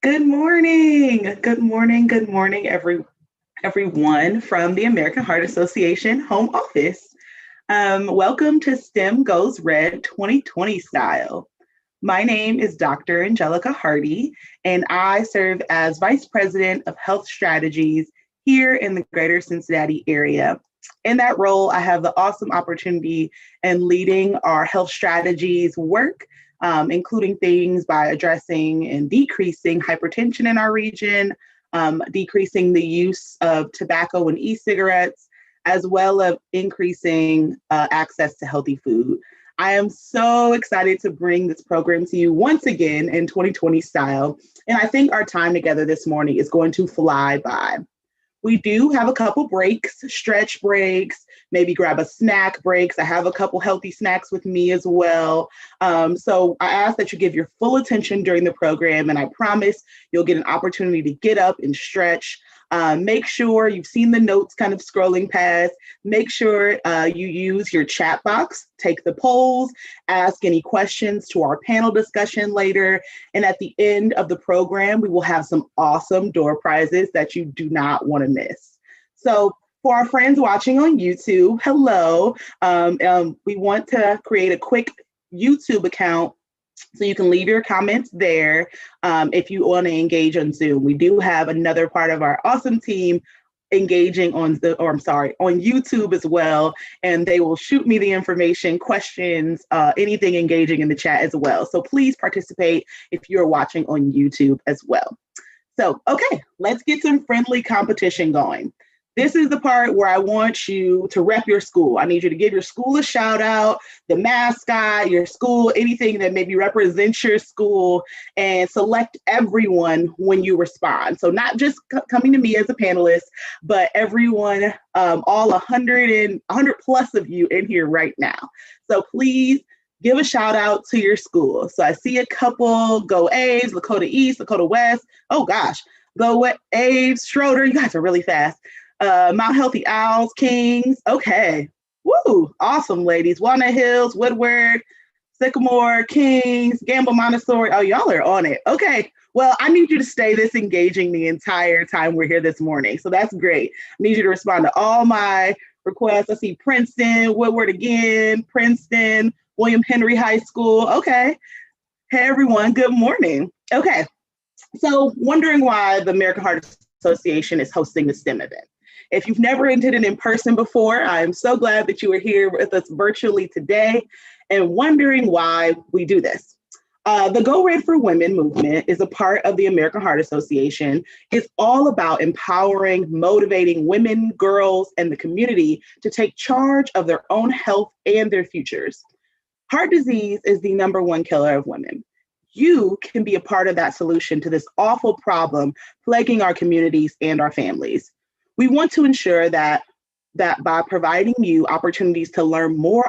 Good morning. Good morning, everyone from the American Heart Association home office. Welcome to STEM Goes Red 2020 style. My name is Dr. Angelica Hardy, and I serve as Vice President of Health Strategies here in the greater Cincinnati area. In that role, I have the awesome opportunity in leading our health strategies work, including things by addressing and decreasing hypertension in our region, decreasing the use of tobacco and e cigarettes, as well as increasing access to healthy food. I am so excited to bring this program to you once again in 2020 style. And I think our time together this morning is going to fly by. We do have a couple breaks, stretch breaks, maybe grab a snack breaks. I have a couple healthy snacks with me as well. So I ask that you give your full attention during the program, and I promise you'll get an opportunity to get up and stretch. Make sure you've seen the notes kind of scrolling past. Make sure you use your chat box, take the polls, ask any questions to our panel discussion later. And at the end of the program, we will have some awesome door prizes that you do not want to miss. So for our friends watching on YouTube, hello. We want to create a quick YouTube account so you can leave your comments there if you want to engage on Zoom. We do have another part of our awesome team engaging on on YouTube as well, and they will shoot me the information, questions, anything engaging in the chat as well. So please participate if you're watching on YouTube as well. So, okay, let's get some friendly competition going. This is the part where I want you to rep your school. I need you to give your school a shout out, the mascot, your school, anything that maybe represents your school, and select everyone when you respond. So not just coming to me as a panelist, but everyone, all 100 plus of you in here right now. So please give a shout out to your school. So I see a couple, go A's, Lakota East, Lakota West. Oh gosh, go A's, Schroeder. You guys are really fast. Mount Healthy Owls, Kings. Okay. Woo. Awesome, ladies. Walnut Hills, Woodward, Sycamore, Kings, Gamble Montessori. Oh, y'all are on it. Okay. Well, I need you to stay this engaging the entire time we're here this morning. So that's great. I need you to respond to all my requests. I see Princeton, Woodward again, Princeton, William Henry High School. Okay. Hey, everyone. Good morning. Okay. So, wondering why the American Heart Association is hosting the STEM event. If you've never attended in person before, I'm so glad that you are here with us virtually today and wondering why we do this. The Go Red for Women movement is a part of the American Heart Association. It's all about empowering, motivating women, girls, and the community to take charge of their own health and their futures. Heart disease is the number one killer of women. You can be a part of that solution to this awful problem plaguing our communities and our families. We want to ensure that by providing you opportunities to learn more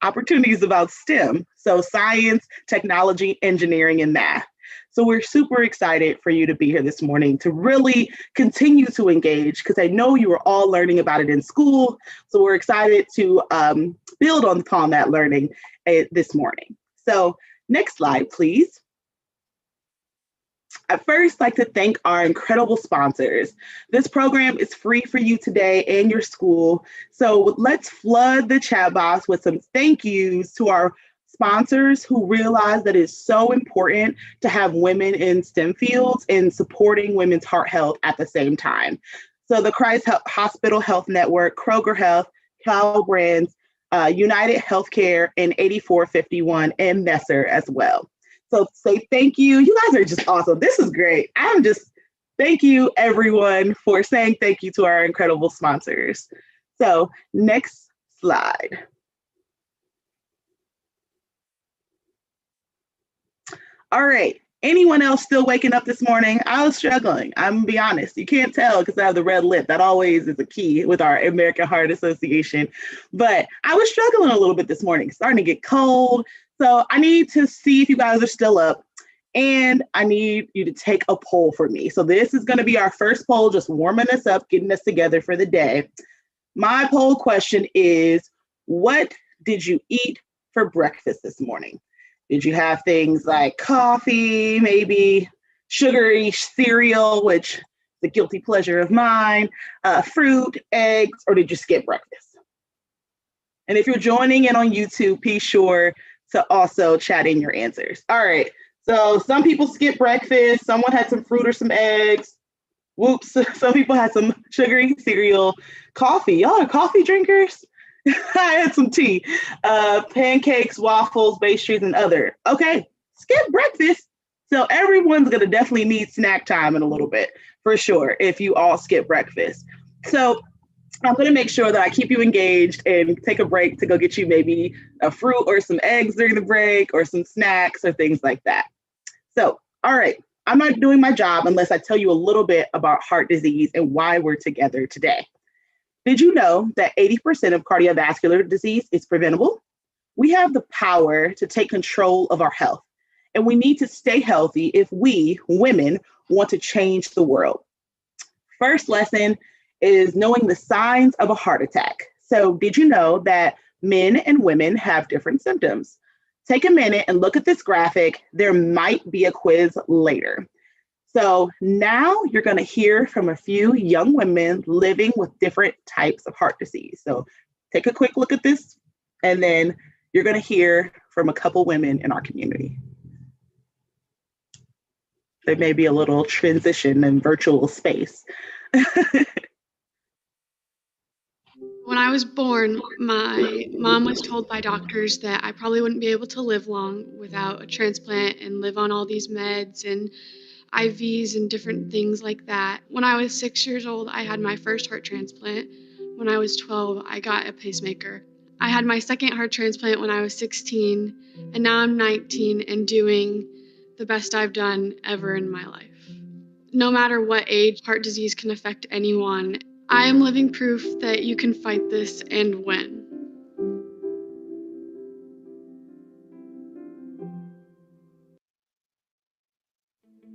opportunities about STEM, so science, technology, engineering, and math. So we're super excited for you to be here this morning to really continue to engage because I know you are all learning about it in school. So we're excited to build upon that learning this morning. So next slide, please. I'd first like to thank our incredible sponsors. This program is free for you today and your school. So let's flood the chat box with some thank yous to our sponsors who realize that it's so important to have women in STEM fields and supporting women's heart health at the same time. So the Christ Hospital Health Network, Kroger Health, Cal Brands, United Healthcare, and 8451, and Messer as well. So say thank you. You guys are just awesome. This is great. Thank you everyone for saying thank you to our incredible sponsors. So next slide. All right. Anyone else still waking up this morning? I was struggling. I'm gonna be honest. You can't tell because I have the red lip. That always is a key with our American Heart Association. But I was struggling a little bit this morning, starting to get cold. So I need to see if you guys are still up. And I need you to take a poll for me. So this is going to be our first poll, just warming us up, getting us together for the day. My poll question is, what did you eat for breakfast this morning? Did you have things like coffee, maybe sugary cereal, which is a guilty pleasure of mine, fruit, eggs, or did you skip breakfast? And if you're joining in on YouTube, be sure to also chat in your answers. All right. So some people skip breakfast. Someone had some fruit or some eggs. Whoops. Some people had some sugary cereal, coffee. Y'all are coffee drinkers? I had some tea, pancakes, waffles, pastries, and other. Okay. Skip breakfast. So everyone's going to definitely need snack time in a little bit, for sure, if you all skip breakfast. So I'm going to make sure that I keep you engaged and take a break to go get you maybe a fruit or some eggs during the break or some snacks or things like that. So, all right, I'm not doing my job unless I tell you a little bit about heart disease and why we're together today. Did you know that 80% of cardiovascular disease is preventable? We have the power to take control of our health, and we need to stay healthy if we, women, want to change the world. First lesson is knowing the signs of a heart attack. So, did you know that men and women have different symptoms? Take a minute and look at this graphic. There might be a quiz later. So, now you're going to hear from a few young women living with different types of heart disease. So, take a quick look at this, and then you're going to hear from a couple women in our community. There may be a little transition in virtual space. When I was born, my mom was told by doctors that I probably wouldn't be able to live long without a transplant and live on all these meds and IVs and different things like that. When I was 6 years old, I had my first heart transplant. When I was 12, I got a pacemaker. I had my second heart transplant when I was 16, and now I'm 19 and doing the best I've done ever in my life. No matter what age, heart disease can affect anyone. I am living proof that you can fight this and win.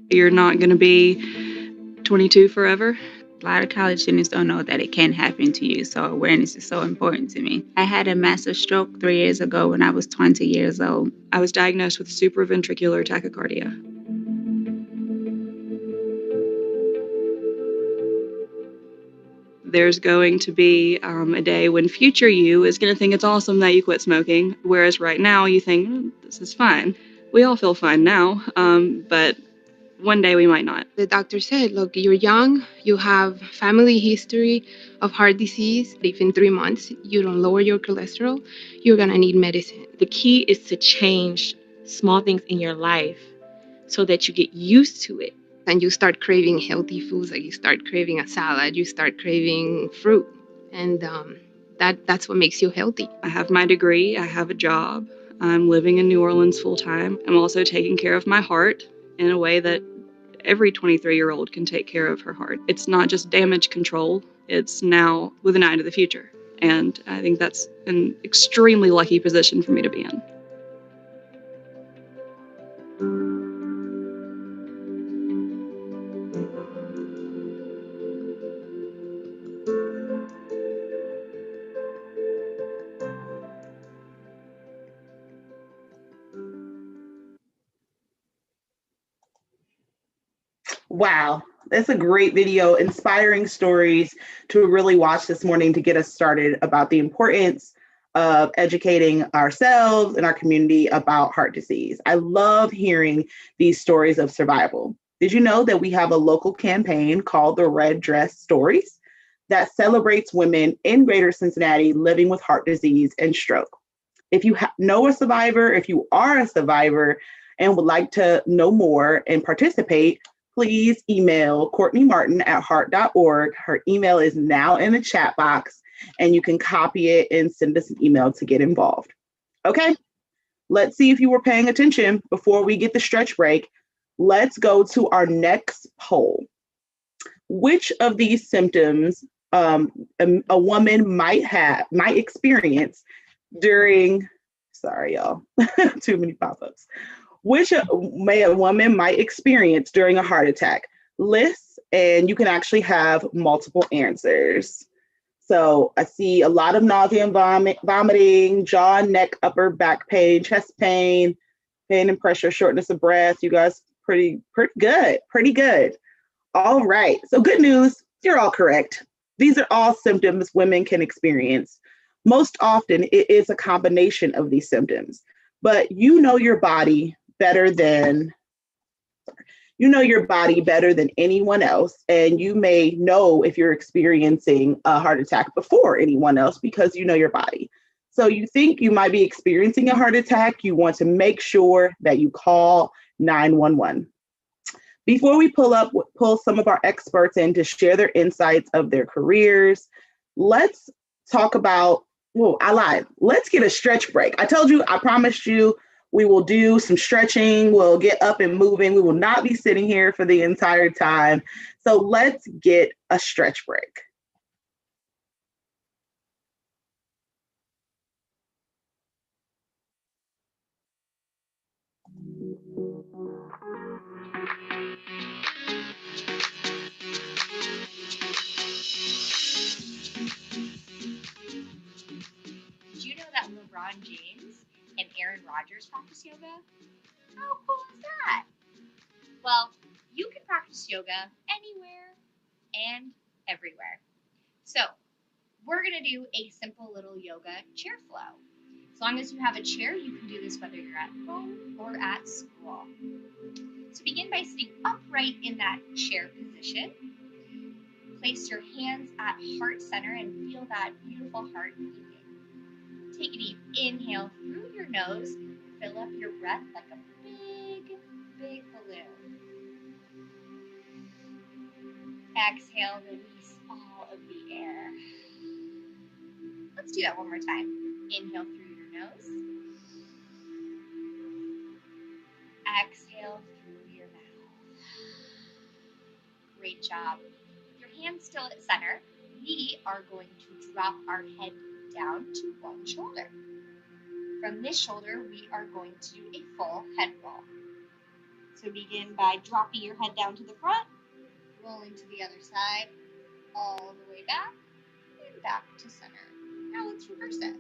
You're not going to be 22 forever. A lot of college students don't know that it can happen to you, so awareness is so important to me. I had a massive stroke 3 years ago when I was 20 years old. I was diagnosed with supraventricular tachycardia. There's going to be a day when future you is going to think it's awesome that you quit smoking, whereas right now you think, this is fine. We all feel fine now, but one day we might not. The doctor said, look, you're young, you have family history of heart disease. If in 3 months you don't lower your cholesterol, you're gonna need medicine. The key is to change small things in your life so that you get used to it. And you start craving healthy foods, like you start craving a salad, you start craving fruit. And that's what makes you healthy. I have my degree, I have a job, I'm living in New Orleans full time. I'm also taking care of my heart in a way that every 23-year-old can take care of her heart. It's not just damage control, it's now with an eye to the future. And I think that's an extremely lucky position for me to be in. Wow, that's a great video, inspiring stories to really watch this morning to get us started about the importance of educating ourselves and our community about heart disease. I love hearing these stories of survival. Did you know that we have a local campaign called the Red Dress Stories that celebrates women in Greater Cincinnati living with heart disease and stroke? If you know a survivor, if you are a survivor and would like to know more and participate, please email Courtney Martin at heart.org. Her email is now in the chat box, and you can copy it and send us an email to get involved. Okay, let's see if you were paying attention before we get the stretch break. Let's go to our next poll. Which of these symptoms a woman might experience during, sorry, y'all, too many pop-ups. Which a woman might experience during a heart attack? Lists, and you can actually have multiple answers. So I see a lot of nausea and vomiting, jaw, neck, upper back pain, chest pain, pain and pressure, shortness of breath. You guys pretty good. Pretty good. All right. So good news, you're all correct. These are all symptoms women can experience. Most often it is a combination of these symptoms. But you know your body better than anyone else, and you may know if you're experiencing a heart attack before anyone else because you know your body. So you think you might be experiencing a heart attack, you want to make sure that you call 911. Before we pull some of our experts in to share their insights of their careers, let's talk about, well, I lied. Let's get a stretch break. I told you, I promised you we will do some stretching. We'll get up and moving. We will not be sitting here for the entire time. So let's get a stretch break. Did you know that LeBron James and Aaron Rodgers practice yoga? How cool is that? Well, you can practice yoga anywhere and everywhere. So, we're going to do a simple little yoga chair flow. As long as you have a chair, you can do this whether you're at home or at school. So begin by sitting upright in that chair position. Place your hands at heart center and feel that beautiful heart beating. Take a deep inhale through your nose. Fill up your breath like a big, big balloon. Exhale, release all of the air. Let's do that one more time. Inhale through your nose. Exhale through your mouth. Great job. With your hands still at center, we are going to drop our head down to one shoulder. From this shoulder, we are going to do a full head roll. So begin by dropping your head down to the front, rolling to the other side, all the way back, and back to center. Now let's reverse it.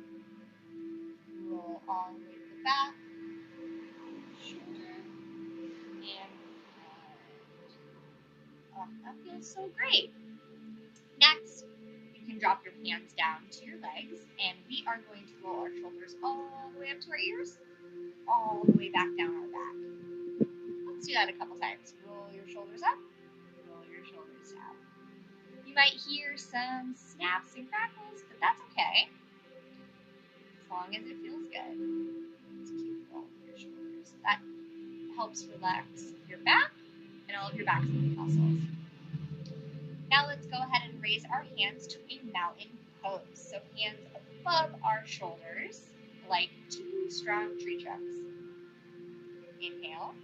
Roll all the way to the back, shoulder, and front. Oh, that feels so great. Next, you can drop your hands down to your legs, and we are going to roll our shoulders all the way up to our ears, all the way back down our back. Let's do that a couple times. Roll your shoulders up, roll your shoulders down. You might hear some snaps and crackles, but that's okay, as long as it feels good. Just keep rolling your shoulders. That helps relax your back and all of your back muscles. Now let's go ahead and raise our hands to a mountain pose. So hands above our shoulders, like two strong tree trunks. Inhale.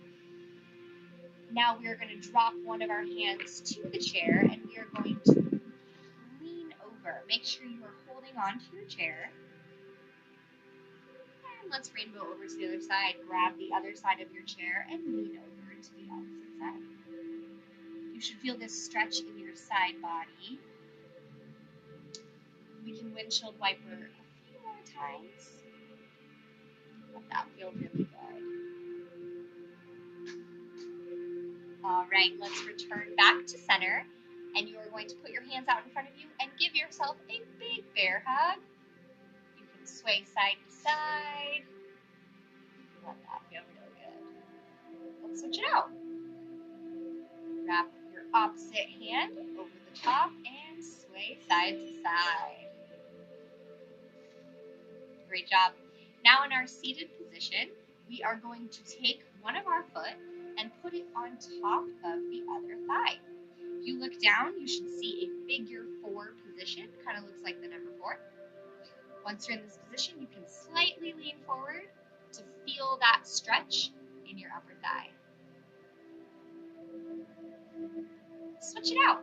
Now we are going to drop one of our hands to the chair, and we are going to lean over. Make sure you are holding on to your chair. And let's rainbow over to the other side. Grab the other side of your chair and lean over to the opposite side. You should feel this stretch in your side body. We can windshield wiper a few more times. Let that feel really good. All right, let's return back to center. And you are going to put your hands out in front of you and give yourself a big bear hug. You can sway side to side. Let that feel real good. Let's switch it out. Wrap your opposite hand over the top and sway side to side. Great job. Now in our seated position, we are going to take one of our foot and put it on top of the other thigh. If you look down, you should see a figure 4 position. Kind of looks like the number 4. Once you're in this position, you can slightly lean forward to feel that stretch in your upper thigh. Switch it out.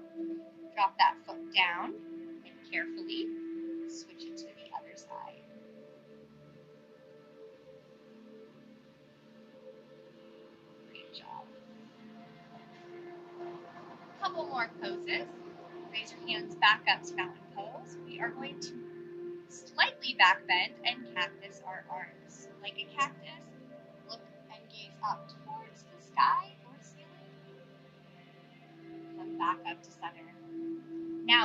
Drop that foot down and carefully switch it to the other side. Great job. A couple more poses. Raise your hands back up to mountain pose. We are going to slightly back bend and cactus our arms. So like a cactus, look and gaze up towards the sky or see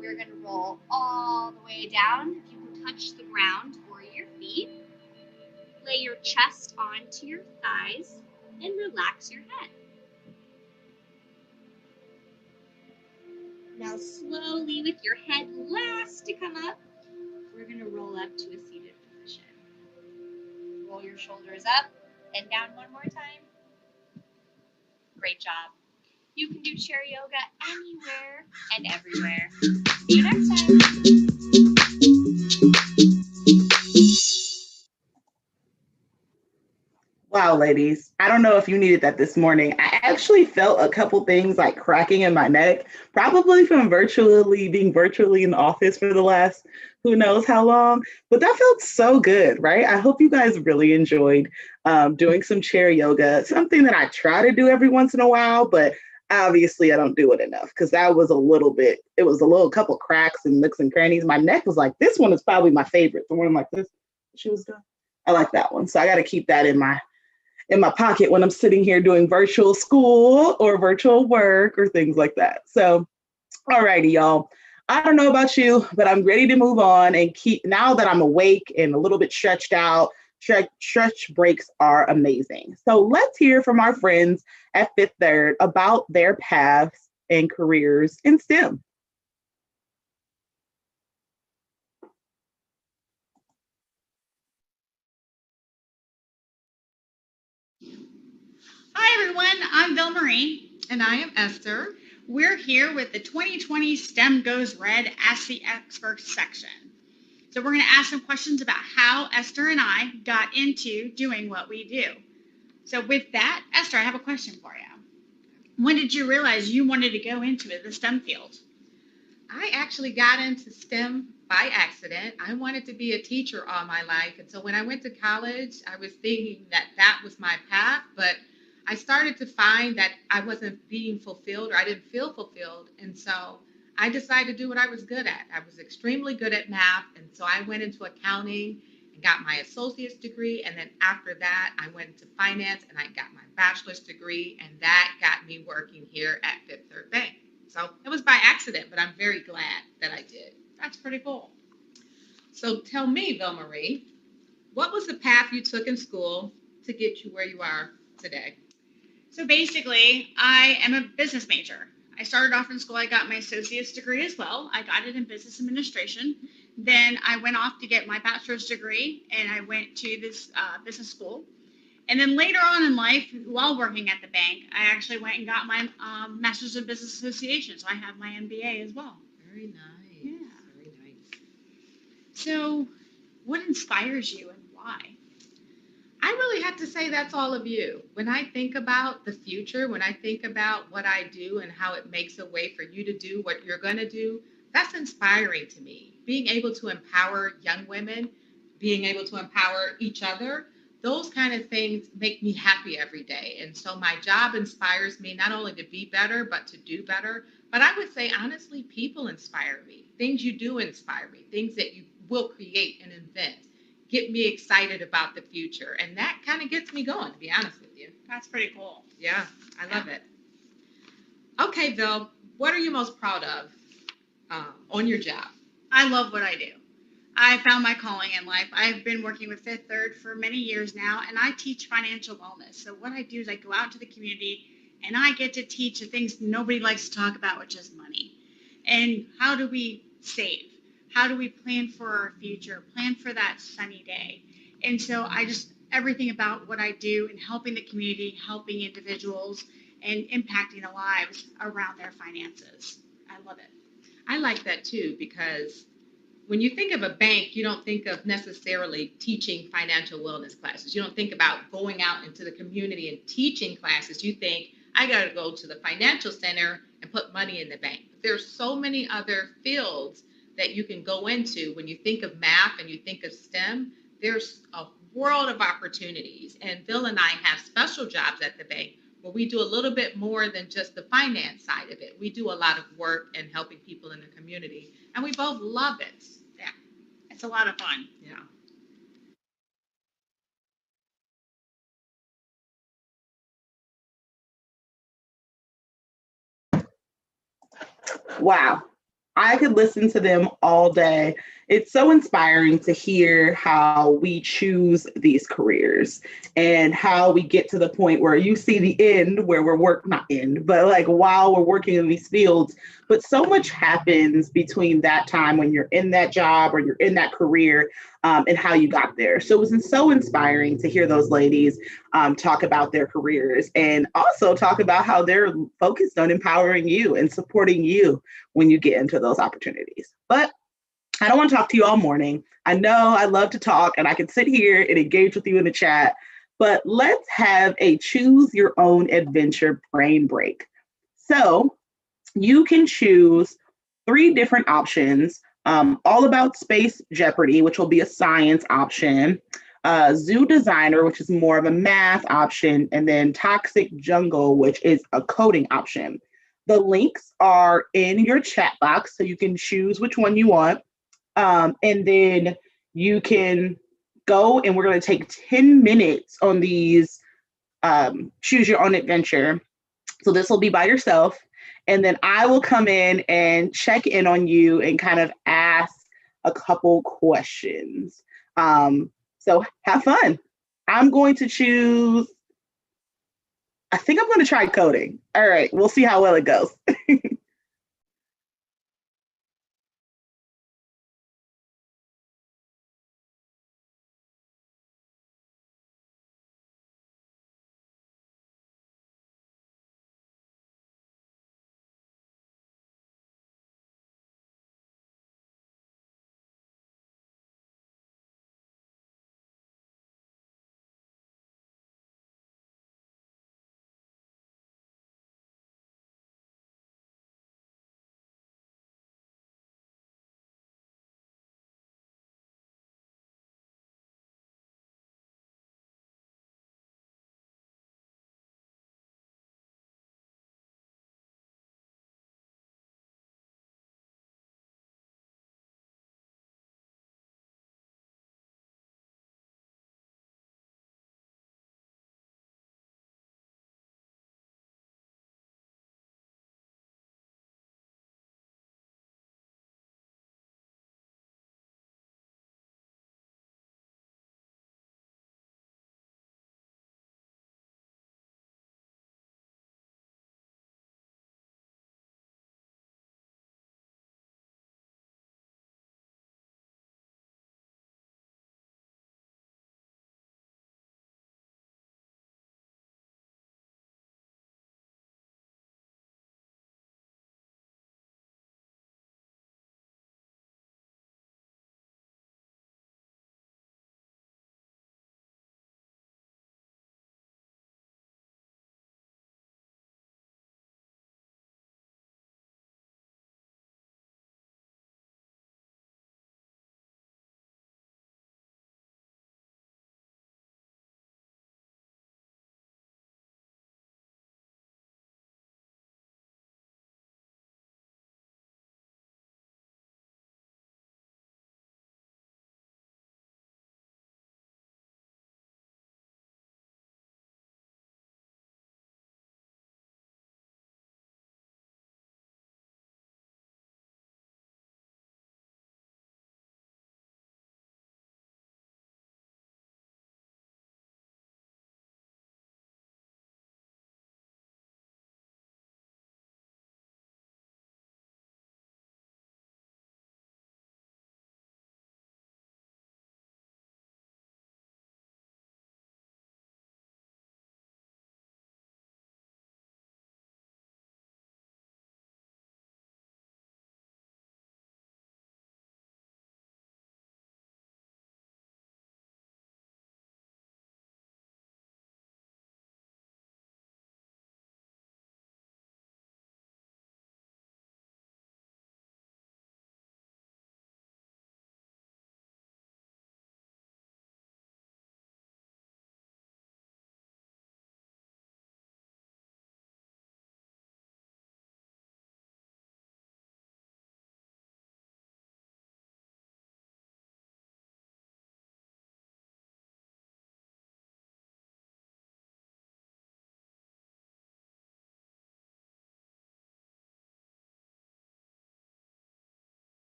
we're going to roll all the way down. If you can touch the ground or your feet, lay your chest onto your thighs and relax your head. Now slowly, with your head last to come up, we're going to roll up to a seated position. Roll your shoulders up and down one more time. Great job. You can do chair yoga anywhere and everywhere. See you next time. Wow, ladies. I don't know if you needed that this morning. I actually felt a couple things like cracking in my neck, probably from being virtually in the office for the last who knows how long. But that felt so good, right? I hope you guys really enjoyed doing some chair yoga, something that I try to do every once in a while, but obviously I don't do it enough because that was it was a little couple cracks and nooks and crannies. My neck was like, this one is probably my favorite. The one like this, she was done. I like that one. So I got to keep that in my pocket when I'm sitting here doing virtual school or virtual work or things like that. So, alrighty, y'all. I don't know about you, but I'm ready to move on and keep now that I'm awake and a little bit stretched out. Stretch breaks are amazing. So let's hear from our friends at Fifth Third about their paths and careers in STEM. Hi, everyone. I'm Bill Marie. And I am Esther. We're here with the 2020 STEM Goes Red Ask the Expert section. So we're going to ask some questions about how Esther and I got into doing what we do. So with that, Esther, I have a question for you. When did you realize you wanted to go into the STEM field? I actually got into STEM by accident. I wanted to be a teacher all my life. And so when I went to college, I was thinking that that was my path, but I started to find that I wasn't being fulfilled or I didn't feel fulfilled. And so I decided to do what I was good at. I was extremely good at math. And so I went into accounting and got my associate's degree. And then after that, I went into finance and I got my bachelor's degree. And that got me working here at Fifth Third Bank. So it was by accident, but I'm very glad that I did. That's pretty cool. So tell me, Bill Marie, what was the path you took in school to get you where you are today? So basically, I am a business major. I started off in school, I got my associate's degree as well. I got it in business administration. Then I went off to get my bachelor's degree and I went to this business school. And then later on in life, while working at the bank, I actually went and got my Master's in Business Association. So I have my MBA as well. Very nice. Yeah. Very nice. So what inspires you and why? I really have to say that's all of you. When I think about the future, when I think about what I do and how it makes a way for you to do what you're going to do, that's inspiring to me. Being able to empower young women, being able to empower each other, those kind of things make me happy every day. And so my job inspires me not only to be better, but to do better. But I would say, honestly, people inspire me. Things you do inspire me, things that you will create and invent get me excited about the future. And that kind of gets me going, to be honest with you. That's pretty cool. Yeah, I love it. Okay, Bill, what are you most proud of on your job? I love what I do. I found my calling in life. I've been working with Fifth Third for many years now, and I teach financial wellness. So what I do is I go out to the community, and I get to teach the things nobody likes to talk about, which is money. And how do we save? How do we plan for our future? Plan for that sunny day. And so everything about what I do and helping the community, helping individuals, and impacting the lives around their finances. I love it. I like that too, because when you think of a bank, you don't think of necessarily teaching financial wellness classes. You don't think about going out into the community and teaching classes. You think, I got to go to the financial center and put money in the bank. There's so many other fields that you can go into. When you think of math and you think of STEM, there's a world of opportunities. And Bill and I have special jobs at the bank where we do a little bit more than just the finance side of it. We do a lot of work and helping people in the community, and we both love it. Yeah, it's a lot of fun. Yeah. Wow. I could listen to them all day. It's so inspiring to hear how we choose these careers and how we get to the point where you see the end where we're not end, but like while we're working in these fields. But so much happens between that time when you're in that job or you're in that career, and how you got there. So it was so inspiring to hear those ladies talk about their careers and also talk about how they're focused on empowering you and supporting you when you get into those opportunities. But I don't want to talk to you all morning. I know I love to talk and I can sit here and engage with you in the chat, but let's have a choose your own adventure brain break. So you can choose three different options, all about space jeopardy, which will be a science option, zoo designer, which is more of a math option, and then toxic jungle, which is a coding option. The links are in your chat box, so you can choose which one you want. And then you can go and we're going to take 10 minutes on these choose your own adventure. So this will be by yourself. And then I will come in and check in on you and kind of ask a couple questions. So have fun. I'm going to choose, I think I'm going to try coding. All right, we'll see how well it goes.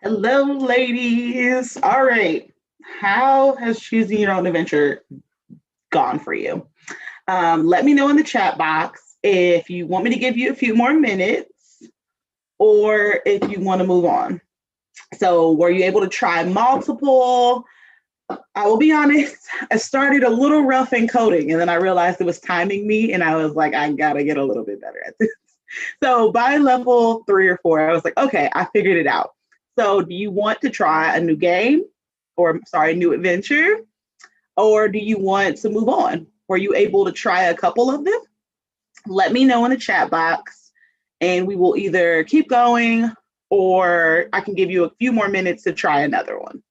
Hello, ladies. All right. How has choosing your own adventure gone for you? Let me know in the chat box if you want me to give you a few more minutes or if you want to move on. So, were you able to try multiple? I will be honest, I started a little rough in coding and then I realized it was timing me and I was like, I gotta get a little bit better at this. So by level 3 or 4, I was like, okay, I figured it out. So do you want to try a new game or sorry, a new adventure? Or do you want to move on? Were you able to try a couple of them? Let me know in the chat box and we will either keep going or I can give you a few more minutes to try another one.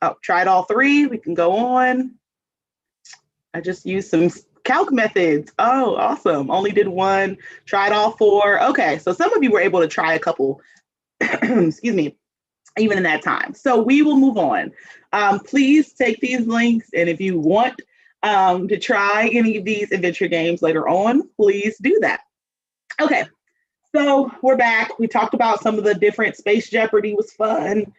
Oh, tried all 3. We can go on. I just used some calc methods. Oh, awesome. Only did 1, tried all 4. Okay, so some of you were able to try a couple, excuse me, even in that time. So we will move on. Please take these links, and if you want to try any of these adventure games later on, please do that. Okay, so we're back. We talked about some of the different Space Jeopardy was fun.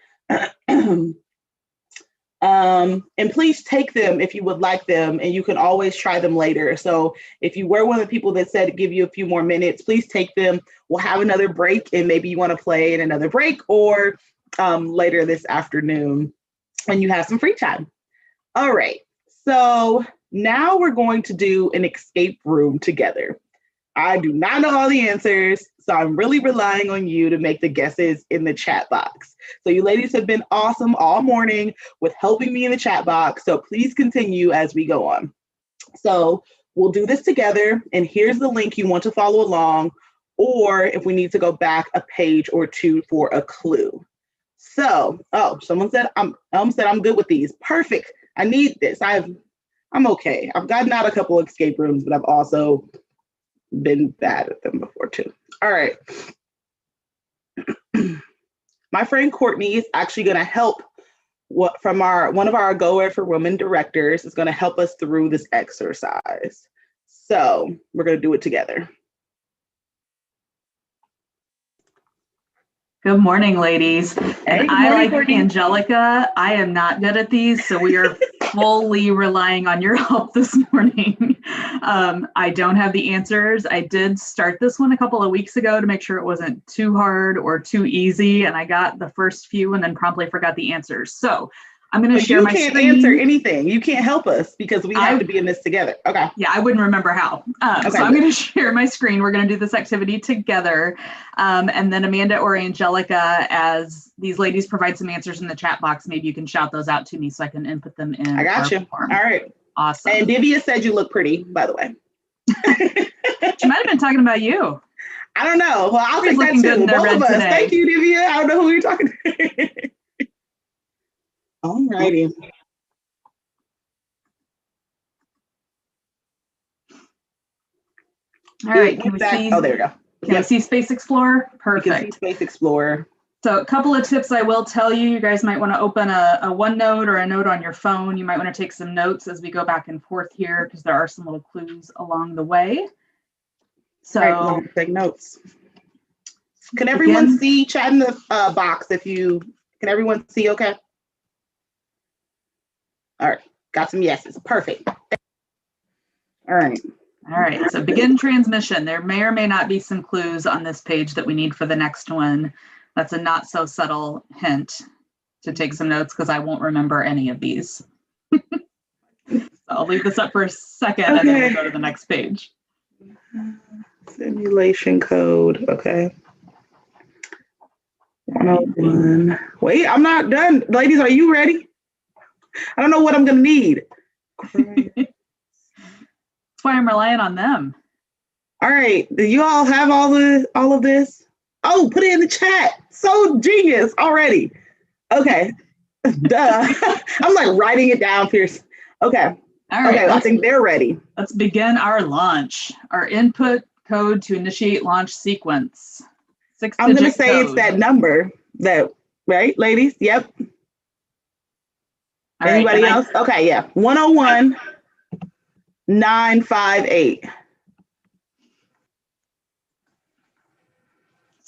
And please take them if you would like them, and you can always try them later. So if you were one of the people that said to give you a few more minutes, please take them. We'll have another break, and maybe you want to play in another break or later this afternoon when you have some free time. All right, so now we're going to do an escape room together. I do not know all the answers, so I'm really relying on you to make the guesses in the chat box. So you ladies have been awesome all morning with helping me in the chat box, so please continue as we go on. So we'll do this together, and here's the link you want to follow along, or if we need to go back a page or 2 for a clue. So, someone said I'm good with these. Perfect. I need this. I'm okay. I've gotten out a couple of escape rooms, but I've also been bad at them before too. All right. My friend Courtney is actually going to help one of our Go Ed for Women directors is going to help us through this exercise. So we're going to do it together. Good morning, ladies. And Hey, like Courtney. Angelica, I am not good at these, so we are fully relying on your help this morning. I don't have the answers. I did start this one a couple of weeks ago to make sure it wasn't too hard or too easy, and I got the first few and then promptly forgot the answers. So I'm going to share my screen. You can't answer anything. You can't help us because we have to be in this together. Okay. Yeah, I wouldn't remember how. Okay, so I'm going to share my screen. We're going to do this activity together. And then Amanda or Angelica, as these ladies provide some answers in the chat box, maybe you can shout those out to me so I can input them in. I got you. Form. All right. Awesome. And Divya said you look pretty, by the way. She might have been talking about you. I don't know. Well, I'll take that too. Both of us. Today. Thank you, Divya. I don't know who you're talking to. All righty. All right, can we see? Oh, there we go. Can we see Space Explorer? Perfect. You can see Space Explorer. So a couple of tips I will tell you. You guys might want to open a OneNote or a note on your phone. You might want to take some notes as we go back and forth here because there are some little clues along the way. So right, take notes. Can everyone see? Chat in the box if you, can everyone see okay? All right, got some yeses. Perfect. All right. All right, so begin transmission. There may or may not be some clues on this page that we need for the next one. That's a not so subtle hint to take some notes because I won't remember any of these. So I'll leave this up for a second and then we'll go to the next page. Simulation code, okay. 101. Wait, I'm not done. Ladies, are you ready? I don't know what I'm gonna need. That's why I'm relying on them. All right, do you all have all of this? Oh, put it in the chat. So genius already. Okay, duh. I'm like writing it down, Pierce. Okay. All right. Okay, I think they're ready. Let's begin our launch. Our input code to initiate launch sequence. I'm gonna say code. It's that number that, right, ladies? Yep. All Anybody else? Okay, yeah. 101-958.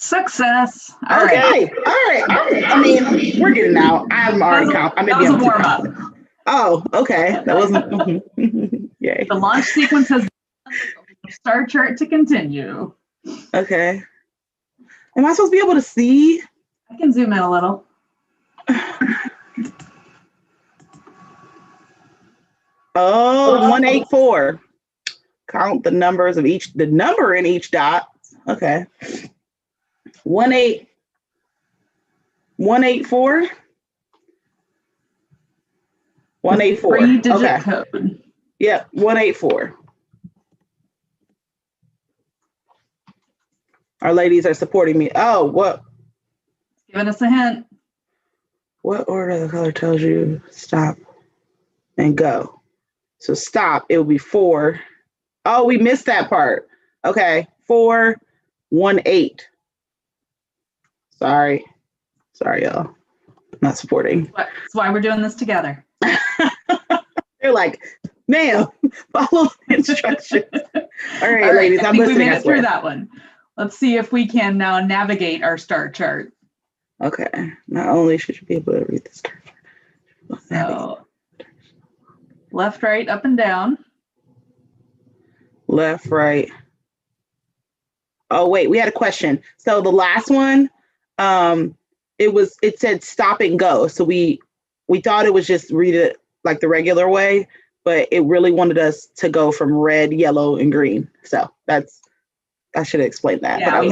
Success. All Okay. right. All right. I mean, we're getting out. I'm already confident. That was a warm up. Oh, okay. That wasn't. Yay. The launch sequence has the star chart to continue. Okay. Am I supposed to be able to see? I can zoom in a little. Oh, 184. Count the numbers of the number in each dot. Okay. 184. 184. 3-digit code. Yep, 184. Our ladies are supporting me. Oh, what? Giving us a hint. What order the color tells you stop and go? So stop, it will be 4. Oh, we missed that part. Okay, 4, 1, 8. Sorry, y'all. Not supporting. That's why we're doing this together. They're like, ma'am, follow the instructions. All right, ladies, I I'm think listening. we made it through that one. Let's see if we can now navigate our star chart. Okay. Not only should you be able to read the star chart. So, left, right, up, and down. Left, right. Oh, wait, we had a question. So the last one, it said stop and go. So we thought it was just read it like the regular way, but it really wanted us to go from red, yellow, and green. So I should have explained that. Yeah, but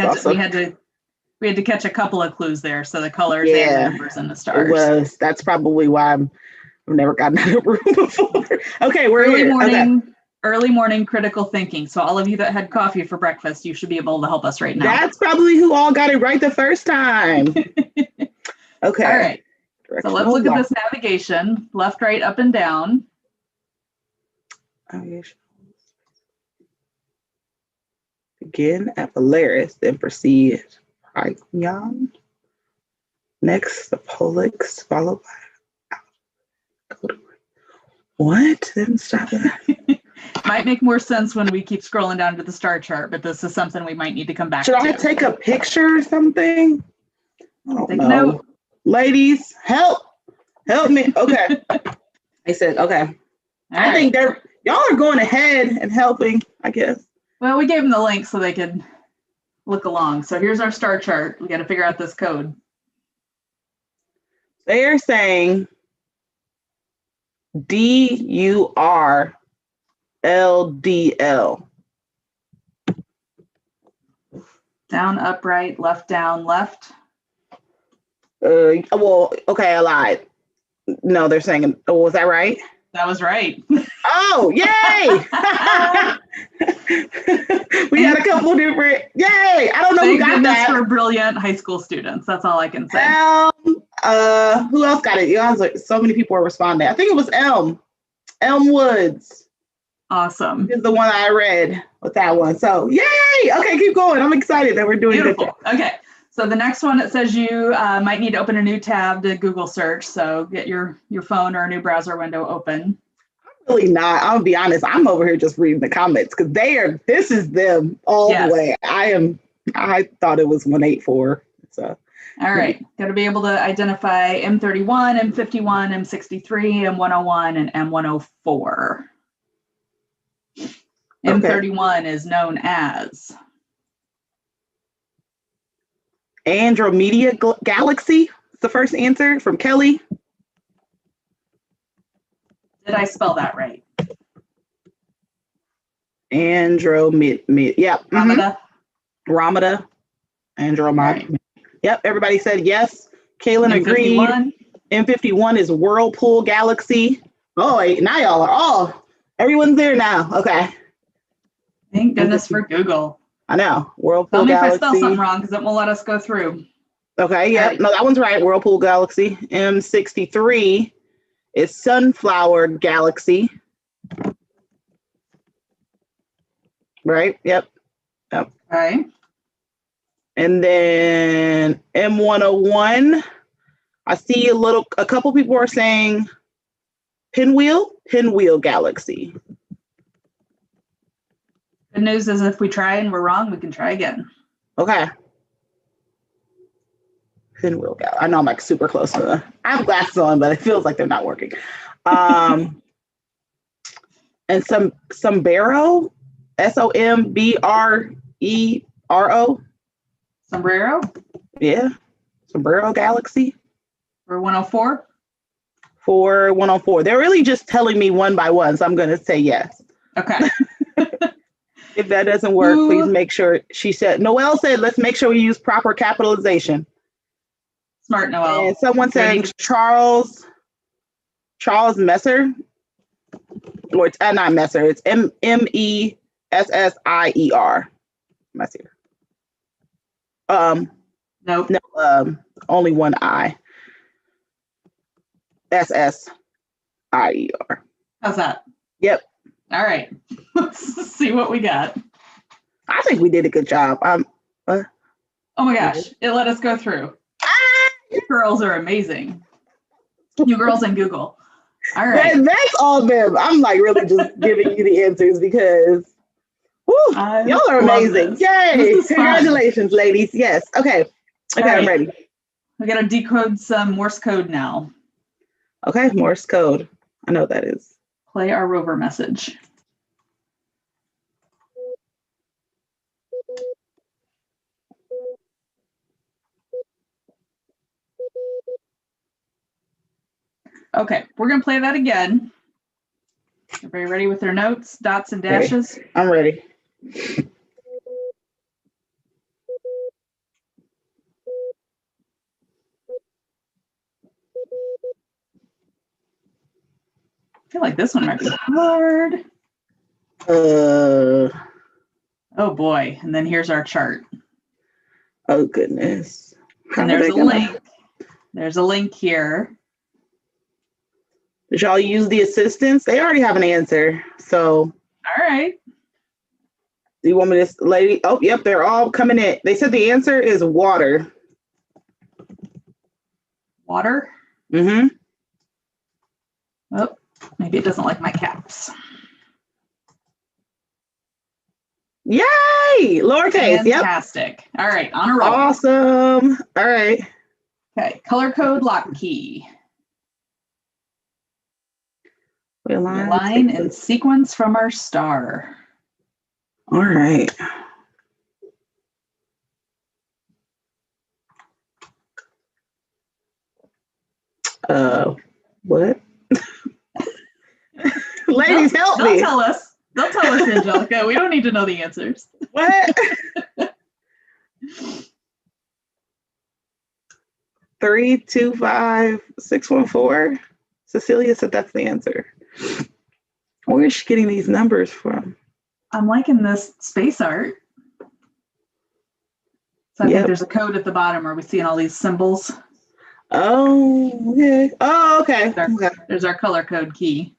we had to catch a couple of clues there. So the colors and the numbers and the stars. That's probably why I've never gotten out of a room before. Okay, we're early morning critical thinking. So all of you that had coffee for breakfast, you should be able to help us right now. That's probably who all got it right the first time. Okay. All right. So let's look at this navigation. Left, right, up, and down. Begin at Polaris, then proceed right Pyongyang. Next, the Polix, followed by what? Then stop it. Might make more sense when we keep scrolling down to the star chart, but this is something we might need to come back to. Should I take a picture or something? I don't know. Note. Ladies, help me. Okay. I said, okay. I think y'all are going ahead and helping, I guess. Well, we gave them the link so they could look along. So here's our star chart. We got to figure out this code. They are saying DURLDL. Down, up, right, left, down, left. Well, okay, I lied. No, they're saying, was that right? That was right. Oh, yay! We had a couple different, yay! I don't know who got that. For brilliant high school students. That's all I can say. Who else got it? You guys, like, so many people are responding. I think it was Elm Woods. Awesome. Is the one I read with that one. So, yay! Okay, keep going. I'm excited that we're doing it. Okay. So the next one, it says you might need to open a new tab to Google search. So get your phone or a new browser window open. I'm really not. I'll be honest. I'm over here just reading the comments because this is them all the way. I thought it was 184. So. All right. Got to be able to identify M31, M51, M63, M101, and M104. Okay. M31 is known as Andromeda Galaxy. The first answer from Kelly. Did I spell that right? Andromeda. Yep. Andromeda. Andromeda. Right. Yep. Everybody said yes. Kaylin agreed. M51 is Whirlpool Galaxy. Oh, wait, now y'all are everyone's there now. Okay. Thank goodness for Google. I know. Whirlpool Tell me Galaxy. if I spell something wrong because it won't let us go through. Okay, yeah. Right. No, that one's right. Whirlpool Galaxy. M63 is Sunflower Galaxy. Right? Yep. Okay. And then M101. I see a couple people are saying Pinwheel Galaxy. Good news is if we try and we're wrong, we can try again. Okay. Pinwheel Gal. I know I'm like super close to them. I have glasses on, but it feels like they're not working. And sombrero, SOMBRERO. Sombrero Yeah, sombrero galaxy. for 104. For 104. They're really just telling me one by one, so I'm going to say yes. Okay. If that doesn't work, please make sure. Noelle said, let's make sure we use proper capitalization. Smart, Noelle. And someone said Charles Messer, or it's not Messer, it's Messier. Messier. Nope. No, only one I. SSIER. How's that? Yep. All right. Let's see what we got. I think we did a good job. Oh my gosh, it let us go through. You girls are amazing. You girls in Google. All right. That's all them. I'm like really just giving you the answers because y'all are amazing. Yay. Congratulations, fun. Ladies. Yes. Okay. Okay, right. I'm ready. We got to decode some Morse code now. Okay, Morse code. I know what that is. Play our rover message. Okay, we're going to play that again. Everybody ready with their notes, dots, and dashes? Ready. I'm ready. I feel like this one might be hard. Oh boy, and then here's our chart. Oh goodness. And there's a link. There's a link here. Did y'all use the assistants? They already have an answer. So. All right. Do you want me to, lady? Oh, yep, they're all coming in. They said the answer is water. Water? Mm-hmm. Oh, maybe it doesn't like my caps. Yay! Lowercase. Fantastic. Yep. All right, on a roll. Awesome. All right. Okay, color code lock key. We align in sequence from our star. All right. What? Ladies, help me. They'll tell us. They'll tell us, Angelica. We don't need to know the answers. What? 325-614. Cecilia said that's the answer. Where is she getting these numbers from? I'm liking this space art. So I think there's a code at the bottom. Are we seeing all these symbols? Oh, okay. Oh, okay. There's our color code key.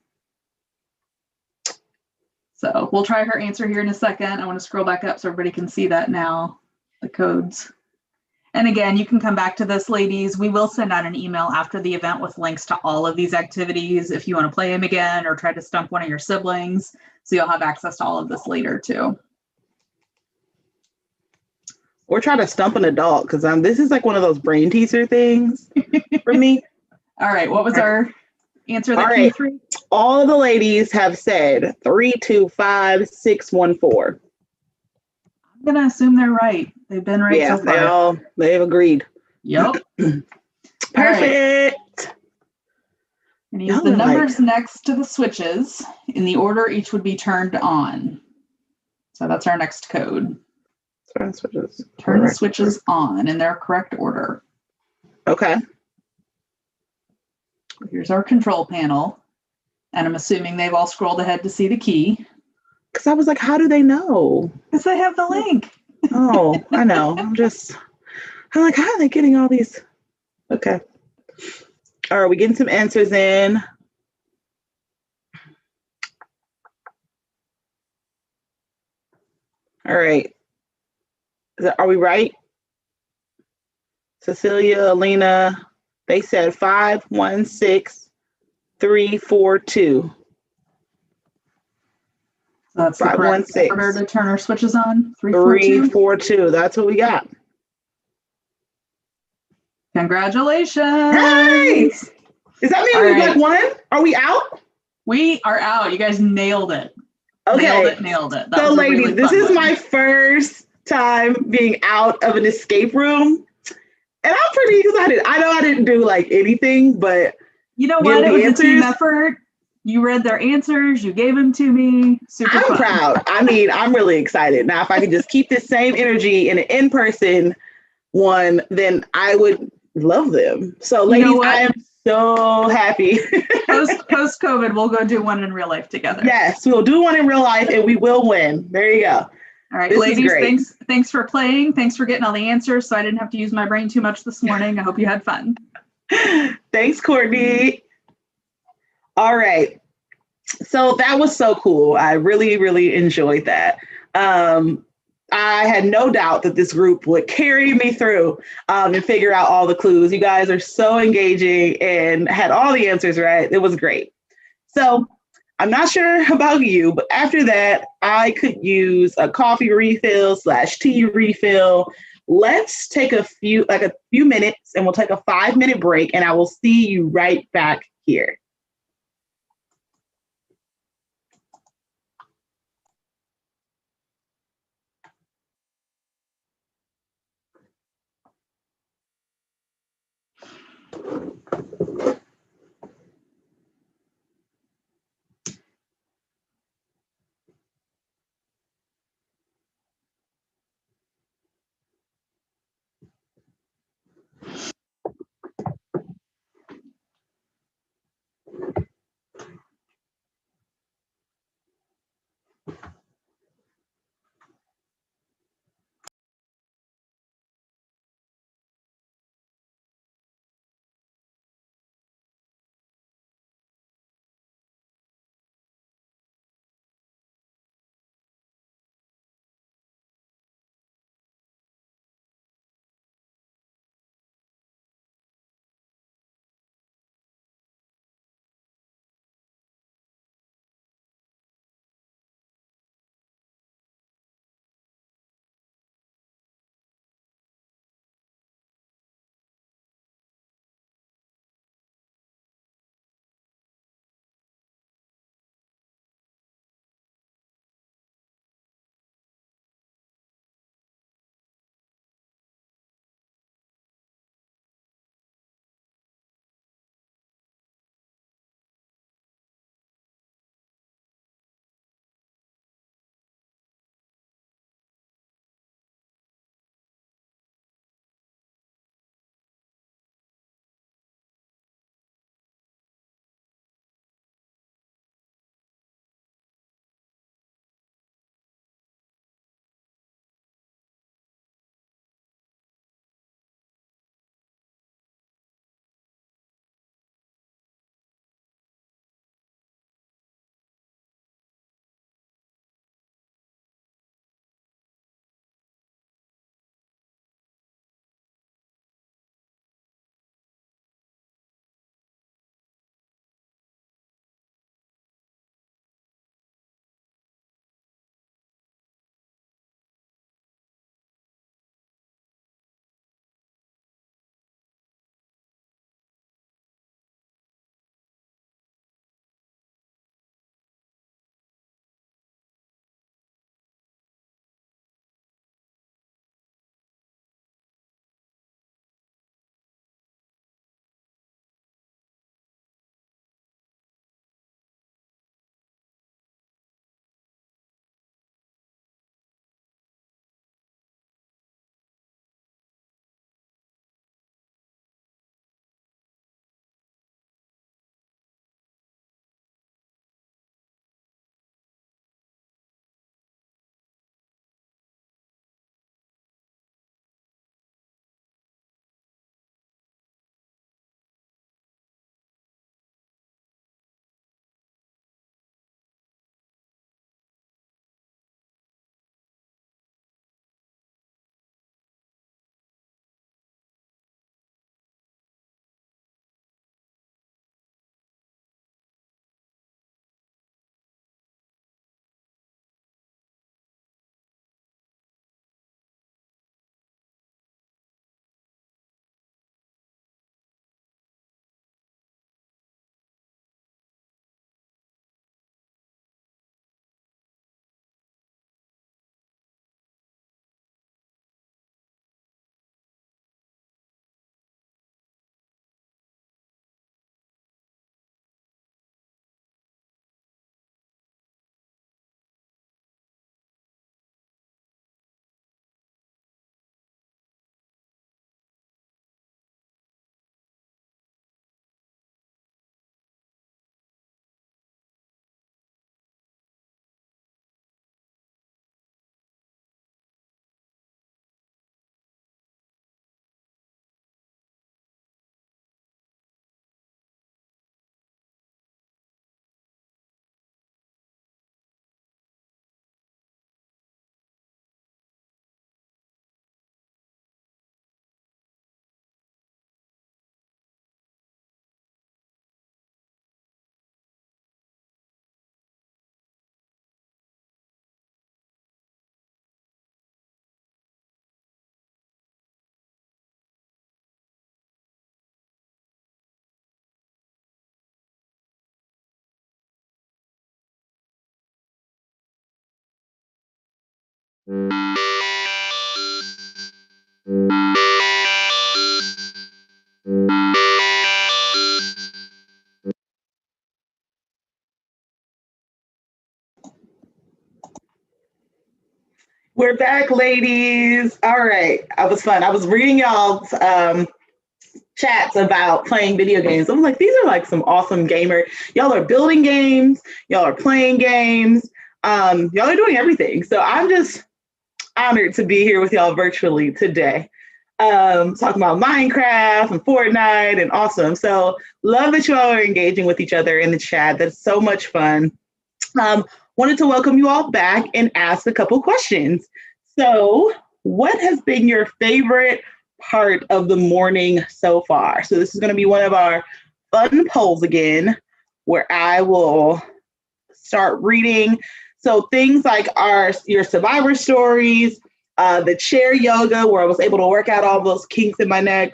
So we'll try her answer here in a second. I want to scroll back up so everybody can see that now, the codes. And again, you can come back to this, ladies. We will send out an email after the event with links to all of these activities if you want to play them again or try to stump one of your siblings. So you'll have access to all of this later too. Or try to stump an adult because this is like one of those brain teaser things for me. All right, what was our answer that came through? All of the ladies have said 325-614. I'm gonna assume they're right. They've been right so far. They've agreed. Yep. Perfect. Right. And use the numbers next to the switches in the order each would be turned on. So that's our next code. Turn switches. Turn the switches on in their correct order. Okay. Here's our control panel. And I'm assuming they've all scrolled ahead to see the key. Because I was like, how do they know? Because they have the link. Oh, I know. I'm like, how are they getting all these? Okay. All right, we getting some answers in. All right. Are we right? Cecilia, Alina, they said 516342. So that's 516. Order to turn our switches on. 342. That's what we got. Congratulations. Hey! Does that mean All we right. like won? Are we out? We are out. You guys nailed it. Okay. Nailed it. That So, was a ladies, really this fun is one. my first time being out of an escape room. And I'm pretty excited. I know I didn't do like anything, but you know give what? It the was a team answers. effort. You read their answers. You gave them to me. Super I'm fun. proud. I mean, I'm really excited. Now, if I could just keep this same energy in an in-person one, then I would love them. So, You know ladies, what? I am so happy. Post COVID, we'll go do one in real life together. Yes, we'll do one in real life and we will win. There you go. All right, This is ladies, great. thanks for playing. Thanks for getting all the answers so I didn't have to use my brain too much this morning. I hope you had fun. Thanks, Courtney. All right. So that was so cool. I really, really enjoyed that. I had no doubt that this group would carry me through and figure out all the clues. You guys are so engaging and had all the answers right. It was great. So I'm not sure about you, but after that, I could use a coffee refill / tea refill. Let's take a few minutes and we'll take a 5-minute break and I will see you right back here. We're back, ladies. All right. I was fun. I was reading y'all's chats about playing video games. I'm like, these are like some awesome gamer. Y'all are building games. Y'all are playing games. Y'all are doing everything. So I'm just honored to be here with y'all virtually today. Talking about Minecraft and Fortnite and awesome. So love that you all are engaging with each other in the chat. That's so much fun. Wanted to welcome you all back and ask a couple questions. So, what has been your favorite part of the morning so far? So, this is going to be one of our fun polls again, where I will start reading. So, things like your survivor stories, the chair yoga, where I was able to work out all those kinks in my neck.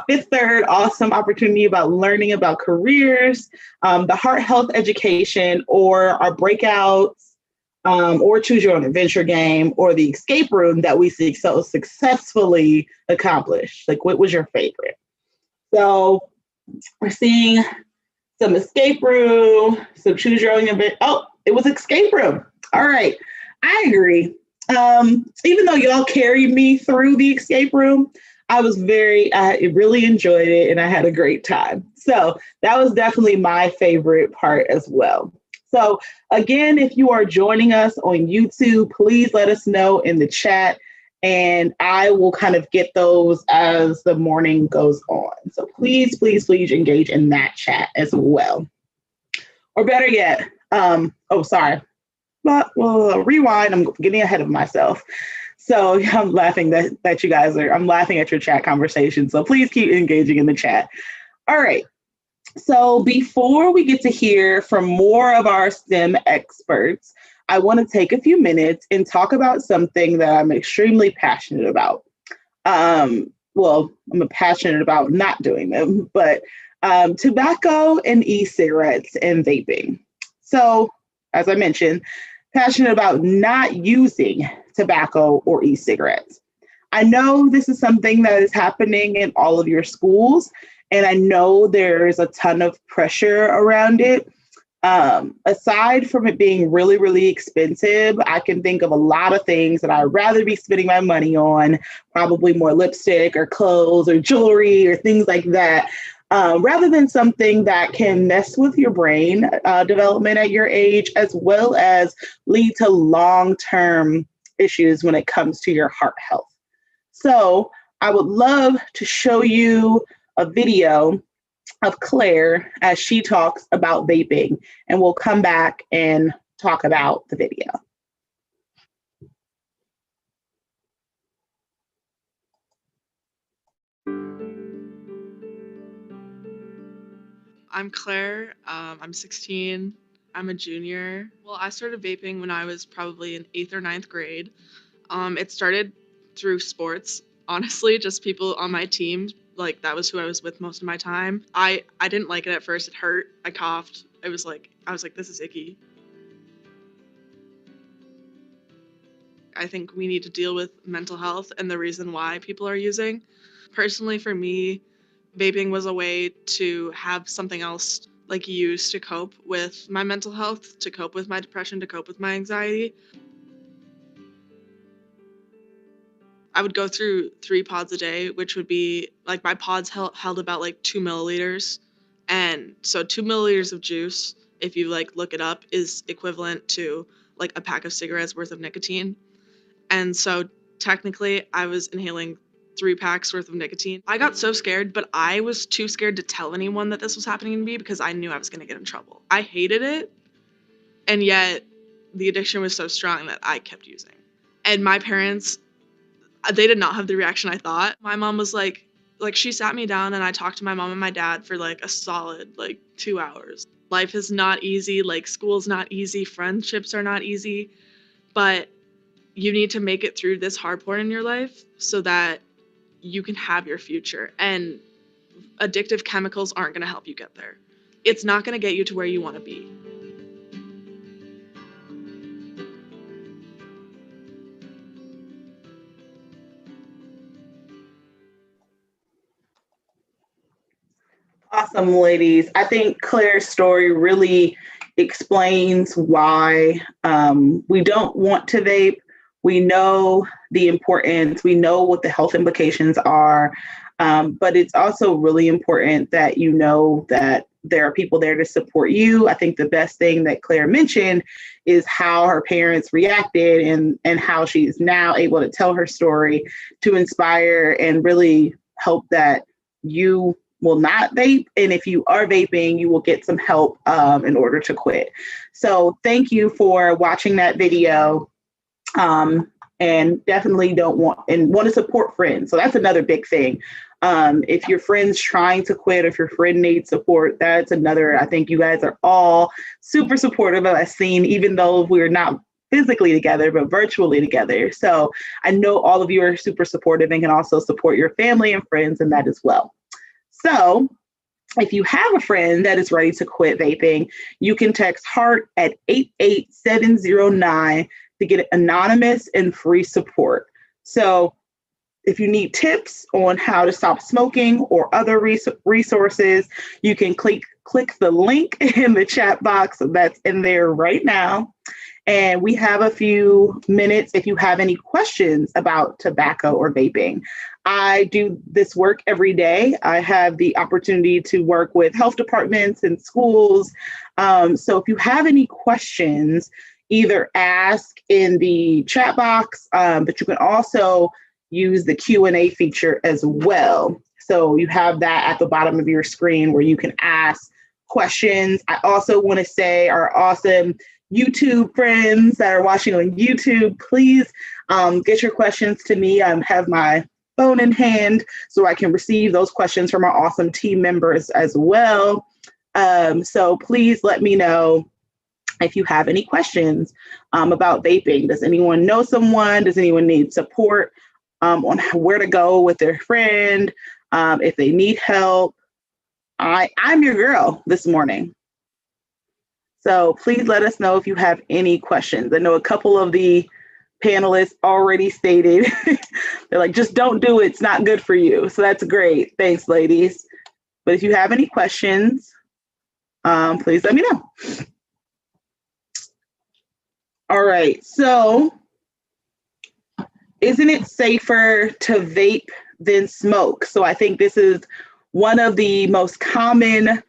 Fifth Third, awesome opportunity about learning about careers, the heart health education, or our breakouts, or choose your own adventure game, or the escape room that we so successfully accomplished. Like, what was your favorite? So we're seeing some escape room, some choose your own adventure. Oh, it was escape room. All right, I agree. Even though y'all carried me through the escape room, I really enjoyed it and I had a great time. So that was definitely my favorite part as well. So again, if you are joining us on YouTube, please let us know in the chat and I will kind of get those as the morning goes on. So please, please, please engage in that chat as well. Or better yet, sorry. But well, rewind. I'm getting ahead of myself. So I'm laughing that you guys I'm laughing at your chat conversation. So please keep engaging in the chat. All right. So before we get to hear from more of our STEM experts, I want to take a few minutes and talk about something that I'm extremely passionate about. I'm passionate about not doing them, but tobacco and e-cigarettes and vaping. So as I mentioned, passionate about not using tobacco or e-cigarettes. I know this is something that is happening in all of your schools, and I know there's a ton of pressure around it. Aside from it being really, really expensive, I can think of a lot of things that I'd rather be spending my money on, probably more lipstick or clothes or jewelry or things like that, rather than something that can mess with your brain development at your age, as well as lead to long-term issues when it comes to your heart health. So I would love to show you a video of Claire as she talks about vaping, and we'll come back and talk about the video. I'm Claire. I'm 16. I'm a junior. Well, I started vaping when I was probably in 8th or 9th grade. It started through sports, honestly, just people on my team. Like, that was who I was with most of my time. I didn't like it at first. It hurt. I coughed. I was like, this is icky. I think we need to deal with mental health and the reason why people are using. Personally, for me, vaping was a way to have something else like use to cope with my mental health, to cope with my depression, to cope with my anxiety. I would go through 3 pods a day, which would be like my pods held about like 2 milliliters. And so 2 milliliters of juice, if you like look it up, is equivalent to like a pack of cigarettes worth of nicotine. And so technically I was inhaling 3 packs worth of nicotine. I got so scared, but I was too scared to tell anyone that this was happening to me because I knew I was going to get in trouble. I hated it, and yet the addiction was so strong that I kept using. And my parents, they did not have the reaction I thought. My mom was like she sat me down and I talked to my mom and my dad for like a solid 2 hours. Life is not easy, like school's not easy, friendships are not easy, but you need to make it through this hard part in your life so that you can have your future. And addictive chemicals aren't going to help you get there. It's not going to get you to where you want to be. Awesome, ladies. I think Claire's story really explains why we don't want to vape. We know the importance, we know what the health implications are, but it's also really important that you know that there are people there to support you. I think the best thing that Claire mentioned is how her parents reacted and how she's now able to tell her story to inspire and really hope that you will not vape. And if you are vaping, you will get some help in order to quit. So thank you for watching that video. And definitely want to support friends. So that's another big thing. If your friend's trying to quit, if your friend needs support, that's another. I think you guys are all super supportive of us scene, even though we're not physically together, but virtually together. So I know all of you are super supportive and can also support your family and friends in that as well. So if you have a friend that is ready to quit vaping, you can text HEART at 88709 to get anonymous and free support. So if you need tips on how to stop smoking or other resources, you can click the link in the chat box that's in there right now. And we have a few minutes if you have any questions about tobacco or vaping. I do this work every day. I have the opportunity to work with health departments and schools. So if you have any questions, either ask in the chat box, but you can also use the Q&A feature as well. So you have that at the bottom of your screen where you can ask questions. I also want to say our awesome YouTube friends that are watching on YouTube, please get your questions to me. I have my phone in hand so I can receive those questions from our awesome team members as well. So please let me know if you have any questions about vaping. Does anyone know someone? Does anyone need support on where to go with their friend? If they need help, I'm your girl this morning. So please let us know if you have any questions. I know a couple of the panelists already stated, they're like, just don't do it. It's not good for you. So that's great. Thanks, ladies. But if you have any questions, please let me know. All right. So isn't it safer to vape than smoke? So I think this is one of the most common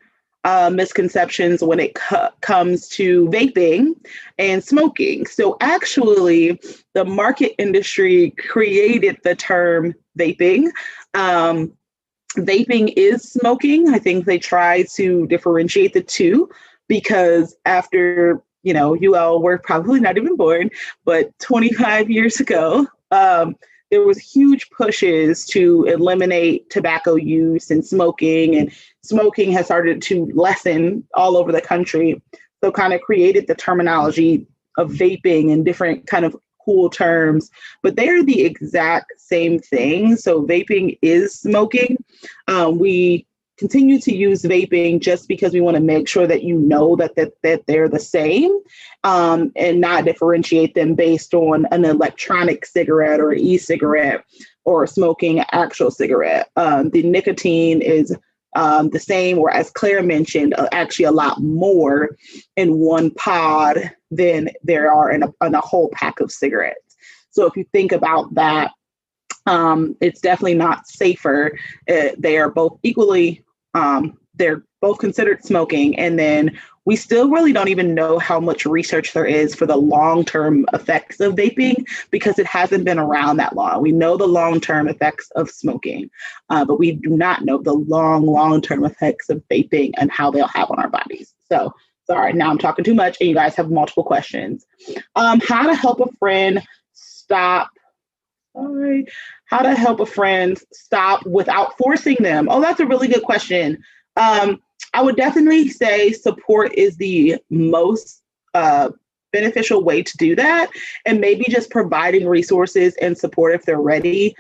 misconceptions when it comes to vaping and smoking. So actually, the market industry created the term vaping. Vaping is smoking. I think they try to differentiate the two because after, you all were probably not even born, but 25 years ago, there was huge pushes to eliminate tobacco use and smoking has started to lessen all over the country. So kind of created the terminology of vaping and different kind of cool terms, but they're the exact same thing. So vaping is smoking. We continue to use vaping just because we want to make sure that that they're the same and not differentiate them based on an electronic cigarette or e-cigarette or smoking an actual cigarette. The nicotine is the same, or as Claire mentioned, actually a lot more in one pod than there are in a whole pack of cigarettes. So if you think about that, it's definitely not safer. They are both equally, they're both considered smoking. And then we still really don't even know how much research there is for the long-term effects of vaping because it hasn't been around that long. We know the long-term effects of smoking, but we do not know the long-term effects of vaping and how they'll have on our bodies. So sorry, now I'm talking too much and you guys have multiple questions. How to help a friend stop without forcing them? Oh, that's a really good question. I would definitely say support is the most beneficial way to do that, and maybe just providing resources and support if they're ready.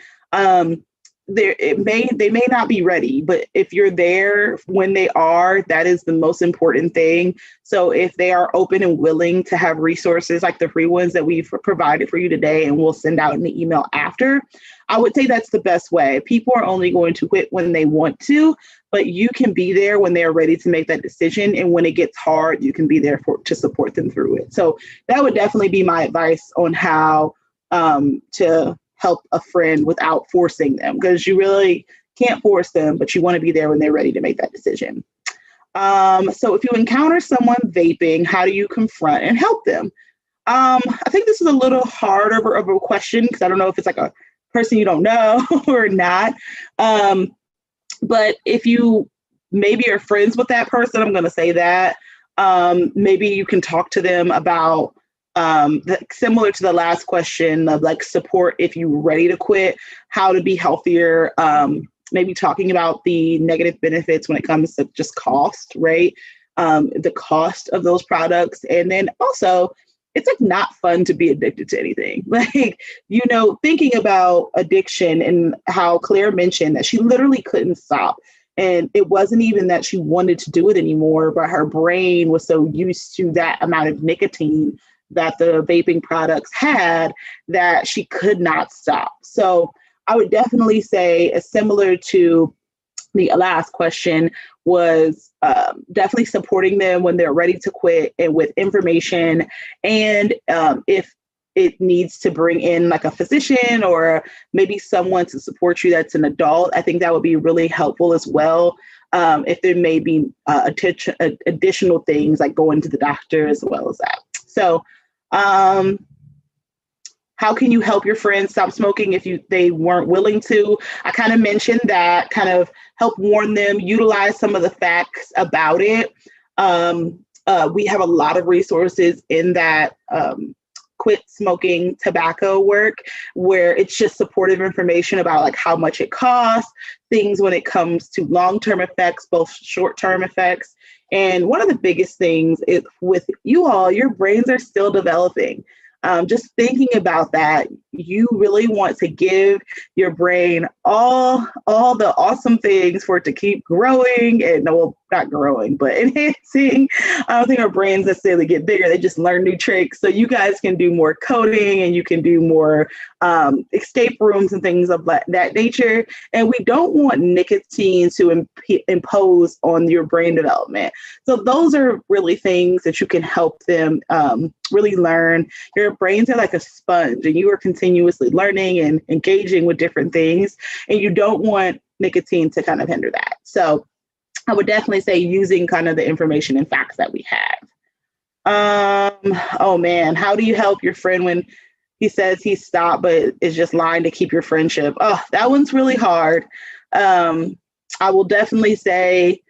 they may not be ready, but if you're there when they are, that is the most important thing. So if they are open and willing to have resources like the free ones that we've provided for you today, and we'll send out in the email after, I would say that's the best way. People are only going to quit when they want to, but you can be there when they're ready to make that decision. And when it gets hard, you can be there to support them through it. So that would definitely be my advice on how to help a friend without forcing them, because you really can't force them, but you want to be there when they're ready to make that decision. So if you encounter someone vaping, how do you confront and help them? I think this is a little harder of a question because I don't know if it's like a person you don't know or not. But if you maybe are friends with that person, I'm going to say that. Maybe you can talk to them about similar to the last question of like support if you're ready to quit, how to be healthier, maybe talking about the negative benefits when it comes to just cost, right? The cost of those products. And then also, it's like not fun to be addicted to anything. Like, thinking about addiction and how Claire mentioned that she literally couldn't stop. And it wasn't even that she wanted to do it anymore, but her brain was so used to that amount of nicotine that the vaping products had that she could not stop. So I would definitely say, similar to the last question, was definitely supporting them when they're ready to quit and with information. And if it needs to bring in like a physician or maybe someone to support you that's an adult, I think that would be really helpful as well. If there may be additional things like going to the doctor as well as that. So how can you help your friends stop smoking if they weren't willing to? I kind of mentioned that, kind of help warn them, utilize some of the facts about it. We have a lot of resources in that quit smoking tobacco work where it's just supportive information about like how much it costs, things when it comes to long-term effects, both short-term effects. And one of the biggest things is with you all, your brains are still developing. Just thinking about that, you really want to give your brain all the awesome things for it to keep growing and, well, not growing, but enhancing. I don't think our brains necessarily get bigger. They just learn new tricks. So you guys can do more coding and you can do more escape rooms and things of that nature. And we don't want nicotine to impose on your brain development. So those are really things that you can help them really learn. Your brains are like a sponge and you are continuously learning and engaging with different things. And you don't want nicotine to kind of hinder that. So I would definitely say using kind of the information and facts that we have. Oh man, how do you help your friend when he says he stopped, but is just lying to keep your friendship? Oh, that one's really hard. I will definitely say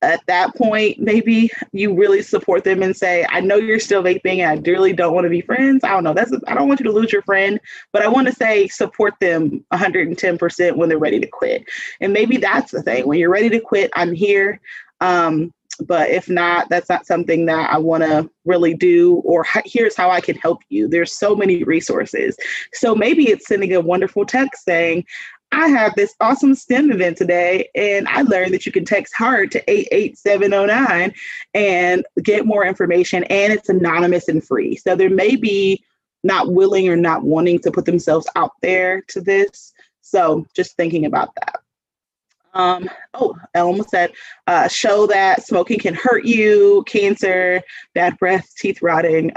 at that point, maybe you really support them and say, I know you're still vaping and I really don't want to be friends. I don't know. I don't want you to lose your friend, but I want to say support them 110% when they're ready to quit. And maybe that's the thing. When you're ready to quit, I'm here. But if not, that's not something that I want to really do, or here's how I can help you. There's so many resources. So maybe it's sending a wonderful text saying, I have this awesome STEM event today, and I learned that you can text HEART to 88709 and get more information, and it's anonymous and free. So there may be not willing or not wanting to put themselves out there to this. So just thinking about that. Elma said, show that smoking can hurt you, cancer, bad breath, teeth rotting.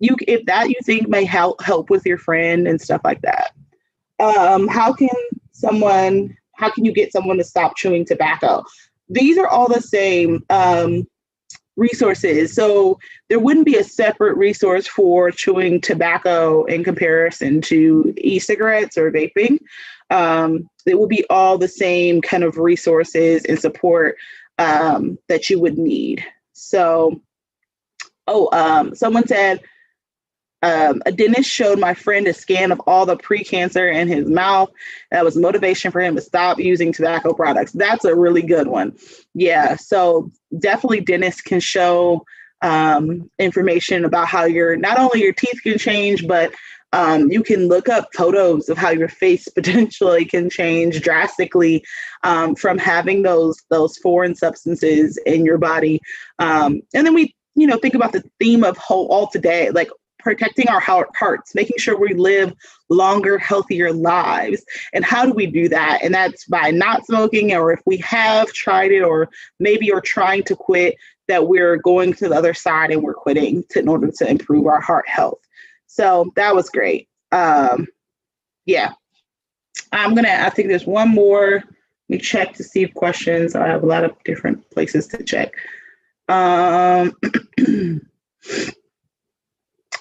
If that you think may help with your friend and stuff like that. How can you get someone to stop chewing tobacco? These are all the same resources. So there wouldn't be a separate resource for chewing tobacco in comparison to e-cigarettes or vaping. It will be all the same kind of resources and support that you would need. So, someone said, a dentist showed my friend a scan of all the pre-cancer in his mouth. That was motivation for him to stop using tobacco products. That's a really good one. Yeah, so definitely dentists can show information about how not only your teeth can change, but you can look up photos of how your face potentially can change drastically from having those foreign substances in your body. And then we, think about the theme of all today, like protecting our hearts, making sure we live longer, healthier lives. And how do we do that? And that's by not smoking, or if we have tried it, or maybe are trying to quit, that we're going to the other side and we're quitting in order to improve our heart health. So that was great. Yeah. I think there's one more. Let me check to see if questions. I have a lot of different places to check.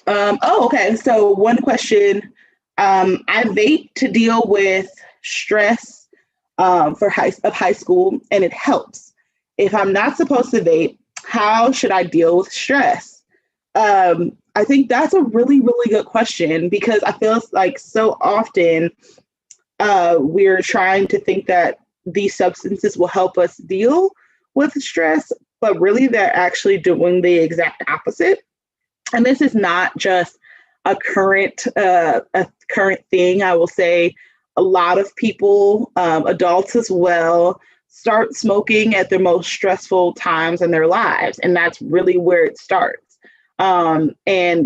Okay. So one question. I vape to deal with stress for high school, and it helps. If I'm not supposed to vape, how should I deal with stress? I think that's a really, really good question, because I feel like so often we're trying to think that these substances will help us deal with stress, but really they're actually doing the exact opposite. And this is not just a current thing. I will say a lot of people, adults as well, start smoking at their most stressful times in their lives. And that's really where it starts. And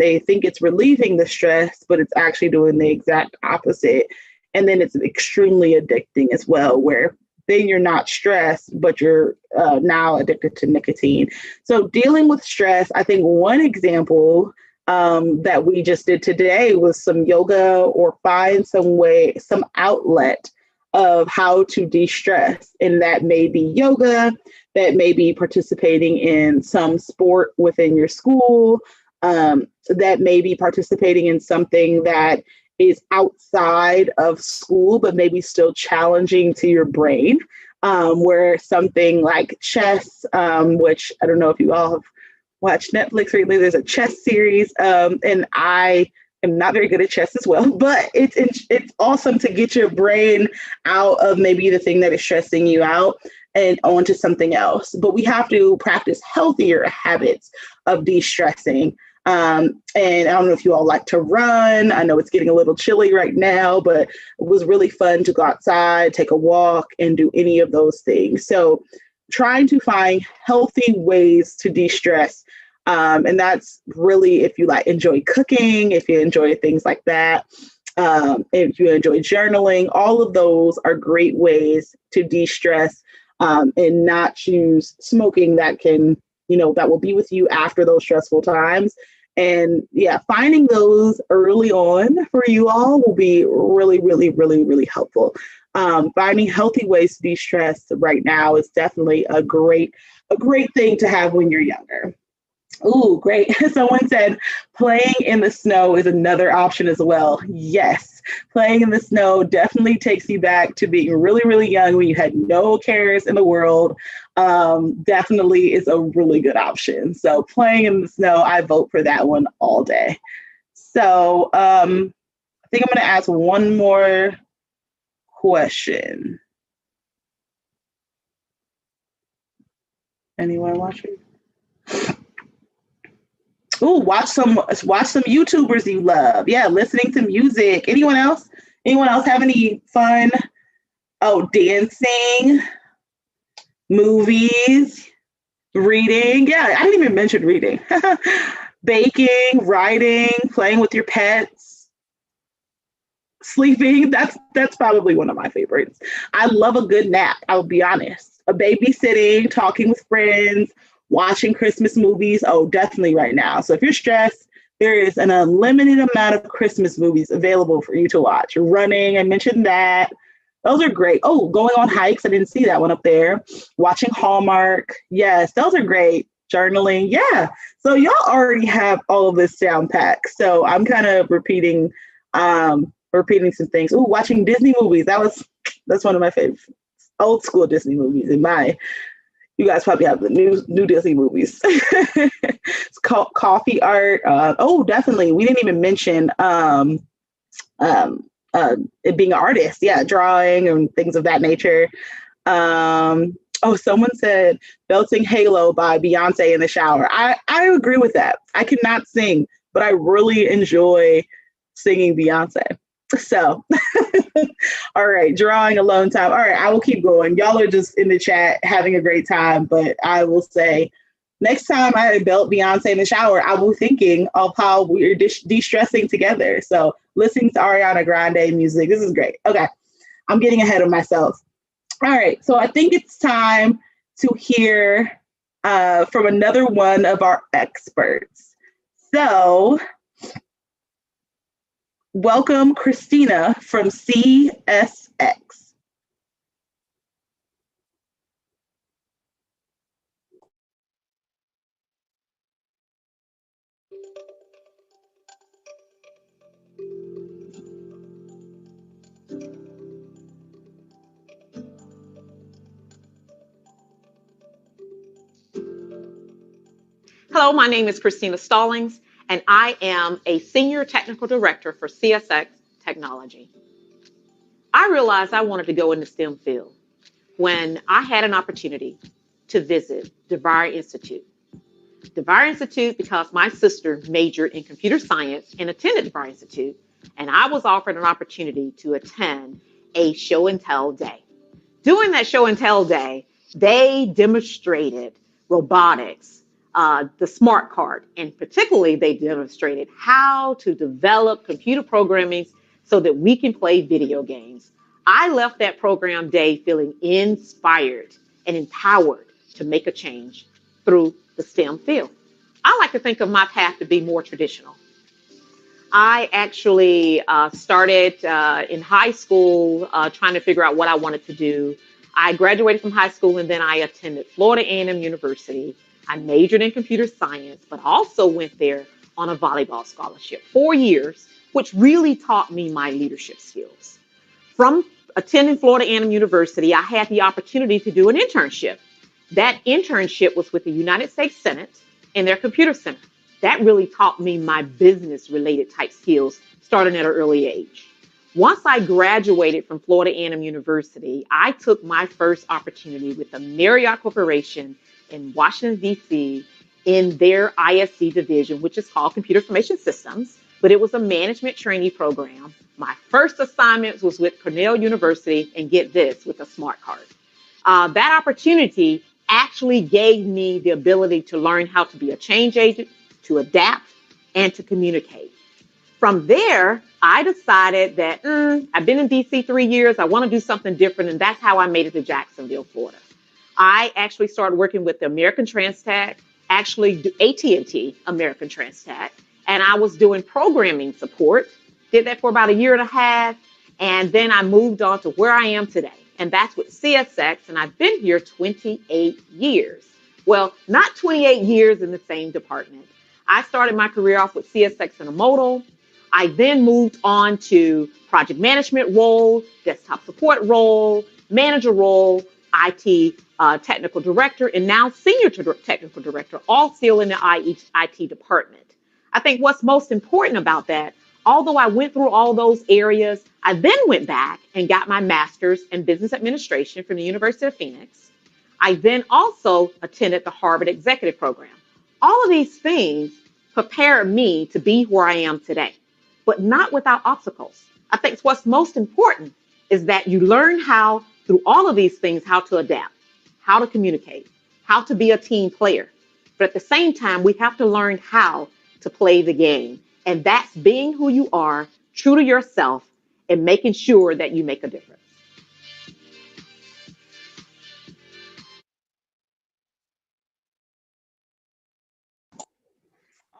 they think it's relieving the stress, but it's actually doing the exact opposite. And then it's extremely addicting as well, where then you're not stressed, but you're now addicted to nicotine. So dealing with stress, I think one example that we just did today was some yoga, or find some outlet of how to de-stress. And that may be yoga, that may be participating in some sport within your school, that may be participating in something that is outside of school, but maybe still challenging to your brain, where something like chess, which I don't know if you all have watched Netflix recently, there's a chess series, and I am not very good at chess as well, but it's awesome to get your brain out of maybe the thing that is stressing you out and onto something else. But we have to practice healthier habits of de-stressing. And I don't know if you all like to run. I know it's getting a little chilly right now, but it was really fun to go outside, take a walk, and do any of those things. So trying to find healthy ways to de-stress. And that's really, if you enjoy cooking, if you enjoy things like that, if you enjoy journaling, all of those are great ways to de-stress, and not choose smoking that can, that will be with you after those stressful times. And yeah, finding those early on for you all will be really, really, really, really helpful. Finding healthy ways to de-stress right now is definitely a great thing to have when you're younger. Ooh, great. Someone said playing in the snow is another option as well. Yes, playing in the snow definitely takes you back to being really, really young when you had no cares in the world. Definitely is a really good option. So playing in the snow, I vote for that one all day. So I think I'm going to ask one more question. Anyone watching? Ooh, watch some YouTubers you love. Yeah, listening to music. Anyone else? Anyone else have any fun? Oh, dancing, movies, reading. Yeah, I didn't even mention reading. Baking, writing, playing with your pets, sleeping. That's probably one of my favorites. I love a good nap, I'll be honest. A babysitting, talking with friends, watching Christmas movies. Oh, definitely right now. So if you're stressed, there is an unlimited amount of Christmas movies available for you to watch. Running, I mentioned that. Those are great. Oh, going on hikes. I didn't see that one up there. Watching Hallmark. Yes, those are great. Journaling. Yeah. So y'all already have all of this down packed. So I'm kind of repeating some things. Oh, watching Disney movies. That's one of my favorite old school Disney movies in my. You guys probably have the new Disney movies. It's called Coffee Art. Oh, definitely. We didn't even mention it being an artist. Yeah, drawing and things of that nature. Oh, someone said Belting Halo by Beyonce in the shower. I agree with that. I cannot sing, but I really enjoy singing Beyonce. So, all right, drawing alone time. All right, I will keep going. Y'all are just in the chat having a great time, but I will say next time I belt Beyonce in the shower, I will be thinking of how we're de-stressing together. So, listening to Ariana Grande music, this is great. Okay, I'm getting ahead of myself. All right, so I think it's time to hear from another one of our experts. So, welcome Christina from CSX. Hello, my name is Christina Stallings, and I am a Senior Technical Director for CSX Technology. I realized I wanted to go in the STEM field when I had an opportunity to visit DeVry Institute. DeVry Institute because my sister majored in computer science and attended DeVry Institute, and I was offered an opportunity to attend a show and tell day. During that show and tell day, they demonstrated robotics, the smart card, and particularly they demonstrated how to develop computer programming so that we can play video games. I left that program day feeling inspired and empowered to make a change through the STEM field. I like to think of my path to be more traditional. I actually started in high school trying to figure out what I wanted to do. I graduated from high school and then I attended Florida A&M University. I majored in computer science, but also went there on a volleyball scholarship, 4 years, which really taught me my leadership skills. From attending Florida A&M University, I had the opportunity to do an internship. That internship was with the United States Senate in their computer center. That really taught me my business related type skills starting at an early age. Once I graduated from Florida A&M University, I took my first opportunity with the Marriott Corporation in Washington, D.C. in their ISC division, which is called Computer Information Systems, but it was a management trainee program. My first assignment was with Cornell University, and get this, with a smart card. That opportunity actually gave me the ability to learn how to be a change agent, to adapt, and to communicate. From there, I decided that I've been in DC 3 years. I want to do something different, and that's how I made it to Jacksonville, Florida. I actually started working with the American Transtac, actually AT&T American Transtac, and I was doing programming support. Did that for about a year and a half, and then I moved on to where I am today, and that's with CSX, and I've been here 28 years. Well, not 28 years in the same department. I started my career off with CSX Intermodal. I then moved on to project management role, desktop support role, manager role, IT technical director, and now senior technical director, all still in the IT department. I think what's most important about that, although I went through all those areas, I then went back and got my master's in business administration from the University of Phoenix. I then also attended the Harvard Executive Program. All of these things prepared me to be where I am today, but not without obstacles. I think what's most important is that you learn how, through all of these things, how to adapt, how to communicate, how to be a team player. But at the same time, we have to learn how to play the game. And that's being who you are, true to yourself, and making sure that you make a difference.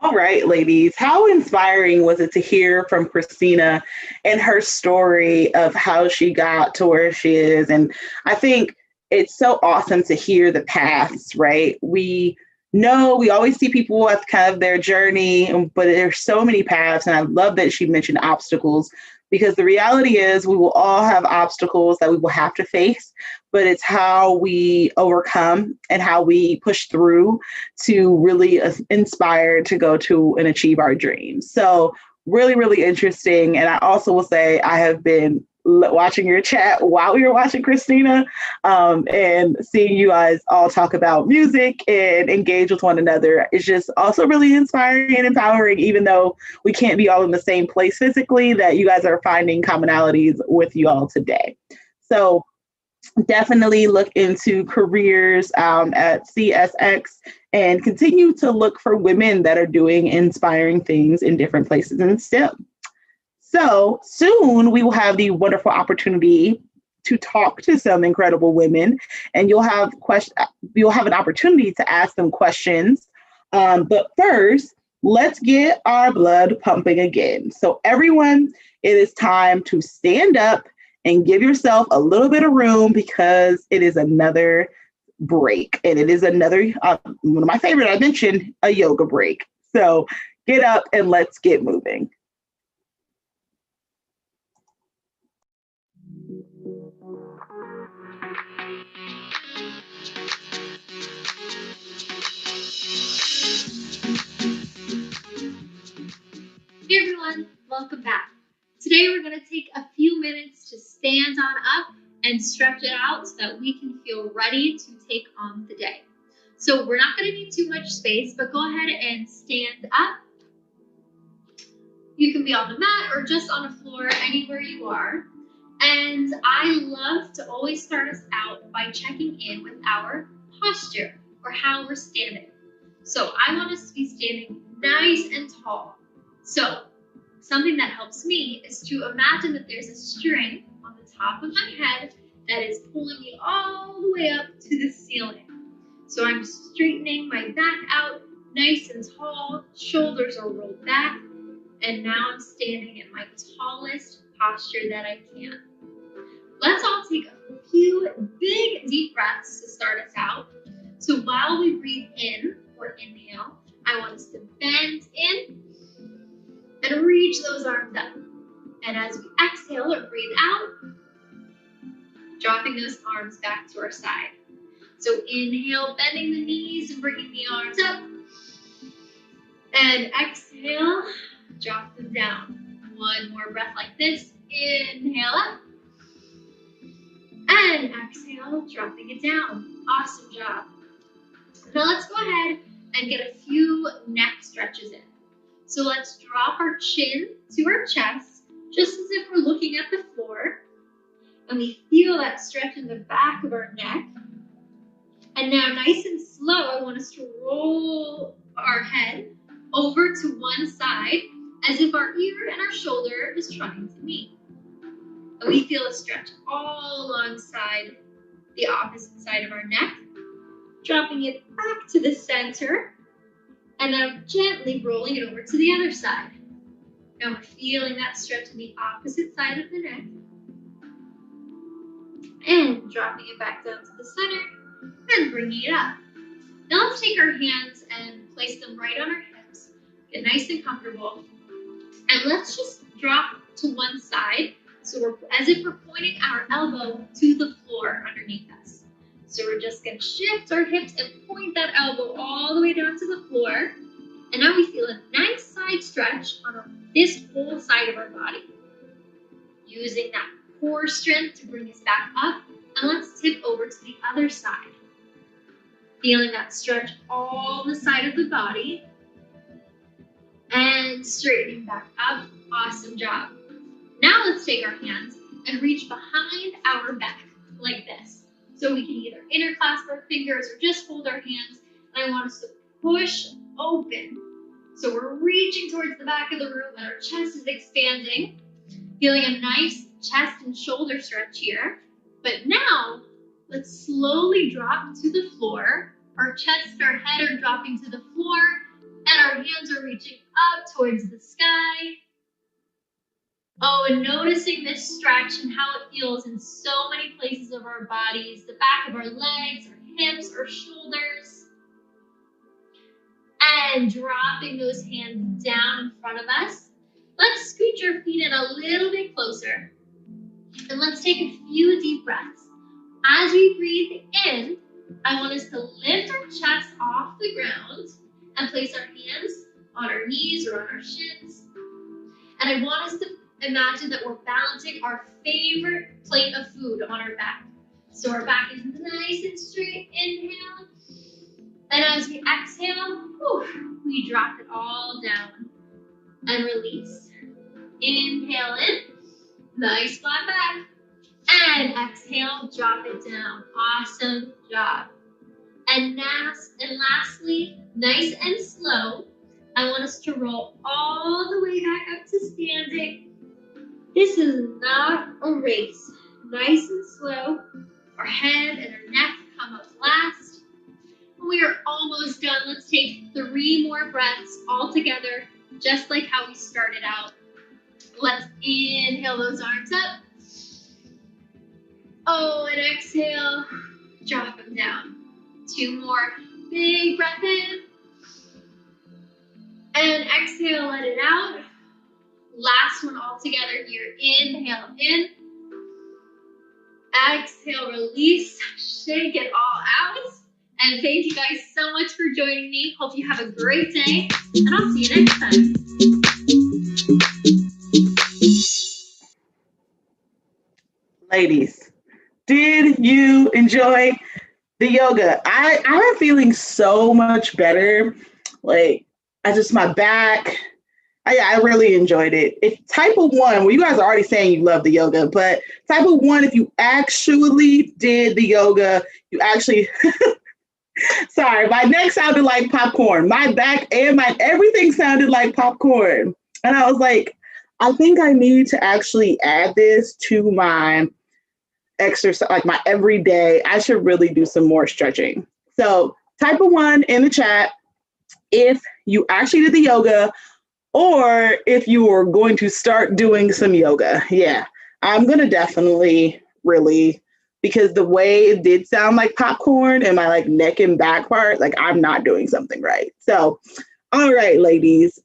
All right, ladies, how inspiring was it to hear from Christina and her story of how she got to where she is? And I think it's so awesome to hear the paths, right? We know we always see people at kind of their journey, but there's so many paths. And I love that she mentioned obstacles, because the reality is we will all have obstacles that we will have to face, but it's how we overcome and how we push through to really inspire to go to and achieve our dreams. So really, really interesting. And I also will say I have been watching your chat while we were watching Christina, and seeing you guys all talk about music and engage with one another is just also really inspiring and empowering, even though we can't be all in the same place physically, that you guys are finding commonalities with you all today. So definitely look into careers at CSX and continue to look for women that are doing inspiring things in different places in STEM. So soon we will have the wonderful opportunity to talk to some incredible women, and you'll have an opportunity to ask them questions. But first, let's get our blood pumping again. So everyone, it is time to stand up and give yourself a little bit of room, because it is another break, and it is another one of my favorite. I mentioned a yoga break. So get up and let's get moving. Hey everyone, welcome back. Today we're going to take a few minutes to stand on up and stretch it out so that we can feel ready to take on the day. So we're not going to need too much space, but go ahead and stand up. You can be on the mat or just on the floor, anywhere you are. And I love to always start us out by checking in with our posture, or how we're standing. So I want us to be standing nice and tall. So something that helps me is to imagine that there's a string on the top of my head that is pulling me all the way up to the ceiling. So I'm straightening my back out nice and tall, shoulders are rolled back, and now I'm standing in my tallest posture that I can. Let's all take a few big deep breaths to start us out. So while we breathe in or inhale, I want us to bend in and reach those arms up. And as we exhale or breathe out, dropping those arms back to our side. So inhale, bending the knees and bringing the arms up. And exhale, drop them down. One more breath like this. Inhale up. And exhale, dropping it down. Awesome job. Now let's go ahead and get a few neck stretches in. So let's drop our chin to our chest, just as if we're looking at the floor. And we feel that stretch in the back of our neck. And now nice and slow, I want us to roll our head over to one side, as if our ear and our shoulder is trying to meet. And we feel a stretch all alongside the opposite side of our neck, dropping it back to the center, and now gently rolling it over to the other side. Now we're feeling that stretch on the opposite side of the neck, and dropping it back down to the center, and bringing it up. Now let's take our hands and place them right on our hips, get nice and comfortable, and let's just drop to one side, so we're as if we're pointing our elbow to the floor underneath us. So we're just going to shift our hips and point that elbow all the way down to the floor. And now we feel a nice side stretch on this whole side of our body. Using that core strength to bring us back up. And let's tip over to the other side. Feeling that stretch all the side of the body. And straightening back up. Awesome job. Now let's take our hands and reach behind our back like this. So we can either interclasp our fingers or just hold our hands. And I want us to push open. So we're reaching towards the back of the room and our chest is expanding. Feeling a nice chest and shoulder stretch here. But now, let's slowly drop to the floor. Our chest and our head are dropping to the floor, and our hands are reaching up towards the sky. Oh, and noticing this stretch and how it feels in so many places of our bodies, the back of our legs, our hips, our shoulders. And dropping those hands down in front of us. Let's scooch our feet in a little bit closer. And let's take a few deep breaths. As we breathe in, I want us to lift our chest off the ground and place our hands on our knees or on our shins. And I want us to Imagine that we're balancing our favorite plate of food on our back. So our back is nice and straight. Inhale. And as we exhale, we drop it all down and release. Inhale in, nice flat back. And exhale, drop it down. Awesome job. And lastly, nice and slow, I want us to roll all the way back up to standing. This is not a race. Nice and slow. Our head and our neck come up last. We are almost done. Let's take 3 more breaths all together, just like how we started out. Let's inhale those arms up. Oh, and exhale, drop them down. 2 more. Big breath in. And exhale, let it out. Last one all together here. Inhale in. Exhale, release. Shake it all out. And thank you guys so much for joining me. Hope you have a great day, and I'll see you next time. Ladies, did you enjoy the yoga? I'm feeling so much better. Like, my back. I really enjoyed it. If type of 1, well, you guys are already saying you love the yoga, but type of 1, if you actually did the yoga, you actually, sorry, my neck sounded like popcorn. My back and everything sounded like popcorn. And I was like, I think I need to actually add this to my exercise, like my everyday. I should really do some more stretching. So type of 1 in the chat if you actually did the yoga, or if you were going to start doing some yoga. Yeah, I'm going to definitely really, because the way it did sound like popcorn and my neck and back part, I'm not doing something right. So, all right, ladies.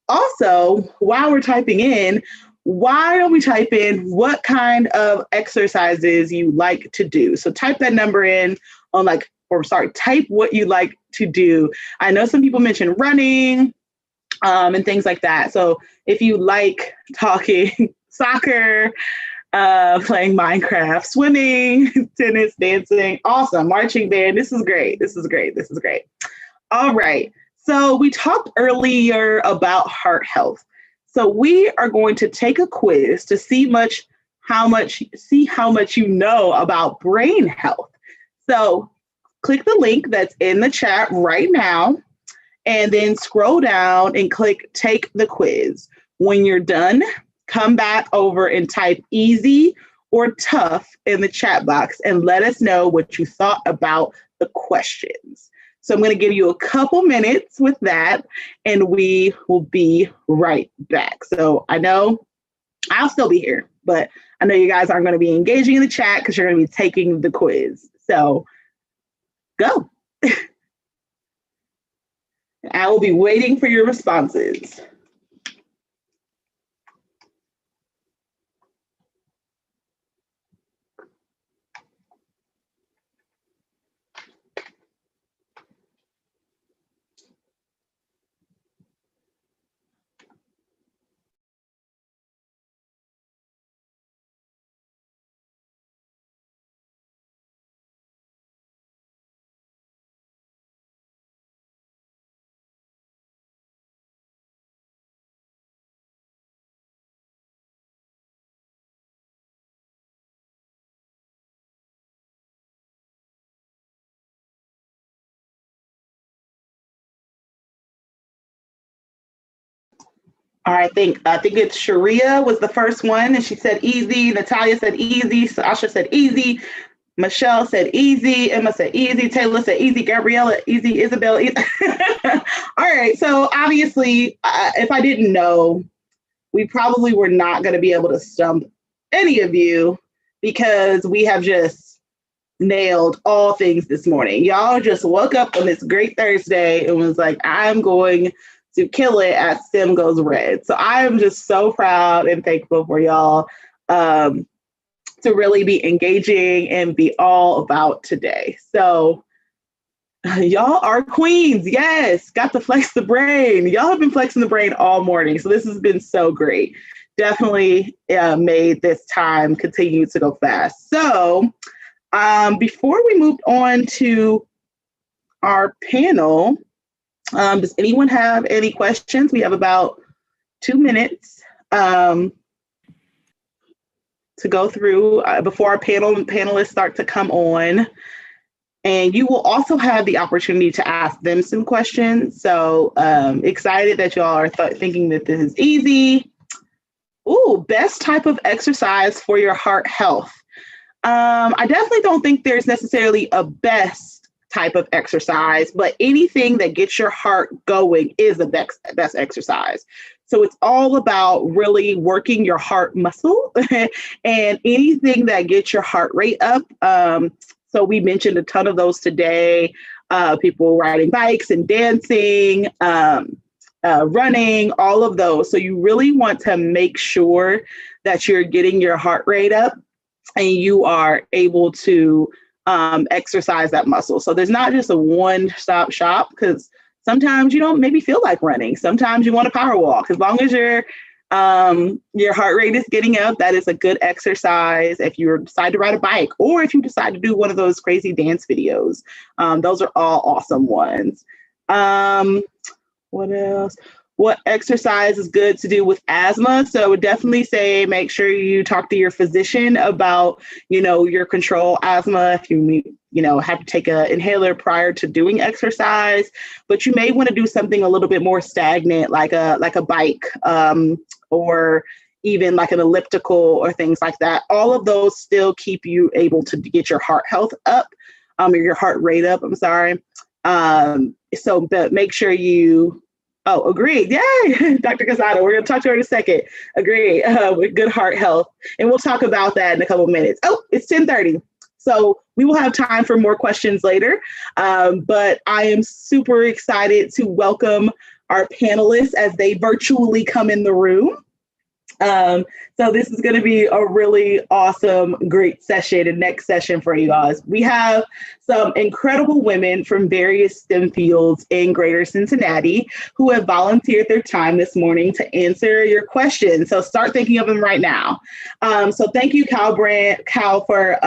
Also, while we're typing in, why don't we type in what kind of exercises you like to do? So type that number in on type what you like to do. I know some people mentioned running, and things like that. So if you like talking soccer, playing Minecraft, swimming, tennis, dancing, awesome, marching band, this is great. All right. So we talked earlier about heart health. So we are going to take a quiz to see how much you know about brain health. So click the link that's in the chat right now, and then scroll down and click take the quiz. When you're done, come back over and type easy or tough in the chat box and let us know what you thought about the questions. So I'm going to give you a couple minutes with that, and we will be right back. So I know I'll still be here, but I know you guys aren't going to be engaging in the chat because you're going to be taking the quiz. So go. I will be waiting for your responses. All right, I think it's Sharia was the first one, and she said easy. Natalia said easy. Sasha said easy. Michelle said easy. Emma said easy. Taylor said easy. Gabriella easy. Isabel easy. All right, so obviously, if I didn't know, we probably were not going to be able to stump any of you because we have just nailed all things this morning. Y'all just woke up on this great Thursday and was like, I'm going to kill it at STEM Goes Red. So I am just so proud and thankful for y'all to really be engaging and be all about today. So y'all are queens. Yes, got to flex the brain. Y'all have been flexing the brain all morning. So this has been so great. definitely made this time continue to go fast. So before we move on to our panel, does anyone have any questions? We have about 2 minutes to go through before our panelists start to come on. And you will also have the opportunity to ask them some questions. So excited that y'all are thinking that this is easy. Ooh, best type of exercise for your heart health. I definitely don't think there's necessarily a best type of exercise, but anything that gets your heart going is the best exercise. So it's all about really working your heart muscle and anything that gets your heart rate up. So we mentioned a ton of those today, people riding bikes and dancing, running, all of those. So you really want to make sure that you're getting your heart rate up and you are able to exercise that muscle. So there's not just a one-stop shop, because sometimes you don't maybe feel like running. Sometimes you want to power walk. As long as your heart rate is getting up, that is a good exercise. If you decide to ride a bike, or if you decide to do one of those crazy dance videos, those are all awesome ones. What else? What exercise is good to do with asthma? So I would definitely say make sure you talk to your physician about, your control asthma. If you have to take an inhaler prior to doing exercise, but you may want to do something a little bit more stagnant, like a bike, or even like an elliptical or things like that. All of those still keep you able to get your heart health up, or your heart rate up. I'm sorry. But make sure you. Oh, agreed. Yay, Dr. Casado. We're going to talk to her in a second. Agreed. With good heart health. And we'll talk about that in a couple of minutes. Oh, it's 10:30. So we will have time for more questions later. But I am super excited to welcome our panelists as they virtually come in the room. So this is going to be a really awesome, great session and next session for you guys. We have some incredible women from various STEM fields in Greater Cincinnati who have volunteered their time this morning to answer your questions. So start thinking of them right now. So thank you, Cal, for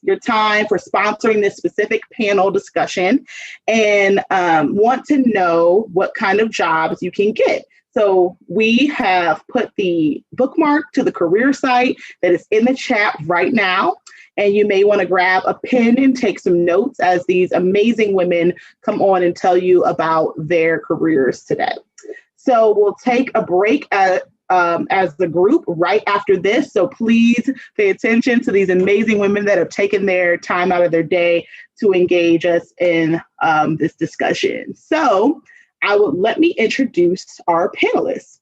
your time, for sponsoring this specific panel discussion, and want to know what kind of jobs you can get. So we have put the bookmark to the career site that is in the chat right now. And you may want to grab a pen and take some notes as these amazing women come on and tell you about their careers today. So we'll take a break as the group right after this. So please pay attention to these amazing women that have taken their time out of their day to engage us in this discussion. So let me introduce our panelists.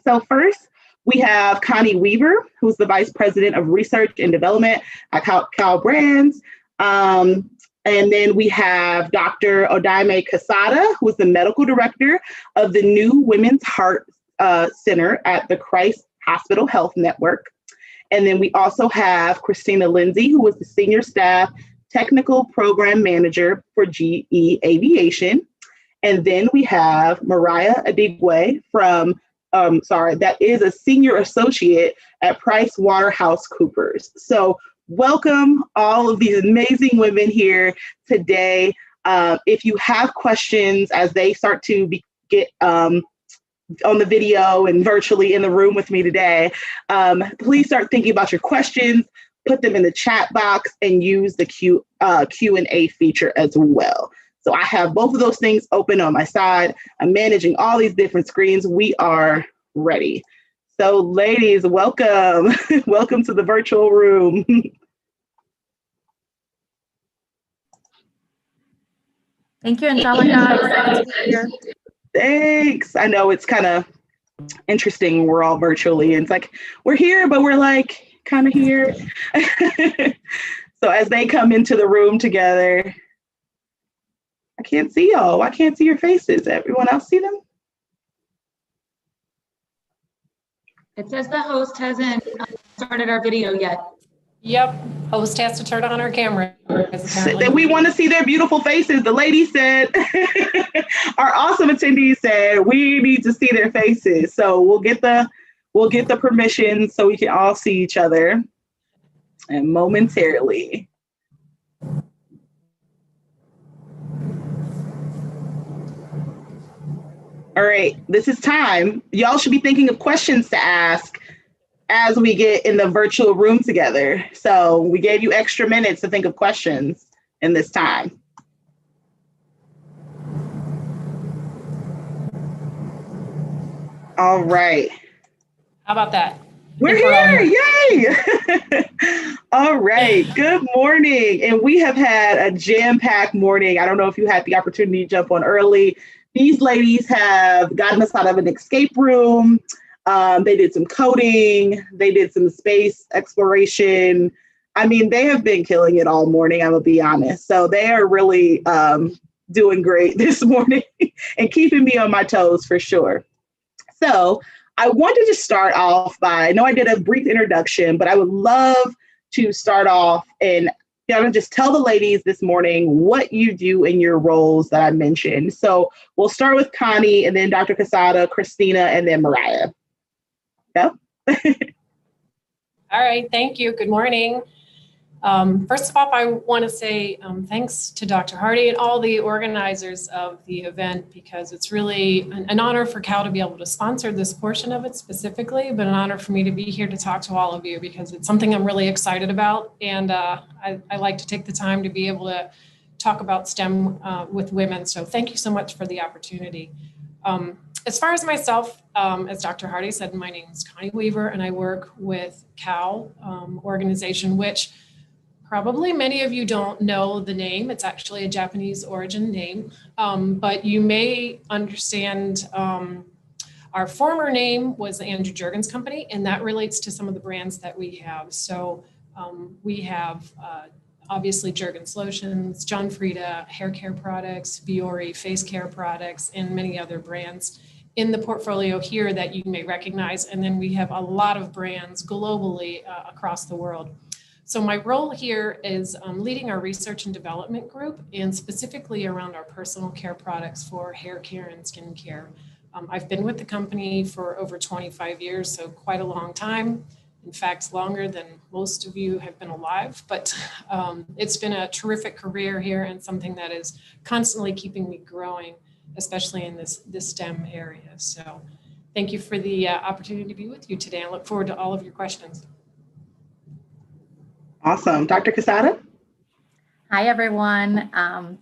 So first, we have Connie Weaver, who's the Vice President of Research and Development at Cal Brands. And then we have Dr. Odaime Casada, who is the Medical Director of the new Women's Heart Center at the Christ Hospital Health Network. And then we also have Christina Lindsay, who is the Senior Staff Technical Program Manager for GE Aviation. And then we have Mariah Adigwe that is a Senior Associate at Price Waterhouse Coopers. So welcome all of these amazing women here today. If you have questions as they start to get on the video and virtually in the room with me today, please start thinking about your questions, put them in the chat box, and use the Q&A feature as well. So I have both of those things open on my side. I'm managing all these different screens. We are ready. So ladies, welcome. Welcome to the virtual room. Thank you, Angelica. Thanks. I know it's kind of interesting. We're all virtually, and it's like, we're here, but we're like kind of here. So as they come into the room together, I can't see y'all. I can't see your faces. Everyone else see them? It says the host hasn't started our video yet. Yep, host has to turn on her camera. That we want to see their beautiful faces. The lady said, our awesome attendees said, we need to see their faces. So we'll get the we'll get the permission so we can all see each other and momentarily. All right, this is time. Y'all should be thinking of questions to ask as we get in the virtual room together. So we gave you extra minutes to think of questions in this time. All right. How about that? We're here. Yay. All right. Good morning. And we have had a jam-packed morning. I don't know if you had the opportunity to jump on early. These ladies have gotten us out of an escape room. They did some coding. They did some space exploration. I mean, they have been killing it all morning, I'm going to be honest. So they are really doing great this morning and keeping me on my toes for sure. So I wanted to start off by, I know I did a brief introduction, but I would love to start off and just tell the ladies this morning what you do in your roles that I mentioned. So we'll start with Connie and then Dr. Quesada, Christina, and then Mariah. Go. All right, thank you. Good morning. First of all, I want to say thanks to Dr. Hardy and all the organizers of the event, because it's really an honor for Cal to be able to sponsor this portion of it specifically, but an honor for me to be here to talk to all of you because it's something I'm really excited about. And I like to take the time to be able to talk about STEM with women. So thank you so much for the opportunity. As far as myself, as Dr. Hardy said, my name is Connie Weaver, and I work with CAL organization, which probably many of you don't know the name. It's actually a Japanese origin name, but you may understand our former name was the Andrew Jergens Company, and that relates to some of the brands that we have. So we have obviously Jergens lotions, John Frieda hair care products, Biore face care products, and many other brands in the portfolio here that you may recognize. And then we have a lot of brands globally across the world. So my role here is leading our research and development group, and specifically around our personal care products for hair care and skin care. I've been with the company for over 25 years, so quite a long time. In fact, longer than most of you have been alive, but it's been a terrific career here and something that is constantly keeping me growing, especially in this STEM area. So thank you for the opportunity to be with you today. I look forward to all of your questions. Awesome. Dr. Quesada? Hi, everyone.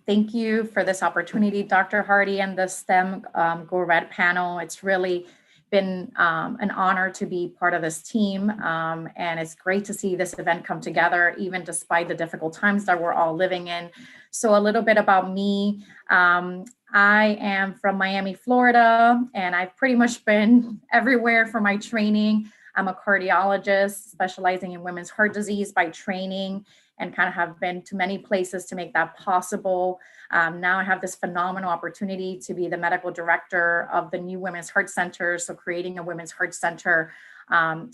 Thank you for this opportunity, Dr. Hardy and the STEM Go Red panel. It's really been an honor to be part of this team. And it's great to see this event come together, even despite the difficult times that we're all living in. So a little bit about me. I am from Miami, Florida, and I've pretty much been everywhere for my training. I'm a cardiologist specializing in women's heart disease by training, and kind of have been to many places to make that possible. Now I have this phenomenal opportunity to be the medical director of the new Women's Heart Center. So creating a Women's Heart Center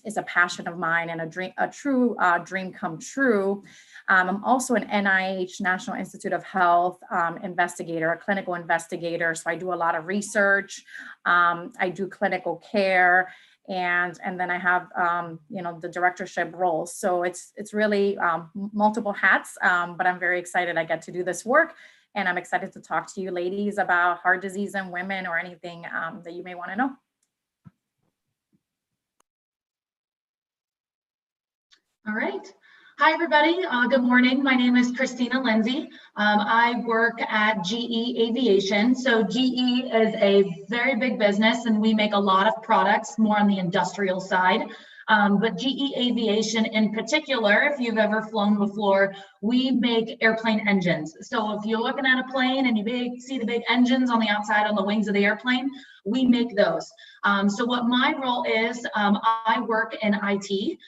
is a passion of mine and a true dream come true. I'm also an NIH, National Institute of Health investigator, a clinical investigator. So I do a lot of research. I do clinical care. And then I have, the directorship role. So it's really multiple hats, but I'm very excited I get to do this work. And I'm excited to talk to you ladies about heart disease and women or anything that you may want to know. All right. Hi, everybody. Good morning. My name is Christina Lindsay. I work at GE Aviation. So GE is a very big business, and we make a lot of products more on the industrial side. But GE Aviation in particular, if you've ever flown before, we make airplane engines. So if you're looking at a plane and you see the big engines on the outside on the wings of the airplane, we make those. So what my role is, I work in IT.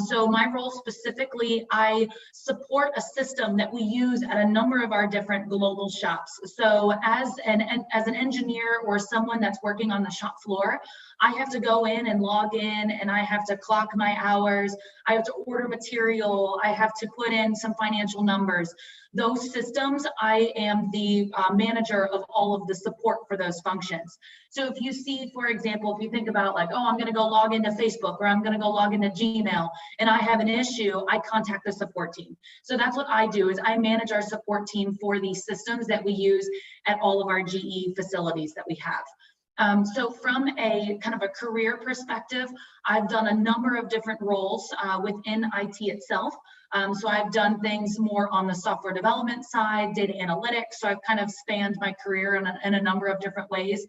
So my role specifically, I support a system that we use at a number of our different global shops. So as an engineer or someone that's working on the shop floor, I have to go in and log in, and I have to clock my hours. I have to order material. I have to put in some financial numbers. Those systems, I am the manager of all of the support for those functions. So if you see, for example, if you think about like, oh, I'm going to go log into Facebook or I'm going to go log into Gmail and I have an issue, I contact the support team. So that's what I do, is I manage our support team for these systems that we use at all of our GE facilities that we have. So from a kind of a career perspective, I've done a number of different roles within IT itself. So I've done things more on the software development side, data analytics. So I've kind of spanned my career in a number of different ways.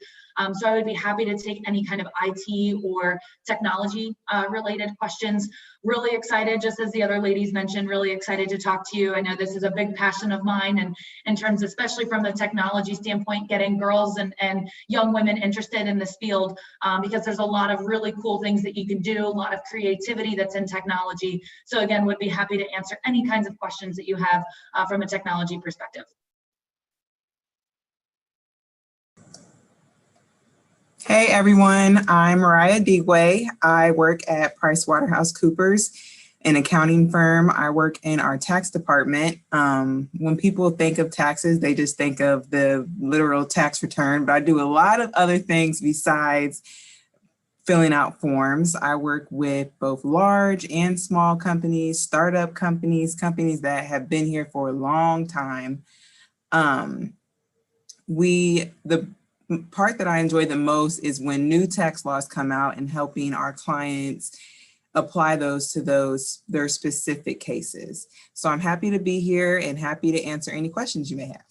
So I would be happy to take any kind of IT or technology related questions. Really excited, just as the other ladies mentioned, really excited to talk to you. I know this is a big passion of mine, and in terms, especially from the technology standpoint, getting girls and young women interested in this field, because there's a lot of really cool things that you can do, a lot of creativity that's in technology. So again, would be happy to answer any kinds of questions that you have from a technology perspective. Hey everyone, I'm Mariah Degway. I work at PricewaterhouseCoopers, an accounting firm. I work in our tax department. When people think of taxes, they just think of the literal tax return, but I do a lot of other things besides filling out forms. I work with both large and small companies, startup companies, companies that have been here for a long time. The part that I enjoy the most is when new tax laws come out and helping our clients apply those to their specific cases. So I'm happy to be here and happy to answer any questions you may have.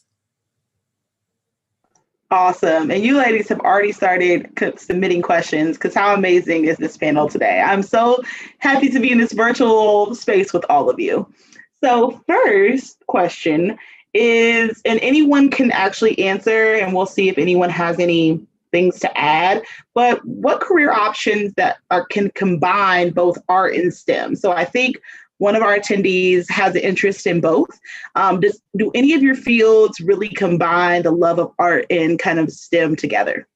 Awesome. And you ladies have already started submitting questions, because how amazing is this panel today? I'm so happy to be in this virtual space with all of you. So first question is, and anyone can actually answer, and we'll see if anyone has any things to add, but what career options that can combine both art and STEM? So I think one of our attendees has an interest in both. Do any of your fields really combine the love of art and kind of STEM together?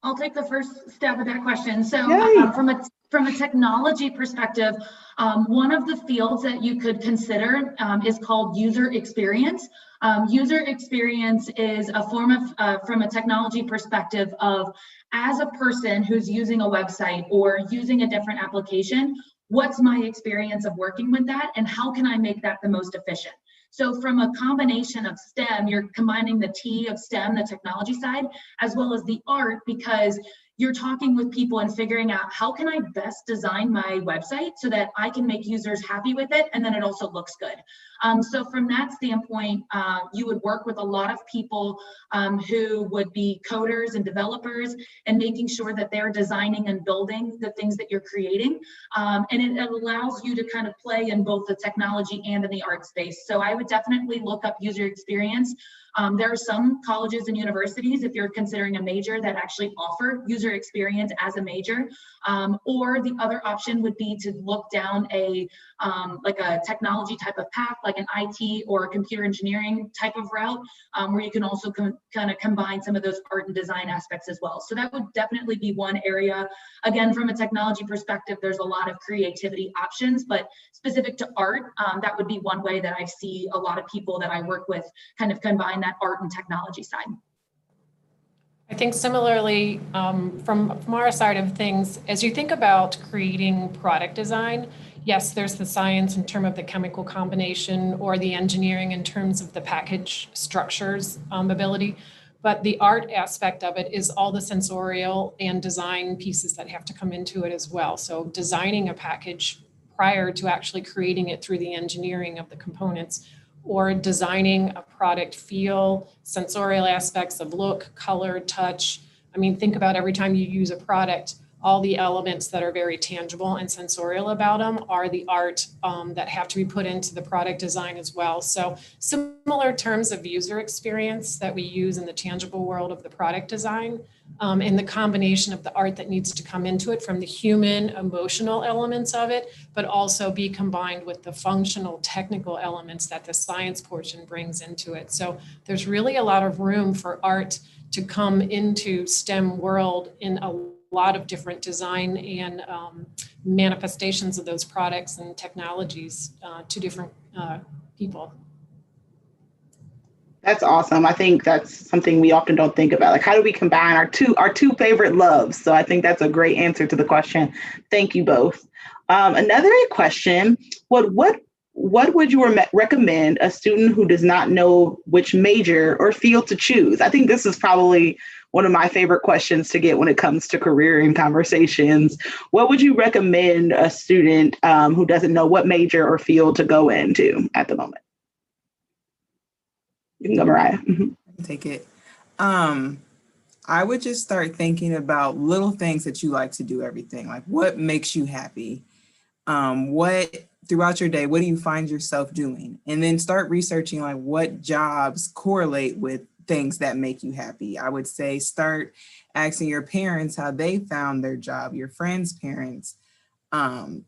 I'll take the first stab at that question. So from a technology perspective, one of the fields that you could consider is called user experience. User experience is a form of, from a technology perspective, of as a person who's using a website or using a different application, what's my experience of working with that and how can I make that the most efficient? So from a combination of STEM, you're combining the T of STEM, the technology side, as well as the art, because you're talking with people and figuring out how can I best design my website so that I can make users happy with it and then it also looks good. So from that standpoint, you would work with a lot of people who would be coders and developers and making sure that they're designing and building the things that you're creating. And it allows you to kind of play in both the technology and in the art space. So I would definitely look up user experience. There are some colleges and universities, if you're considering a major, that actually offer user experience as a major. Or the other option would be to look down like a technology type of path, like an IT or a computer engineering type of route, where you can also kind of combine some of those art and design aspects as well. So that would definitely be one area. Again, from a technology perspective, there's a lot of creativity options, but specific to art, that would be one way that I see a lot of people that I work with kind of combine that art and technology side. I think similarly, from our side of things, as you think about creating product design, yes, there's the science in terms of the chemical combination or the engineering in terms of the package structures ability, but the art aspect of it is all the sensorial and design pieces that have to come into it as well. So designing a package prior to actually creating it through the engineering of the components, or designing a product feel, sensorial aspects of look, color, touch. I mean, think about every time you use a product, all the elements that are very tangible and sensorial about them are the art that have to be put into the product design as well. So similar terms of user experience that we use in the tangible world of the product design, and the combination of the art that needs to come into it from the human emotional elements of it, but also be combined with the functional technical elements that the science portion brings into it. So there's really a lot of room for art to come into STEM world in a lot of different design and manifestations of those products and technologies to different people. That's awesome. I think that's something we often don't think about. Like, how do we combine our two favorite loves? So I think that's a great answer to the question. Thank you both. Another question: what would you recommend a student who does not know which major or field to choose? I think this is probably one of my favorite questions to get when it comes to career and conversations. What would you recommend a student who doesn't know what major or field to go into at the moment? You can go, Mariah. Mm-hmm. Take it. I would just start thinking about little things that you like to do, everything. Like, what makes you happy? What throughout your day, what do you find yourself doing? And then start researching like what jobs correlate with things that make you happy. I would say start asking your parents how they found their job, your friends' parents.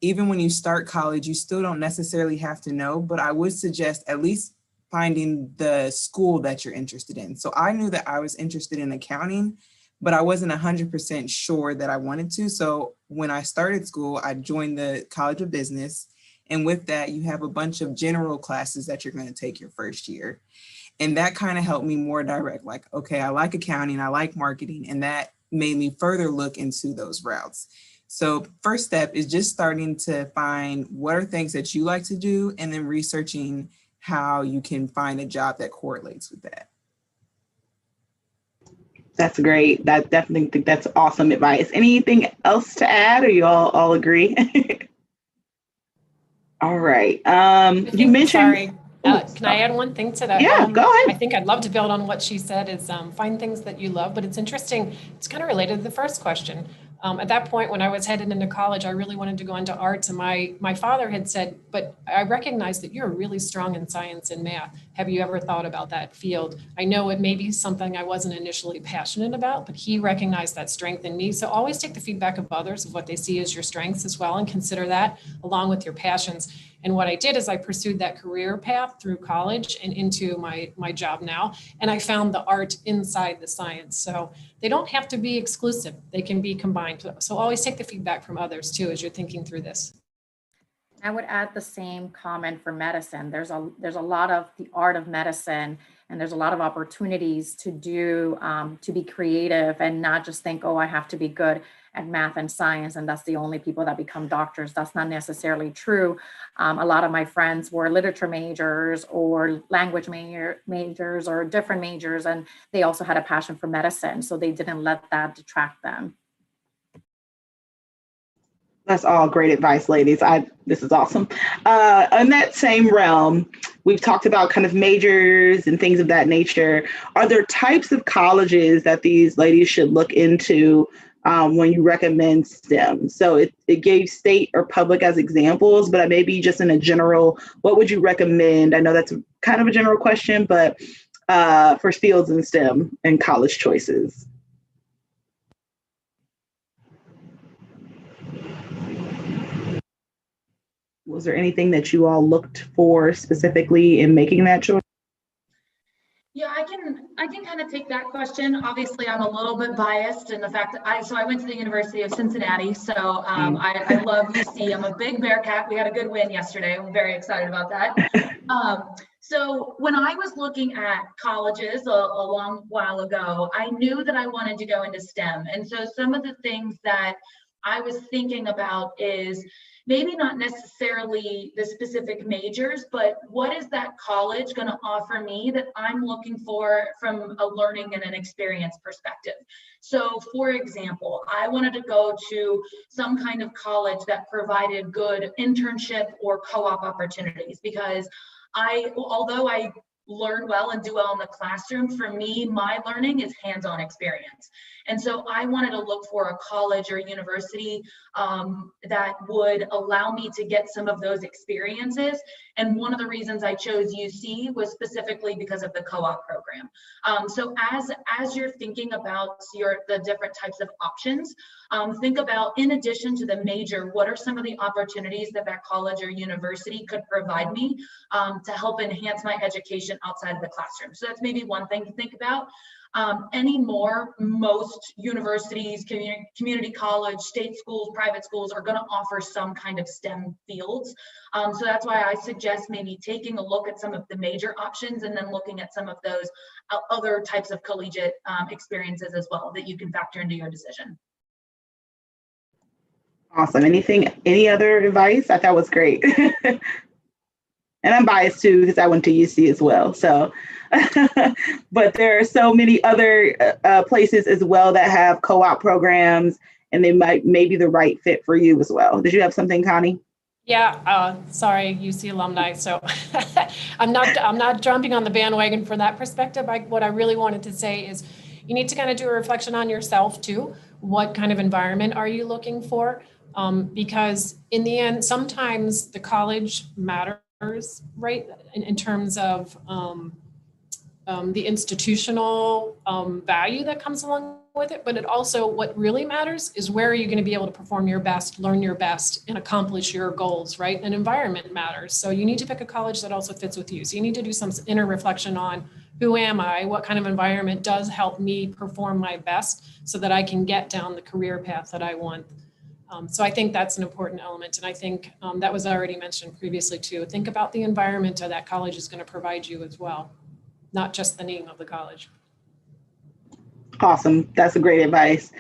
Even when you start college, you still don't necessarily have to know, but I would suggest at least finding the school that you're interested in. So I knew that I was interested in accounting, but I wasn't 100% sure that I wanted to. So when I started school, I joined the College of Business. And with that, you have a bunch of general classes that you're going to take your first year. And that kind of helped me more direct, like, okay, I like accounting, I like marketing, and that made me further look into those routes. So first step is just starting to find what are things that you like to do, and then researching how you can find a job that correlates with that. That's great. That definitely think that's awesome advice. Anything else to add, or you all agree? All right. You mentioned. Sorry. Can I add one thing to that? Yeah, go ahead. I think I'd love to build on what she said is find things that you love, but it's interesting. It's kind of related to the first question. At that point, when I was headed into college, I really wanted to go into arts. And my father had said, but I recognize that you're really strong in science and math. Have you ever thought about that field? I know it may be something I wasn't initially passionate about, but he recognized that strength in me. So always take the feedback of others of what they see as your strengths as well, and consider that along with your passions. And what I did is I pursued that career path through college and into my job now. And I found the art inside the science. So they don't have to be exclusive. They can be combined. So always take the feedback from others too, as you're thinking through this. I would add the same comment for medicine. There's a lot of the art of medicine, and there's a lot of opportunities to do, to be creative and not just think, oh, I have to be good at math and science, and that's the only people that become doctors. That's not necessarily true. A lot of my friends were literature majors or language majors or different majors, and they also had a passion for medicine, so they didn't let that detract them. That's all great advice, ladies. This is awesome. In that same realm, we've talked about kind of majors and things of that nature. Are there types of colleges that these ladies should look into when you recommend STEM? So it gave state or public as examples, but maybe just in a general, what would you recommend? I know that's kind of a general question, but for fields in STEM and college choices. Was there anything that you all looked for specifically in making that choice? Yeah, I can kind of take that question. Obviously, I'm a little bit biased in the fact that I went to the University of Cincinnati, so I love UC. I'm a big Bearcat. We had a good win yesterday. I'm very excited about that. So when I was looking at colleges a long while ago, I knew that I wanted to go into STEM. And so some of the things that I was thinking about is maybe not necessarily the specific majors, but what is that college going to offer me that I'm looking for from a learning and an experience perspective? So for example, I wanted to go to some kind of college that provided good internship or co-op opportunities, because although I learn well and do well in the classroom, for me, my learning is hands-on experience. And so I wanted to look for a college or university that would allow me to get some of those experiences. And one of the reasons I chose UC was specifically because of the co-op program. So as you're thinking about the different types of options, think about, in addition to the major, what are some of the opportunities that college or university could provide me to help enhance my education outside of the classroom? So that's maybe one thing to think about. Anymore, most universities, community college, state schools, private schools are going to offer some kind of STEM fields. So that's why I suggest maybe taking a look at some of the major options and then looking at some of those other types of collegiate experiences as well that you can factor into your decision. Awesome. Any other advice? I thought was great. And I'm biased too because I went to UC as well. So, but there are so many other places as well that have co-op programs, and they may be the right fit for you as well. Did you have something, Connie? Yeah, sorry, UC alumni. So I'm not jumping on the bandwagon from that perspective. What I really wanted to say is you need to kind of do a reflection on yourself too. What kind of environment are you looking for? Because in the end, sometimes the college matters, right? In terms of the institutional value that comes along with it, but it also, what really matters is where are you going to be able to perform your best, learn your best, and accomplish your goals, right? And environment matters. So you need to pick a college that also fits with you. So you need to do some inner reflection on who am I? What kind of environment does help me perform my best so that I can get down the career path that I want. So I think that's an important element. And I think that was already mentioned previously too. Think about the environment that college is going to provide you as well, not just the name of the college. Awesome. That's a great advice.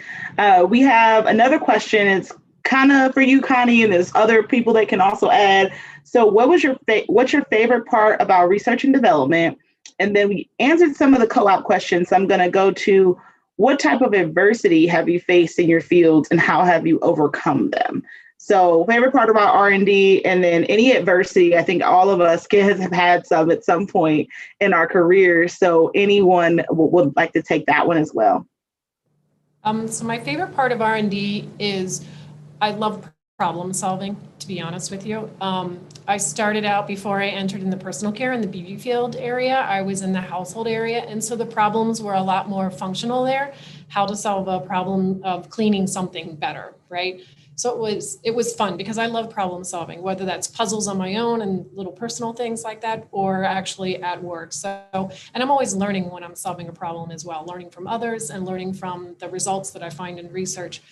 We have another question. It's kind of for you, Connie, and there's other people that can also add. So what's your favorite part about research and development? And then we answered some of the co-op questions. So I'm going to go to what type of adversity have you faced in your fields and how have you overcome them? So favorite part about R&D, and then any adversity. I think all of us kids have had some at some point in our careers. So anyone would like to take that one as well. So my favorite part of R&D is I love problem solving, to be honest with you. I started out before I entered in the personal care in the beauty field area. I was in the household area. And so the problems were a lot more functional there, how to solve a problem of cleaning something better, right? So it was fun because I love problem solving, whether that's puzzles on my own and little personal things like that, or actually at work. So, and I'm always learning when I'm solving a problem as well, learning from others and learning from the results that I find in research.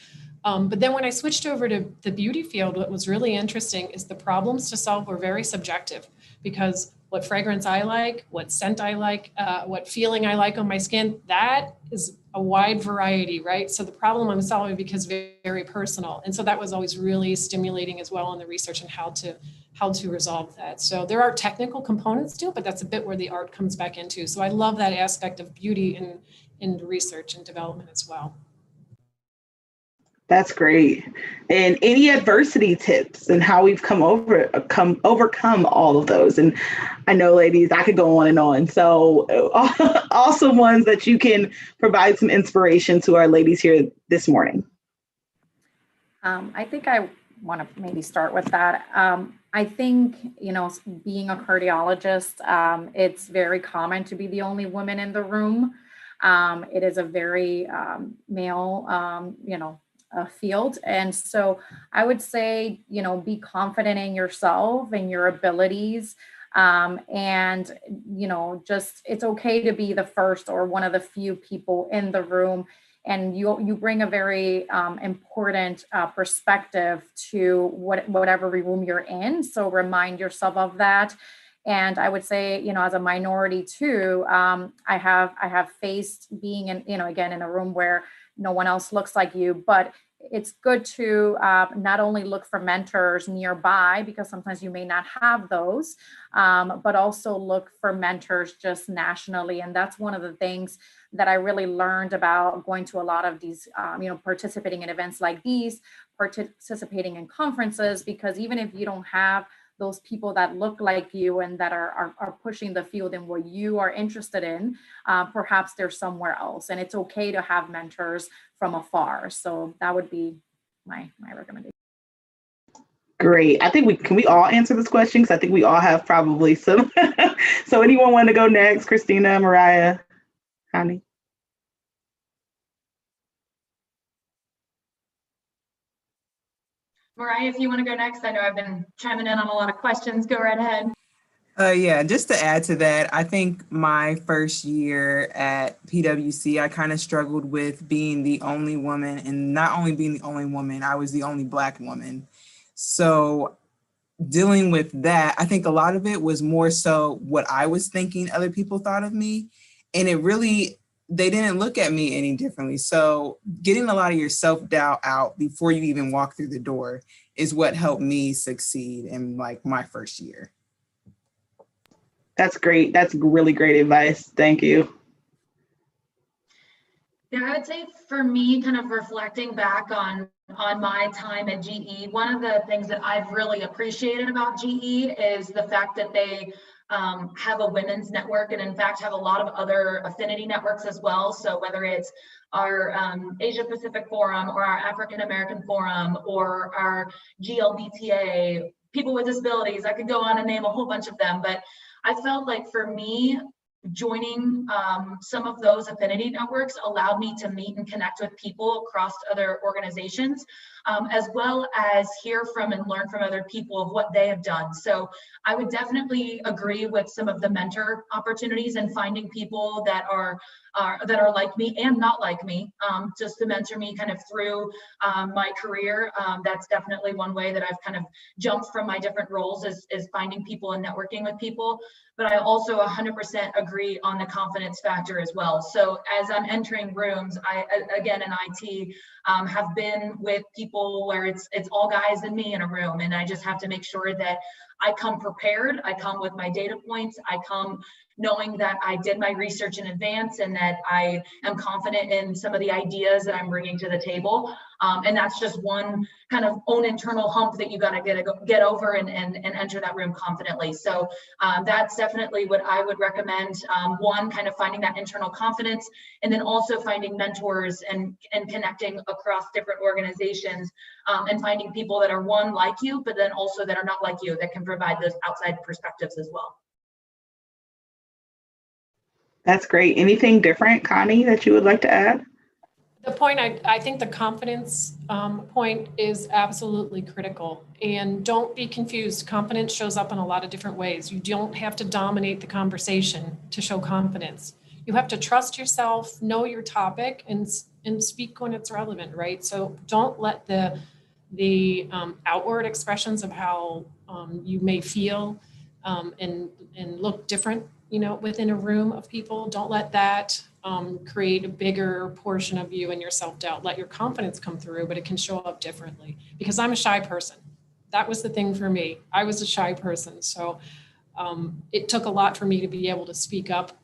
But then when I switched over to the beauty field, what was really interesting is the problems to solve were very subjective, because what fragrance I like, what scent I like, what feeling I like on my skin, that is a wide variety, right? So the problem I'm solving becomes very, very personal. And so that was always really stimulating as well in the research and how to resolve that. So there are technical components to it, but that's a bit where the art comes back into. So I love that aspect of beauty in research and development as well. That's great. And any adversity tips and how we've overcome all of those. And I know, ladies, I could go on and on. So awesome ones that you can provide some inspiration to our ladies here this morning. I think I want to maybe start with that. I think, being a cardiologist, it's very common to be the only woman in the room. It is a very male, field. And so I would say, be confident in yourself and your abilities. And, just it's okay to be the first or one of the few people in the room. And you bring a very important perspective to whatever room you're in. So remind yourself of that. And I would say, as a minority too, I have faced being in, again, in a room where no one else looks like you, but it's good to not only look for mentors nearby, because sometimes you may not have those, but also look for mentors just nationally. And that's one of the things that I really learned about going to a lot of these, participating in events like these, participating in conferences, because even if you don't have those people that look like you and that are pushing the field in what you are interested in, perhaps they're somewhere else. And it's okay to have mentors from afar. So that would be my recommendation. Great. I think can we all answer this question? Because I think we all have probably some. So anyone want to go next? Christina, Mariah, Connie? Mariah, if you want to go next, I know I've been chiming in on a lot of questions. Go right ahead. Yeah, just to add to that, I think my first year at PwC, I kind of struggled with being the only woman, and not only being the only woman, I was the only Black woman. So dealing with that, I think a lot of it was more so what I was thinking other people thought of me. And it really, they didn't look at me any differently. So getting a lot of your self-doubt out before you even walk through the door is what helped me succeed in like my first year. That's great. That's really great advice. Thank you. Yeah, I would say for me, kind of reflecting back on my time at GE, one of the things that I've really appreciated about GE is the fact that they have a women's network, and in fact have a lot of other affinity networks as well. So whether it's our Asia Pacific Forum or our African American Forum or our GLBTA, people with disabilities, I could go on and name a whole bunch of them, but I felt like for me, joining some of those affinity networks allowed me to meet and connect with people across other organizations, as well as hear from and learn from other people of what they have done. So I would definitely agree with some of the mentor opportunities and finding people that are like me and not like me, just to mentor me kind of through my career. That's definitely one way that I've kind of jumped from my different roles is finding people and networking with people. But I also 100% agree on the confidence factor as well. So as I'm entering rooms, I, again, in IT, have been with people where it's all guys and me in a room. And I just have to make sure that I come prepared. I come with my data points. I come knowing that I did my research in advance and that I am confident in some of the ideas that I'm bringing to the table. And that's just one kind of own internal hump that you got to get over and enter that room confidently. So that's definitely what I would recommend. One, kind of finding that internal confidence, and then also finding mentors and connecting across different organizations, and finding people that are one like you, but then also that are not like you, that can provide those outside perspectives as well. That's great. Anything different, Connie, that you would like to add? The point, I think the confidence point is absolutely critical. And don't be confused. Confidence shows up in a lot of different ways. You don't have to dominate the conversation to show confidence. You have to trust yourself, know your topic, and speak when it's relevant, right? So don't let the outward expressions of how you may feel and look different, within a room of people, don't let that create a bigger portion of you and your self-doubt. Let your confidence come through, but it can show up differently. Because I'm a shy person. That was the thing for me. I was a shy person. So it took a lot for me to be able to speak up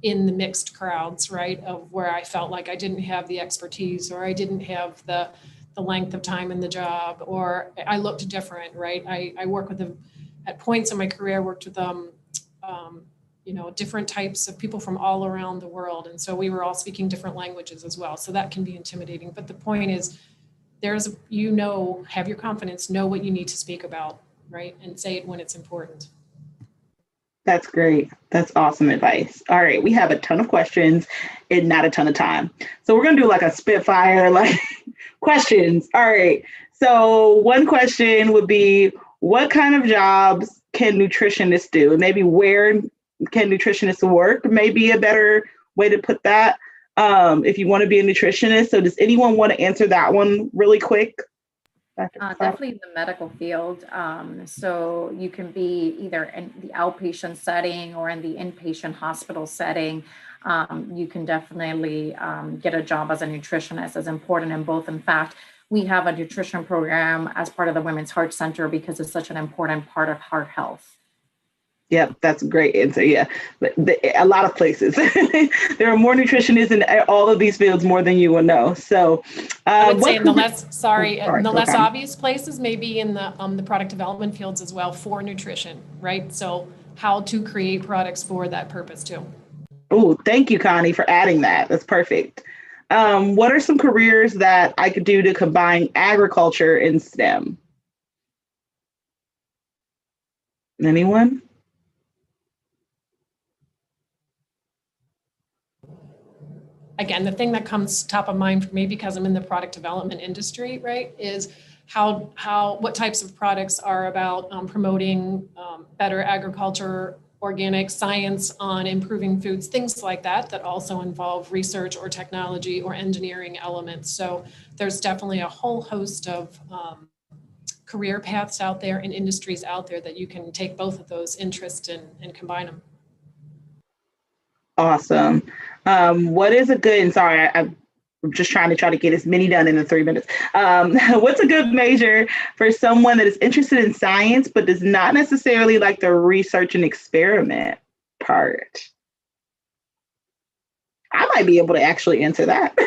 in the mixed crowds, right? Of where I felt like I didn't have the expertise, or I didn't have the length of time in the job, or I looked different, right? I work with at points in my career, I worked with different types of people from all around the world. And so we were all speaking different languages as well. So that can be intimidating. But the point is, have your confidence, know what you need to speak about, right? And say it when it's important. That's great. That's awesome advice. All right. We have a ton of questions and not a ton of time. So we're going to do like a spitfire, questions. All right. So one question would be, what kind of jobs can nutritionists do? And maybe where can nutritionists work? Maybe a better way to put that, if you want to be a nutritionist. So does anyone want to answer that one really quick? Definitely in the medical field. So you can be either in the outpatient setting or in the inpatient hospital setting. You can definitely get a job as a nutritionist. It's important in both. In fact, we have a nutrition program as part of the Women's Heart Center because it's such an important part of heart health. Yep, that's a great answer. Yeah, but a lot of places. There are more nutritionists in all of these fields more than you will know. So I would say in the less obvious places, maybe in the product development fields as well for nutrition, right? So how to create products for that purpose too. Oh, thank you, Connie, for adding that. That's perfect. What are some careers that I could do to combine agriculture and STEM? Anyone? Again, the thing that comes top of mind for me, because I'm in the product development industry, right, is what types of products are about promoting better agriculture, organic science on improving foods, things like that, that also involve research or technology or engineering elements. So there's definitely a whole host of career paths out there and industries out there that you can take both of those interests and combine them. Awesome. What is a good, and sorry, I'm just trying to get as many done in the 3 minutes. What's a good major for someone that is interested in science, but does not necessarily like the research and experiment part? I might be able to actually answer that.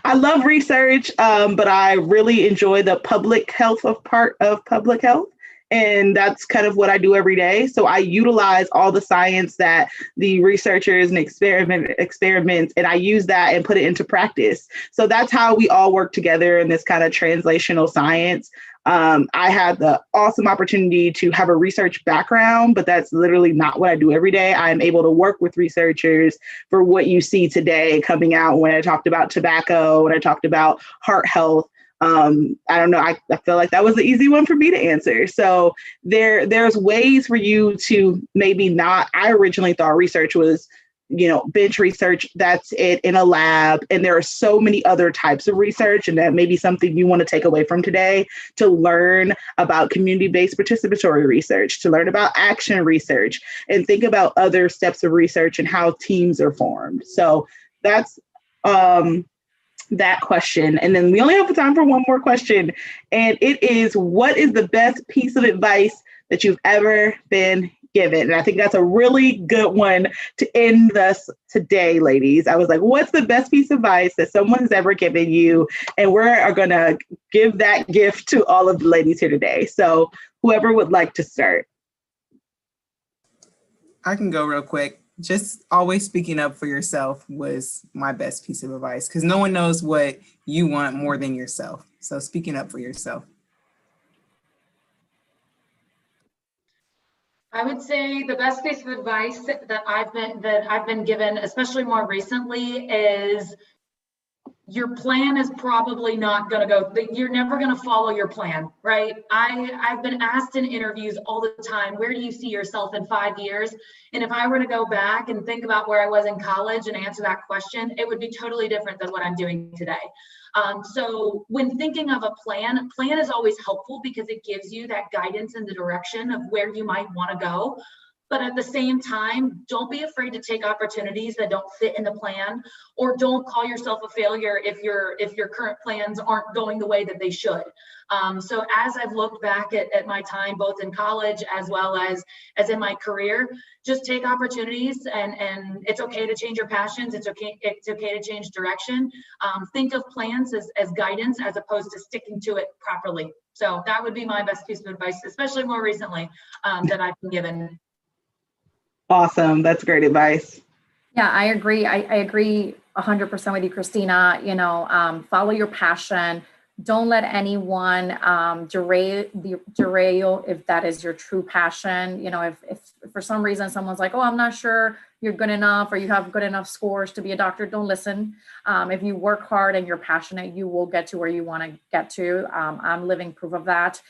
I love research, but I really enjoy the public health part of public health. And that's kind of what I do every day. So I utilize all the science that the researchers and experiments, and I use that and put it into practice. So that's how we all work together in this kind of translational science. I had the awesome opportunity to have a research background, but that's literally not what I do every day. I'm able to work with researchers for what you see today coming out when I talked about tobacco, when I talked about heart health. I don't know. I feel like that was the easy one for me to answer. So there's ways for you to maybe not. I originally thought research was, bench research. That's it in a lab. And there are so many other types of research, and that may be something you want to take away from today to learn about community-based participatory research, to learn about action research, and think about other steps of research and how teams are formed. So that's that question. And then we only have time for one more question. And it is, what is the best piece of advice that you've ever been given? And I think that's a really good one to end this today, ladies. I was like, what's the best piece of advice that someone has ever given you? And we are going to give that gift to all of the ladies here today. So whoever would like to start. I can go real quick. Just always speaking up for yourself was my best piece of advice, because no one knows what you want more than yourself. So speaking up for yourself. I would say the best piece of advice that I've been given, especially more recently, is your plan is probably not going to go, you're never going to follow your plan, right? I've been asked in interviews all the time, where do you see yourself in 5 years? And if I were to go back and think about where I was in college and answer that question, it would be totally different than what I'm doing today. So when thinking of a plan is always helpful because it gives you that guidance in the direction of where you might want to go. But at the same time, don't be afraid to take opportunities that don't fit in the plan, or don't call yourself a failure if your current plans aren't going the way that they should. So as I've looked back at my time, both in college as well as in my career, just take opportunities, and it's okay to change your passions. It's okay to change direction. Think of plans as guidance as opposed to sticking to it properly. So that would be my best piece of advice, especially more recently that I've been given. Awesome. That's great advice. Yeah, I agree. I agree 100% with you, Christina. Follow your passion. Don't let anyone derail if that is your true passion. If for some reason someone's like, oh, I'm not sure you're good enough or you have good enough scores to be a doctor, don't listen. If you work hard and you're passionate, you will get to where you want to get to. I'm living proof of that.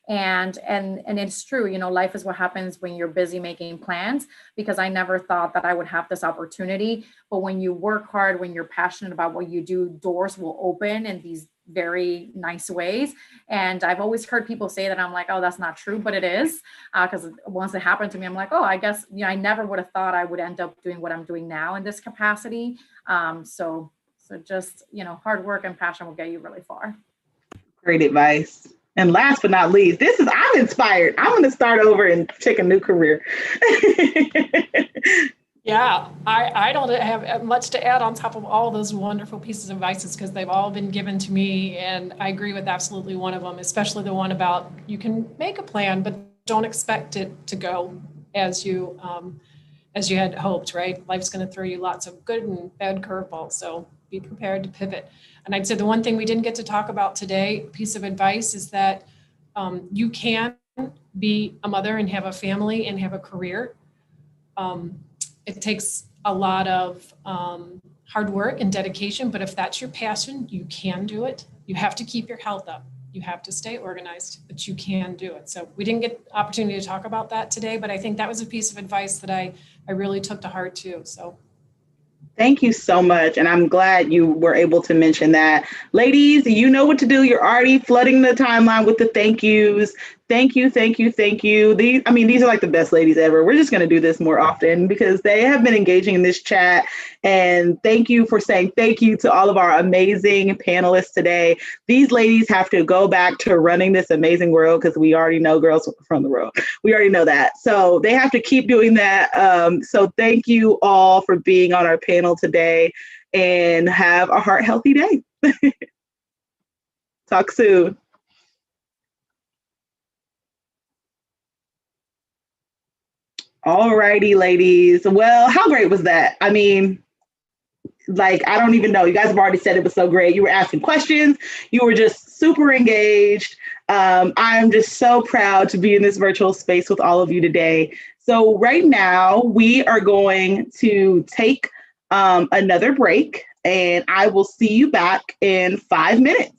And it's true, life is what happens when you're busy making plans, because I never thought that I would have this opportunity. But when you work hard, when you're passionate about what you do, doors will open in these very nice ways. And I've always heard people say that. I'm like, oh, that's not true, but it is, because once it happened to me, I'm like, oh, I guess, I never would have thought I would end up doing what I'm doing now in this capacity. So just, hard work and passion will get you really far. Great advice. And last but not least, I'm inspired. I'm going to start over and take a new career. Yeah, I don't have much to add on top of all those wonderful pieces of advice, because they've all been given to me. And I agree with absolutely one of them, especially the one about you can make a plan, but don't expect it to go as you had hoped, right? Life's going to throw you lots of good and bad curveballs. So be prepared to pivot. And I'd say the one thing we didn't get to talk about today, piece of advice, is that you can be a mother and have a family and have a career. It takes a lot of hard work and dedication, but if that's your passion, you can do it. You have to keep your health up. You have to stay organized, but you can do it. So we didn't get opportunity to talk about that today, but I think that was a piece of advice that I really took to heart too. So thank you so much. And I'm glad you were able to mention that. Ladies, you know what to do. You're already flooding the timeline with the thank yous. Thank you, thank you, thank you. These are like the best ladies ever. We're just going to do this more often because they have been engaging in this chat. And thank you for saying thank you to all of our amazing panelists today. These ladies have to go back to running this amazing world because we already know girls from the world. We already know that. So they have to keep doing that. So thank you all for being on our panel today and have a heart healthy day. Talk soon. All righty, ladies. Well, how great was that? I mean, like, I don't even know. You guys have already said it was so great. You were asking questions. You were just super engaged. I'm just so proud to be in this virtual space with all of you today. So right now, we are going to take another break, and I will see you back in 5 minutes.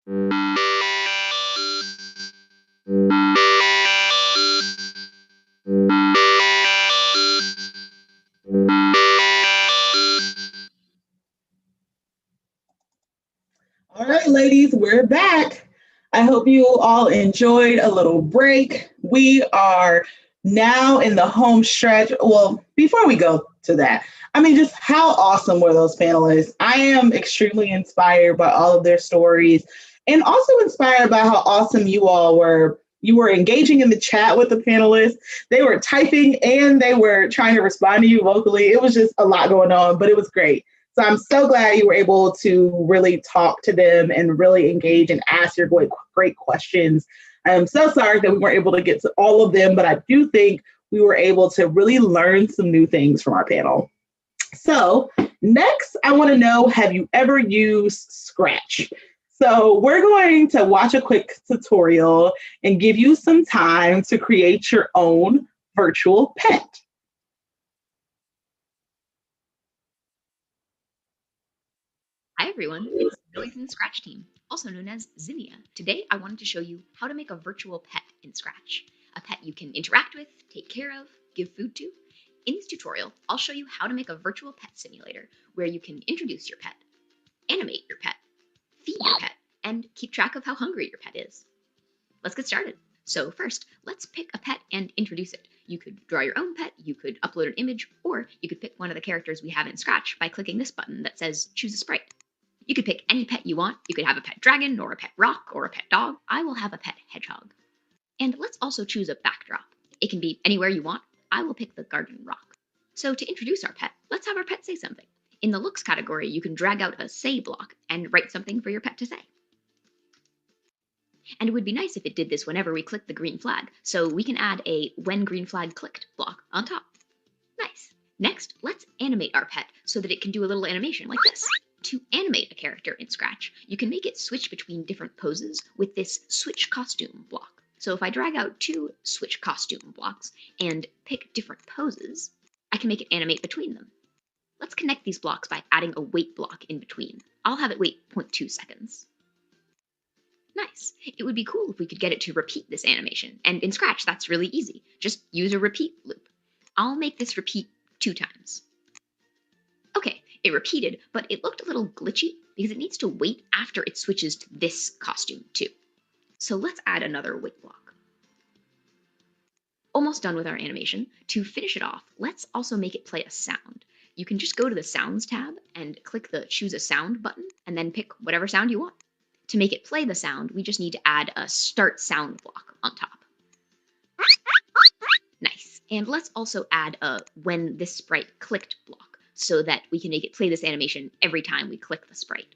All right, ladies, we're back. I hope you all enjoyed a little break. We are now in the home stretch. Well, before we go to that, I mean, just how awesome were those panelists? I am extremely inspired by all of their stories and also inspired by how awesome you all were. You were engaging in the chat with the panelists. They were typing and they were trying to respond to you vocally. It was just a lot going on, but it was great. So I'm so glad you were able to really talk to them and really engage and ask your great questions. I'm so sorry that we weren't able to get to all of them, but I do think we were able to really learn some new things from our panel. So next, I want to know, have you ever used Scratch? So we're going to watch a quick tutorial and give you some time to create your own virtual pet. Hi everyone, it's Zoe from the Scratch team, also known as Zinnia. Today I wanted to show you how to make a virtual pet in Scratch. A pet you can interact with, take care of, give food to. In this tutorial, I'll show you how to make a virtual pet simulator where you can introduce your pet, animate your pet, feed your pet, and keep track of how hungry your pet is. Let's get started. So first, let's pick a pet and introduce it. You could draw your own pet, you could upload an image, or you could pick one of the characters we have in Scratch by clicking this button that says Choose a Sprite. You could pick any pet you want. You could have a pet dragon, or a pet rock, or a pet dog. I will have a pet hedgehog. And let's also choose a backdrop. It can be anywhere you want. I will pick the garden rock. So to introduce our pet, let's have our pet say something. In the looks category, you can drag out a say block and write something for your pet to say. And it would be nice if it did this whenever we click the green flag, so we can add a when green flag clicked block on top. Nice. Next, let's animate our pet so that it can do a little animation like this. To animate a character in Scratch, you can make it switch between different poses with this switch costume block. So if I drag out 2 switch costume blocks and pick different poses, I can make it animate between them. Let's connect these blocks by adding a wait block in between. I'll have it wait 0.2 seconds. Nice. It would be cool if we could get it to repeat this animation, and in Scratch that's really easy. Just use a repeat loop. I'll make this repeat 2 times. Okay, it repeated, but it looked a little glitchy because it needs to wait after it switches to this costume too. So let's add another wait block. Almost done with our animation. To finish it off, let's also make it play a sound. You can just go to the Sounds tab and click the Choose a Sound button and then pick whatever sound you want. To make it play the sound, we just need to add a Start Sound block on top. Nice. And let's also add a When this sprite clicked block, so that we can make it play this animation every time we click the sprite.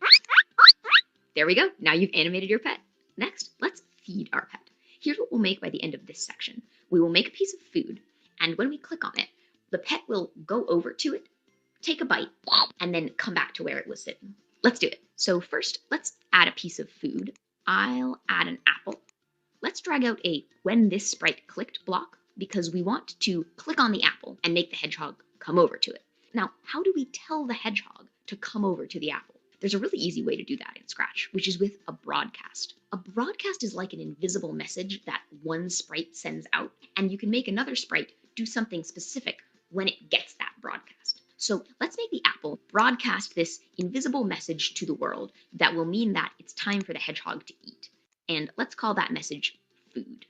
There we go. Now you've animated your pet. Next, let's feed our pet. Here's what we'll make by the end of this section. We will make a piece of food, and when we click on it, the pet will go over to it, take a bite, and then come back to where it was sitting. Let's do it. So first, let's add a piece of food. I'll add an apple. Let's drag out a When this sprite clicked block, because we want to click on the apple and make the hedgehog come over to it. Now, how do we tell the hedgehog to come over to the apple? There's a really easy way to do that in Scratch, which is with a broadcast. A broadcast is like an invisible message that one sprite sends out, and you can make another sprite do something specific when it gets that broadcast. So let's make the apple broadcast this invisible message to the world that will mean that it's time for the hedgehog to eat. And let's call that message food.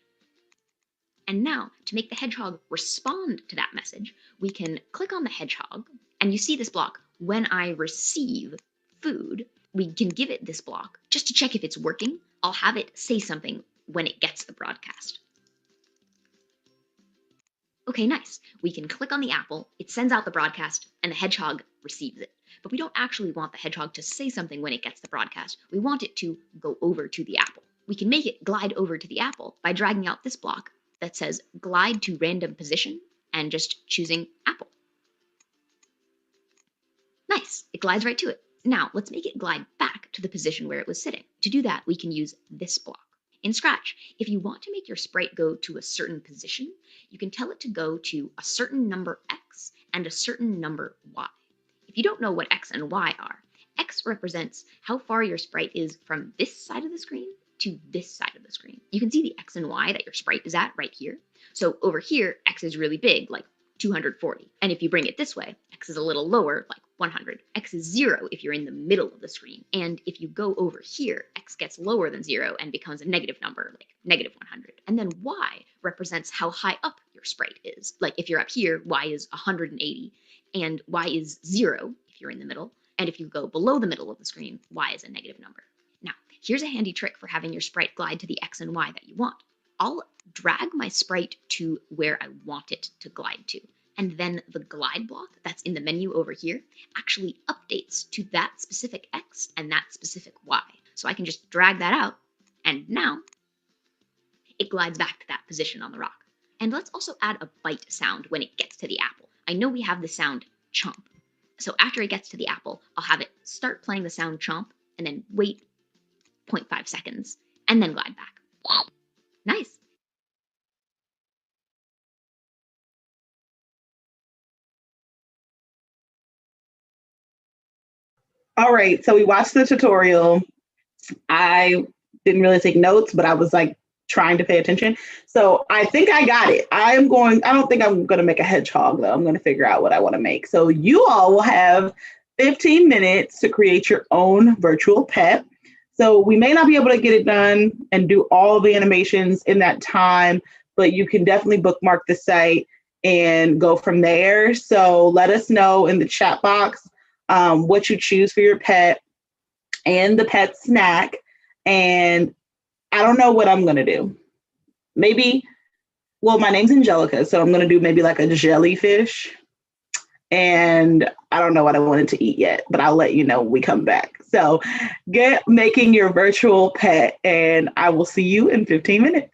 And now, to make the hedgehog respond to that message, we can click on the hedgehog, and you see this block, When I receive food. We can give it this block just to check if it's working. I'll have it say something when it gets the broadcast. Okay, nice. We can click on the apple, it sends out the broadcast, and the hedgehog receives it. But we don't actually want the hedgehog to say something when it gets the broadcast. We want it to go over to the apple. We can make it glide over to the apple by dragging out this block that says glide to random position and just choosing apple. Nice, it glides right to it. Now let's make it glide back to the position where it was sitting. To do that, we can use this block. In Scratch, if you want to make your sprite go to a certain position, you can tell it to go to a certain number X and a certain number Y. If you don't know what X and Y are, X represents how far your sprite is from this side of the screen to this side of the screen. You can see the X and Y that your sprite is at right here. So over here, X is really big, like 240. And if you bring it this way, X is a little lower, like 100. X is 0 if you're in the middle of the screen. And if you go over here, X gets lower than 0 and becomes a negative number, like negative 100. And then Y represents how high up your sprite is. Like if you're up here, Y is 180, and Y is 0 if you're in the middle. And if you go below the middle of the screen, Y is a negative number. Now, here's a handy trick for having your sprite glide to the X and Y that you want. I'll drag my sprite to where I want it to glide to. And then the glide block that's in the menu over here actually updates to that specific X and that specific Y. So I can just drag that out, and now it glides back to that position on the rock. And let's also add a bite sound when it gets to the apple. I know we have the sound chomp. So after it gets to the apple, I'll have it start playing the sound chomp and then wait 0.5 seconds and then glide back. Nice. All right, so we watched the tutorial. I didn't really take notes, but I was like trying to pay attention. So I think I got it. I don't think I'm going to make a hedgehog though. I'm going to figure out what I want to make. So you all will have 15 minutes to create your own virtual pet. So we may not be able to get it done and do all the animations in that time, but you can definitely bookmark the site and go from there. So let us know in the chat box what you choose for your pet and the pet snack. And I don't know what I'm going to do. Maybe, well, my name's Angelica, so I'm going to do maybe like a jellyfish. And I don't know what I wanted to eat yet, but I'll let you know when we come back. So get making your virtual pet, and I will see you in 15 minutes.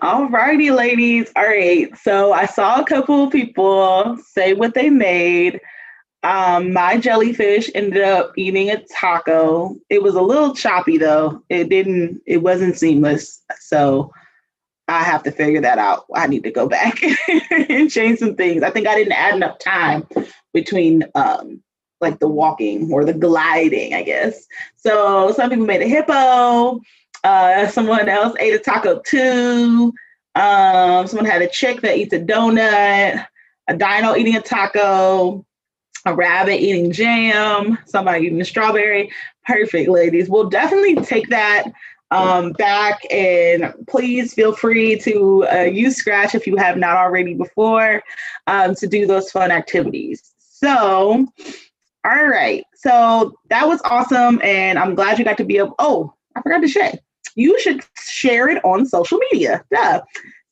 All righty, ladies. All right. So I saw a couple of people say what they made. My jellyfish ended up eating a taco. It was a little choppy though. It wasn't seamless. So I have to figure that out. I need to go back and change some things. I think I didn't add enough time between like the walking or the gliding, I guess. So some people made a hippo. Someone else ate a taco too. Someone had a chick that eats a donut, a dino eating a taco, a rabbit eating jam, somebody eating a strawberry. Perfect, ladies. We'll definitely take that back, and please feel free to use Scratch if you have not already before to do those fun activities. So, all right. So that was awesome, and I'm glad you got to be able. Oh, I forgot to say, you should share it on social media. Duh.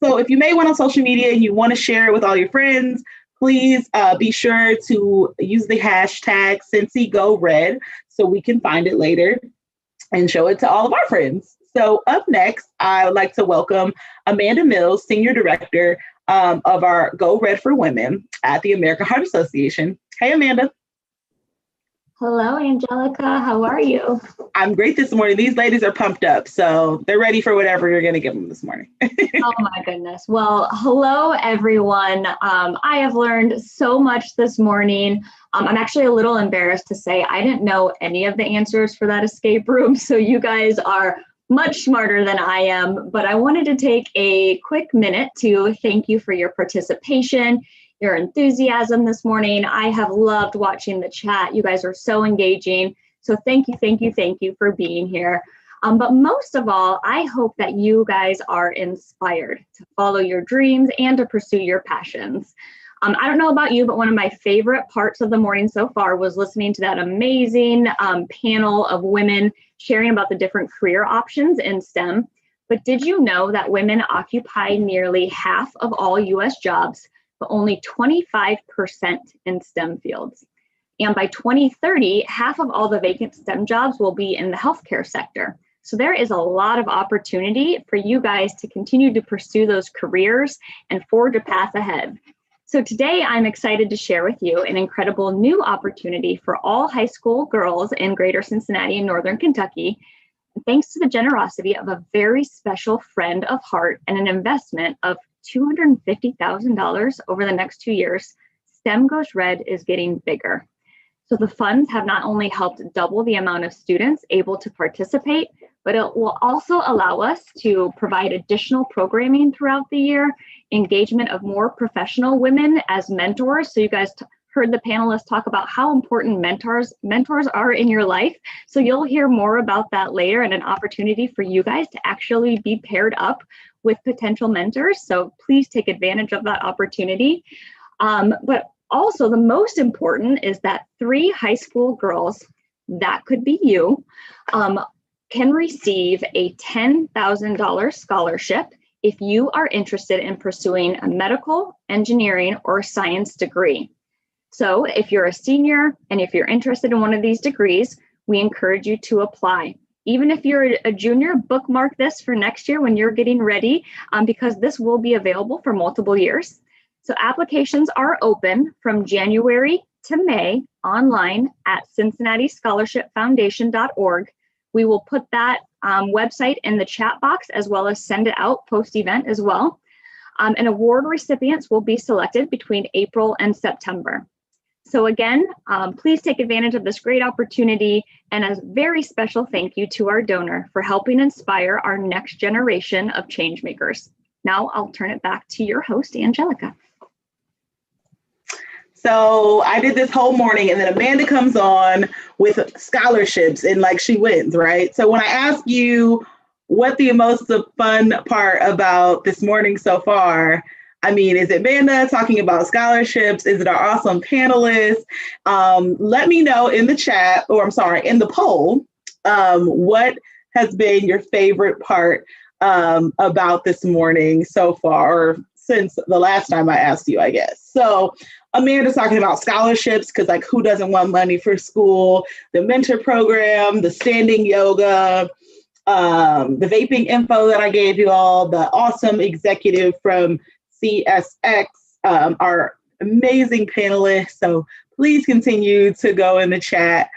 So if you made one on social media and you want to share it with all your friends, please be sure to use the hashtag CincyGoRed so we can find it later and show it to all of our friends. So up next, I would like to welcome Amanda Mills, Senior Director of our Go Red for Women at the American Heart Association. Hey, Amanda. Hello, Angelica. How are you? I'm great this morning. These ladies are pumped up, so they're ready for whatever you're going to give them this morning. Oh my goodness. Well, hello, everyone. I have learned so much this morning. I'm actually a little embarrassed to say I didn't know any of the answers for that escape room, so you guys are much smarter than I am, but I wanted to take a quick minute to thank you for your participation, your enthusiasm this morning. I have loved watching the chat. You guys are so engaging. So thank you for being here. But most of all, I hope that you guys are inspired to follow your dreams and to pursue your passions. I don't know about you, but one of my favorite parts of the morning so far was listening to that amazing panel of women sharing about the different career options in STEM. But did you know that women occupy nearly half of all US jobs, but only 25% in STEM fields? And by 2030, half of all the vacant STEM jobs will be in the healthcare sector. So there is a lot of opportunity for you guys to continue to pursue those careers and forge a path ahead. So today I'm excited to share with you an incredible new opportunity for all high school girls in Greater Cincinnati and Northern Kentucky, thanks to the generosity of a very special friend of Heart and an investment of $250,000 over the next 2 years. STEM Goes Red is getting bigger. So the funds have not only helped double the amount of students able to participate, but it will also allow us to provide additional programming throughout the year, engagement of more professional women as mentors. So you guys heard the panelists talk about how important mentors are in your life. So you'll hear more about that later, and an opportunity for you guys to actually be paired up with potential mentors. So please take advantage of that opportunity. But also the most important is that 3 high school girls, that could be you, can receive a $10,000 scholarship if you are interested in pursuing a medical, engineering, or science degree. So if you're a senior and if you're interested in one of these degrees, we encourage you to apply. Even if you're a junior, bookmark this for next year when you're getting ready, because this will be available for multiple years. So applications are open from January to May online at CincinnatiScholarshipFoundation.org. We will put that website in the chat box as well as send it out post-event as well. And award recipients will be selected between April and September. So again, please take advantage of this great opportunity, and a very special thank you to our donor for helping inspire our next generation of change makers. Now I'll turn it back to your host, Angelica. So I did this whole morning, and then Amanda comes on with scholarships and like she wins, right? So when I ask you what the most fun part about this morning so far, I mean, is it Amanda talking about scholarships? Is it our awesome panelists? Let me know in the chat, or I'm sorry, in the poll, what has been your favorite part about this morning so far, or since the last time I asked you, I guess. So Amanda's talking about scholarships, because like who doesn't want money for school, the mentor program, the standing yoga, the vaping info that I gave you all, the awesome executive from CSX, our amazing panelists. So please continue to go in the chat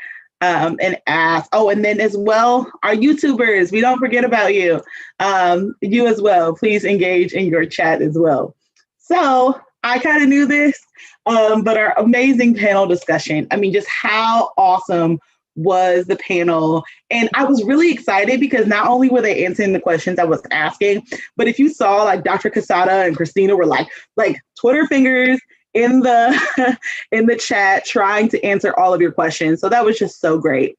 and ask. Oh, and then as well, our YouTubers, we don't forget about you. You as well, please engage in your chat as well. So I kind of knew this, but our amazing panel discussion, I mean, just how awesome was the panel. And I was really excited because not only were they answering the questions I was asking, but if you saw like Dr. Casada and Christina were like Twitter fingers in the in the chat trying to answer all of your questions. So that was just so great.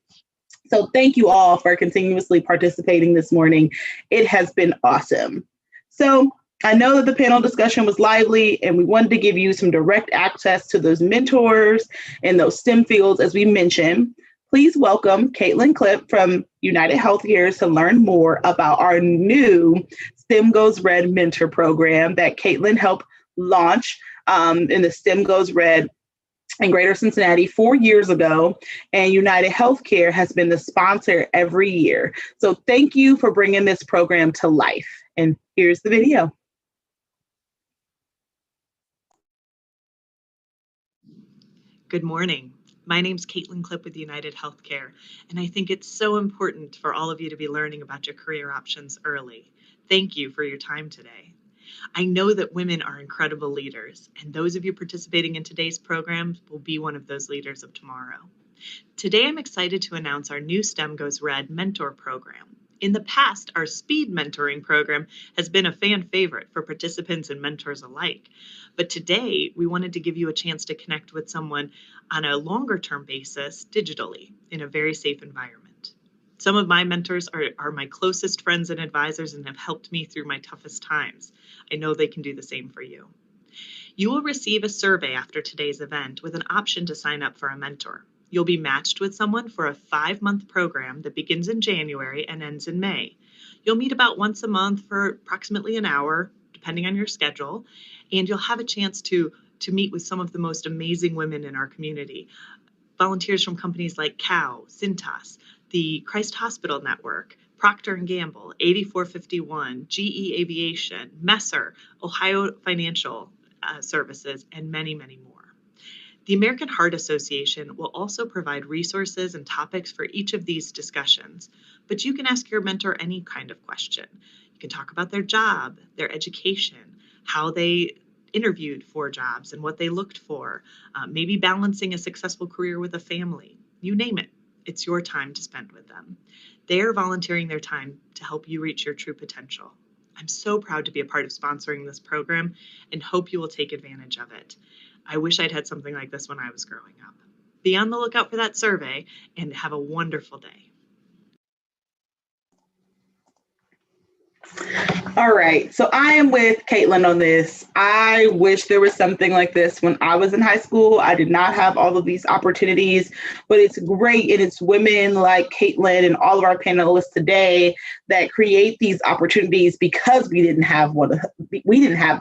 So thank you all for continuously participating this morning. It has been awesome. So I know that the panel discussion was lively and we wanted to give you some direct access to those mentors in those STEM fields, as we mentioned. Please welcome Caitlin Clipp from United Healthcare to learn more about our new STEM Goes Red mentor program that Caitlin helped launch in the STEM Goes Red in Greater Cincinnati 4 years ago, and United Healthcare has been the sponsor every year. So thank you for bringing this program to life. And here's the video. Good morning. My name's Caitlin Clipp with United Healthcare, and I think it's so important for all of you to be learning about your career options early. Thank you for your time today. I know that women are incredible leaders, and those of you participating in today's program will be one of those leaders of tomorrow. Today, I'm excited to announce our new STEM Goes Red mentor program. In the past, our speed mentoring program has been a fan favorite for participants and mentors alike. But today, we wanted to give you a chance to connect with someone on a longer-term basis digitally in a very safe environment. Some of my mentors are my closest friends and advisors and have helped me through my toughest times. I know they can do the same for you. You will receive a survey after today's event with an option to sign up for a mentor. You'll be matched with someone for a 5-month program that begins in January and ends in May. You'll meet about once a month for approximately an hour, depending on your schedule, and you'll have a chance to meet with some of the most amazing women in our community. Volunteers from companies like COW, Cintas, the Christ Hospital Network, Procter & Gamble, 8451, GE Aviation, Messer, Ohio Financial Services, and many, many more. The American Heart Association will also provide resources and topics for each of these discussions, but you can ask your mentor any kind of question. You can talk about their job, their education, how they interviewed for jobs and what they looked for, maybe balancing a successful career with a family. You name it, it's your time to spend with them. They are volunteering their time to help you reach your true potential. I'm so proud to be a part of sponsoring this program and hope you will take advantage of it. I wish I'd had something like this when I was growing up. Be on the lookout for that survey and have a wonderful day. All right, so I am with Caitlin on this. I wish there was something like this when I was in high school. I did not have all of these opportunities, but it's great, and it's women like Caitlin and all of our panelists today that create these opportunities because we didn't have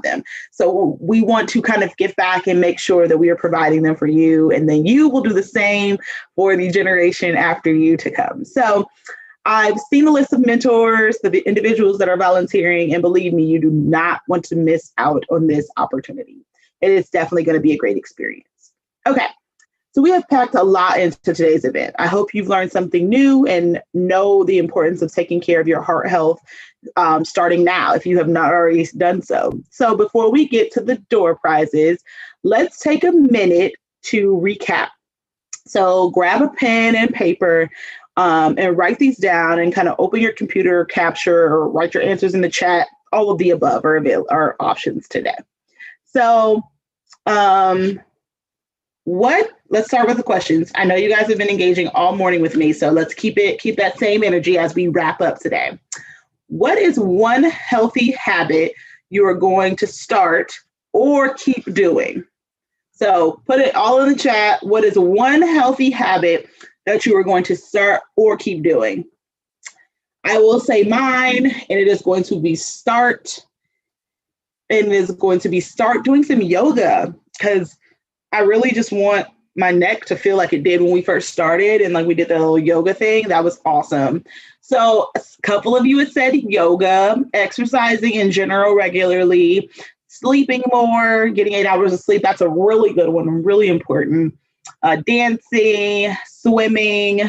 them. So we want to kind of give back and make sure that we are providing them for you, and then you will do the same for the generation after you to come. So I've seen a list of mentors, the individuals that are volunteering, and believe me, you do not want to miss out on this opportunity. It is definitely going to be a great experience. Okay, so we have packed a lot into today's event. I hope you've learned something new and know the importance of taking care of your heart health starting now, if you have not already done so. So before we get to the door prizes, let's take a minute to recap. So grab a pen and paper and write these down and kind of open your computer, capture, or write your answers in the chat. All of the above are options today. So let's start with the questions. I know you guys have been engaging all morning with me, so let's keep that same energy as we wrap up today. What is one healthy habit you are going to start or keep doing? So put it all in the chat. What is one healthy habit that you are going to start or keep doing? I will say mine, and it is going to be start doing some yoga, because I really just want my neck to feel like it did when we first started, and like we did the little yoga thing. That was awesome. So a couple of you had said yoga, exercising in general regularly, sleeping more, getting 8 hours of sleep. That's a really good one, really important. Dancing, swimming,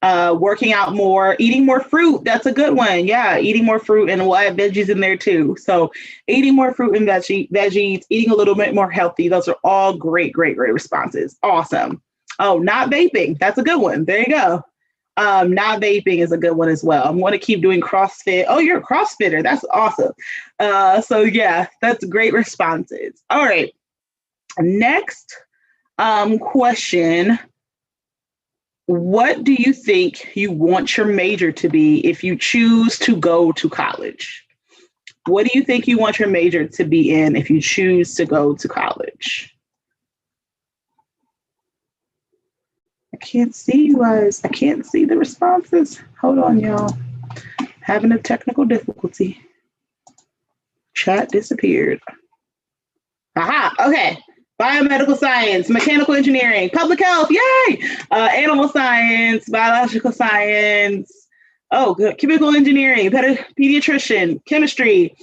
working out more, eating more fruit. That's a good one. Yeah, eating more fruit, and we'll add veggies in there too. So eating more fruit and veggies, eating a little bit more healthy. Those are all great, great, great responses. Awesome. Oh, not vaping. That's a good one. There you go. Not vaping is a good one as well. I'm going to keep doing CrossFit. Oh, you're a CrossFitter. That's awesome. So yeah, that's great responses. All right. Next question. What do you think you want your major to be if you choose to go to college? What do you think you want your major to be in if you choose to go to college? I can't see you guys. I can't see the responses. Hold on, y'all. Having a technical difficulty. Chat disappeared. Aha, okay. Biomedical science, mechanical engineering, public health, yay! Animal science, biological science, good. Chemical engineering, pediatrician, chemistry,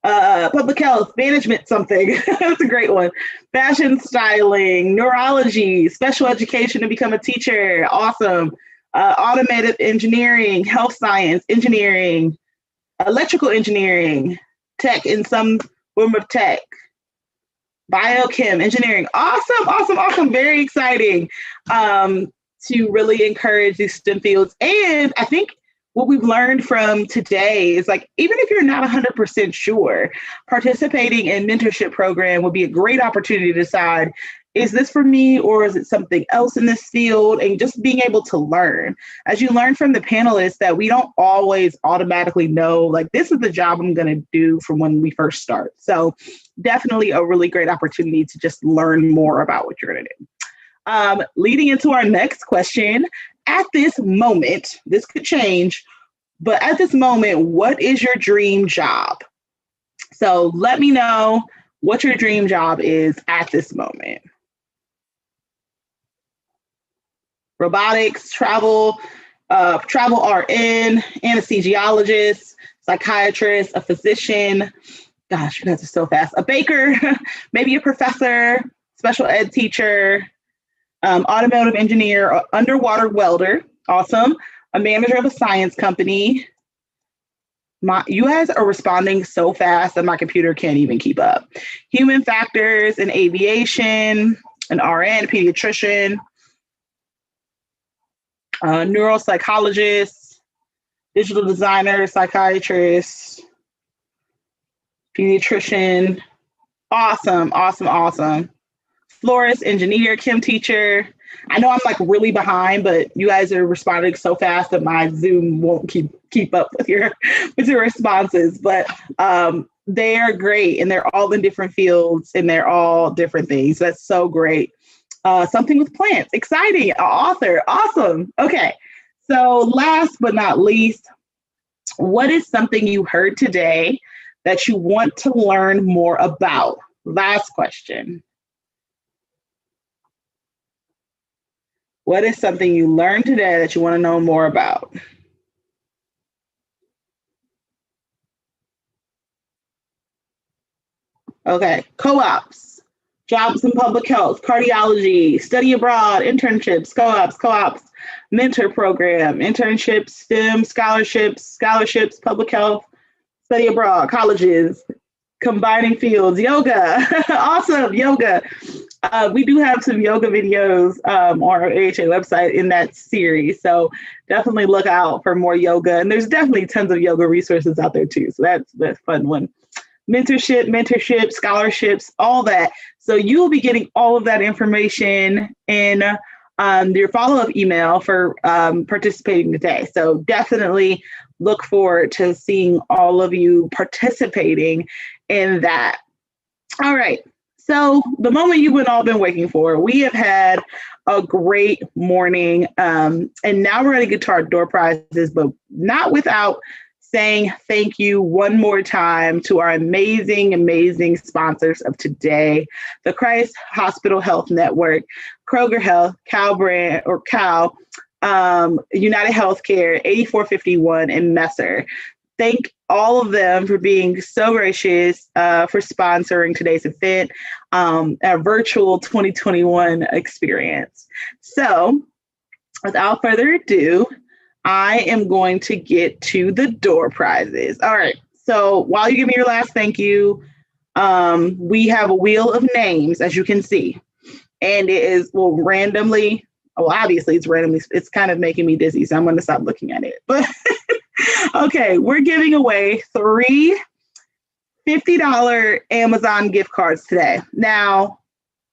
public health, management something. That's a great one. Fashion styling, neurology, special education to become a teacher, awesome. Automotive engineering, health science, engineering, electrical engineering, tech in some form of tech. Biochem, engineering. Awesome. Very exciting to really encourage these STEM fields. And I think what we've learned from today is like, even if you're not 100% sure, participating in mentorship program would be a great opportunity to decide, is this for me or is it something else in this field? And just being able to learn. As you learn from the panelists, that we don't always automatically know, like, this is the job I'm going to do from when we first start. So definitely a really great opportunity to just learn more about what you're going to do. Leading into our next question, at this moment, this could change, but at this moment, what is your dream job? So let me know what your dream job is at this moment. Robotics, travel RN, anesthesiologist, psychiatrist, a physician. Gosh, you guys are so fast. A baker, maybe a professor, special ed teacher, automotive engineer, or underwater welder. Awesome. A manager of a science company. You guys are responding so fast that my computer can't even keep up. Human factors and aviation, an RN, pediatrician, neuropsychologist, digital designer, psychiatrist, pediatrician. Awesome. Florist, engineer, chem teacher. I know I'm like really behind, but you guys are responding so fast that my Zoom won't keep up with your responses. But they are great, and they're all in different fields, and they're all different things. That's so great. Something with plants, exciting. Author, awesome. Okay, so last but not least, what is something you heard today that you want to learn more about? Last question. What is something you learned today that you want to know more about? Okay, co-ops, jobs in public health, cardiology, study abroad, internships, co-ops, mentor program, internships, STEM, scholarships, public health, study abroad, colleges, combining fields, yoga, awesome, yoga. We do have some yoga videos on our AHA website in that series. So definitely look out for more yoga. And there's definitely tons of yoga resources out there too. So that's the fun one. Mentorship, scholarships, all that. So you will be getting all of that information in your follow-up email for participating today. So definitely look forward to seeing all of you participating in that. All right. So the moment you've all been waiting for, we have had a great morning. And now we're going to get to our door prizes, but not without saying thank you one more time to our amazing, amazing sponsors of today, the Christ Hospital Health Network, Kroger Health, Cal Brand or Cal, United Healthcare, 8451, and Messer. Thank all of them for being so gracious for sponsoring today's event, a virtual 2021 experience. So without further ado, I am going to get to the door prizes. All right. So while you give me your last thank you, we have a wheel of names, as you can see. And it is, randomly, obviously it's randomly, it's kind of making me dizzy, so I'm going to stop looking at it. But okay, we're giving away 3 $50 Amazon gift cards today. Now,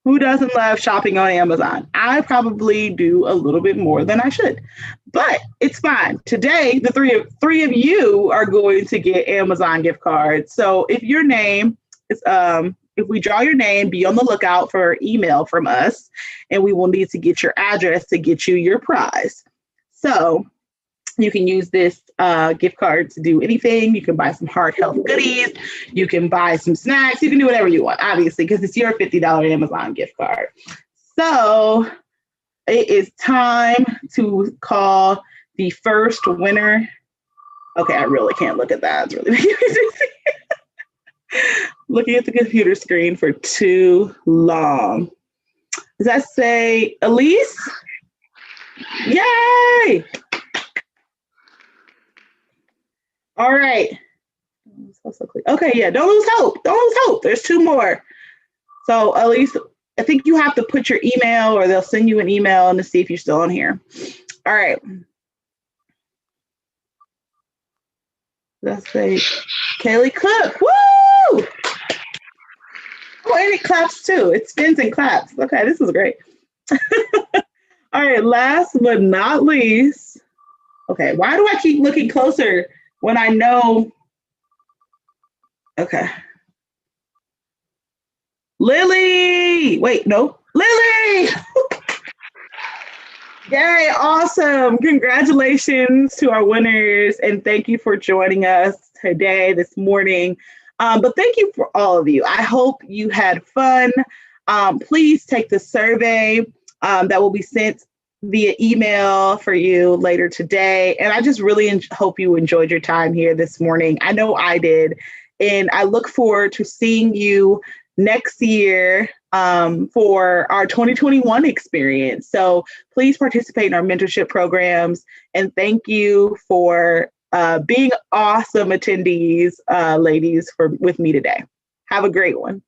who doesn't love shopping on Amazon? I probably do a little bit more than I should, but it's fine. Today, the three of you are going to get Amazon gift cards. So if your name is, if we draw your name, be on the lookout for an email from us, and we will need to get your address to get you your prize. So you can use this gift card to do anything. You can buy some heart health goodies. You can buy some snacks. You can do whatever you want, obviously, because it's your $50 Amazon gift card. So it is time to call the first winner. Okay, I really can't look at that. It's really making me dizzy. Looking at the computer screen for too long. Does that say Elise? Yay! All right. Okay, yeah, don't lose hope. Don't lose hope. There's 2 more. So at least I think you have to put your email, or they'll send you an email to see if you're still on here. All right. Let's say Kaylee Cook. Woo! Oh, and it claps too. It spins and claps. Okay, this is great. All right, last but not least. Okay, why do I keep looking closer when I know? Okay. Lily! Wait, no. Lily! Yay, awesome. Congratulations to our winners, and thank you for joining us today, this morning. But thank you for all of you. I hope you had fun. Please take the survey that will be sent via email for you later today. And I just really hope you enjoyed your time here this morning. I know I did. And I look forward to seeing you next year for our 2021 experience. So please participate in our mentorship programs. And thank you for being awesome attendees, ladies, with me today. Have a great one.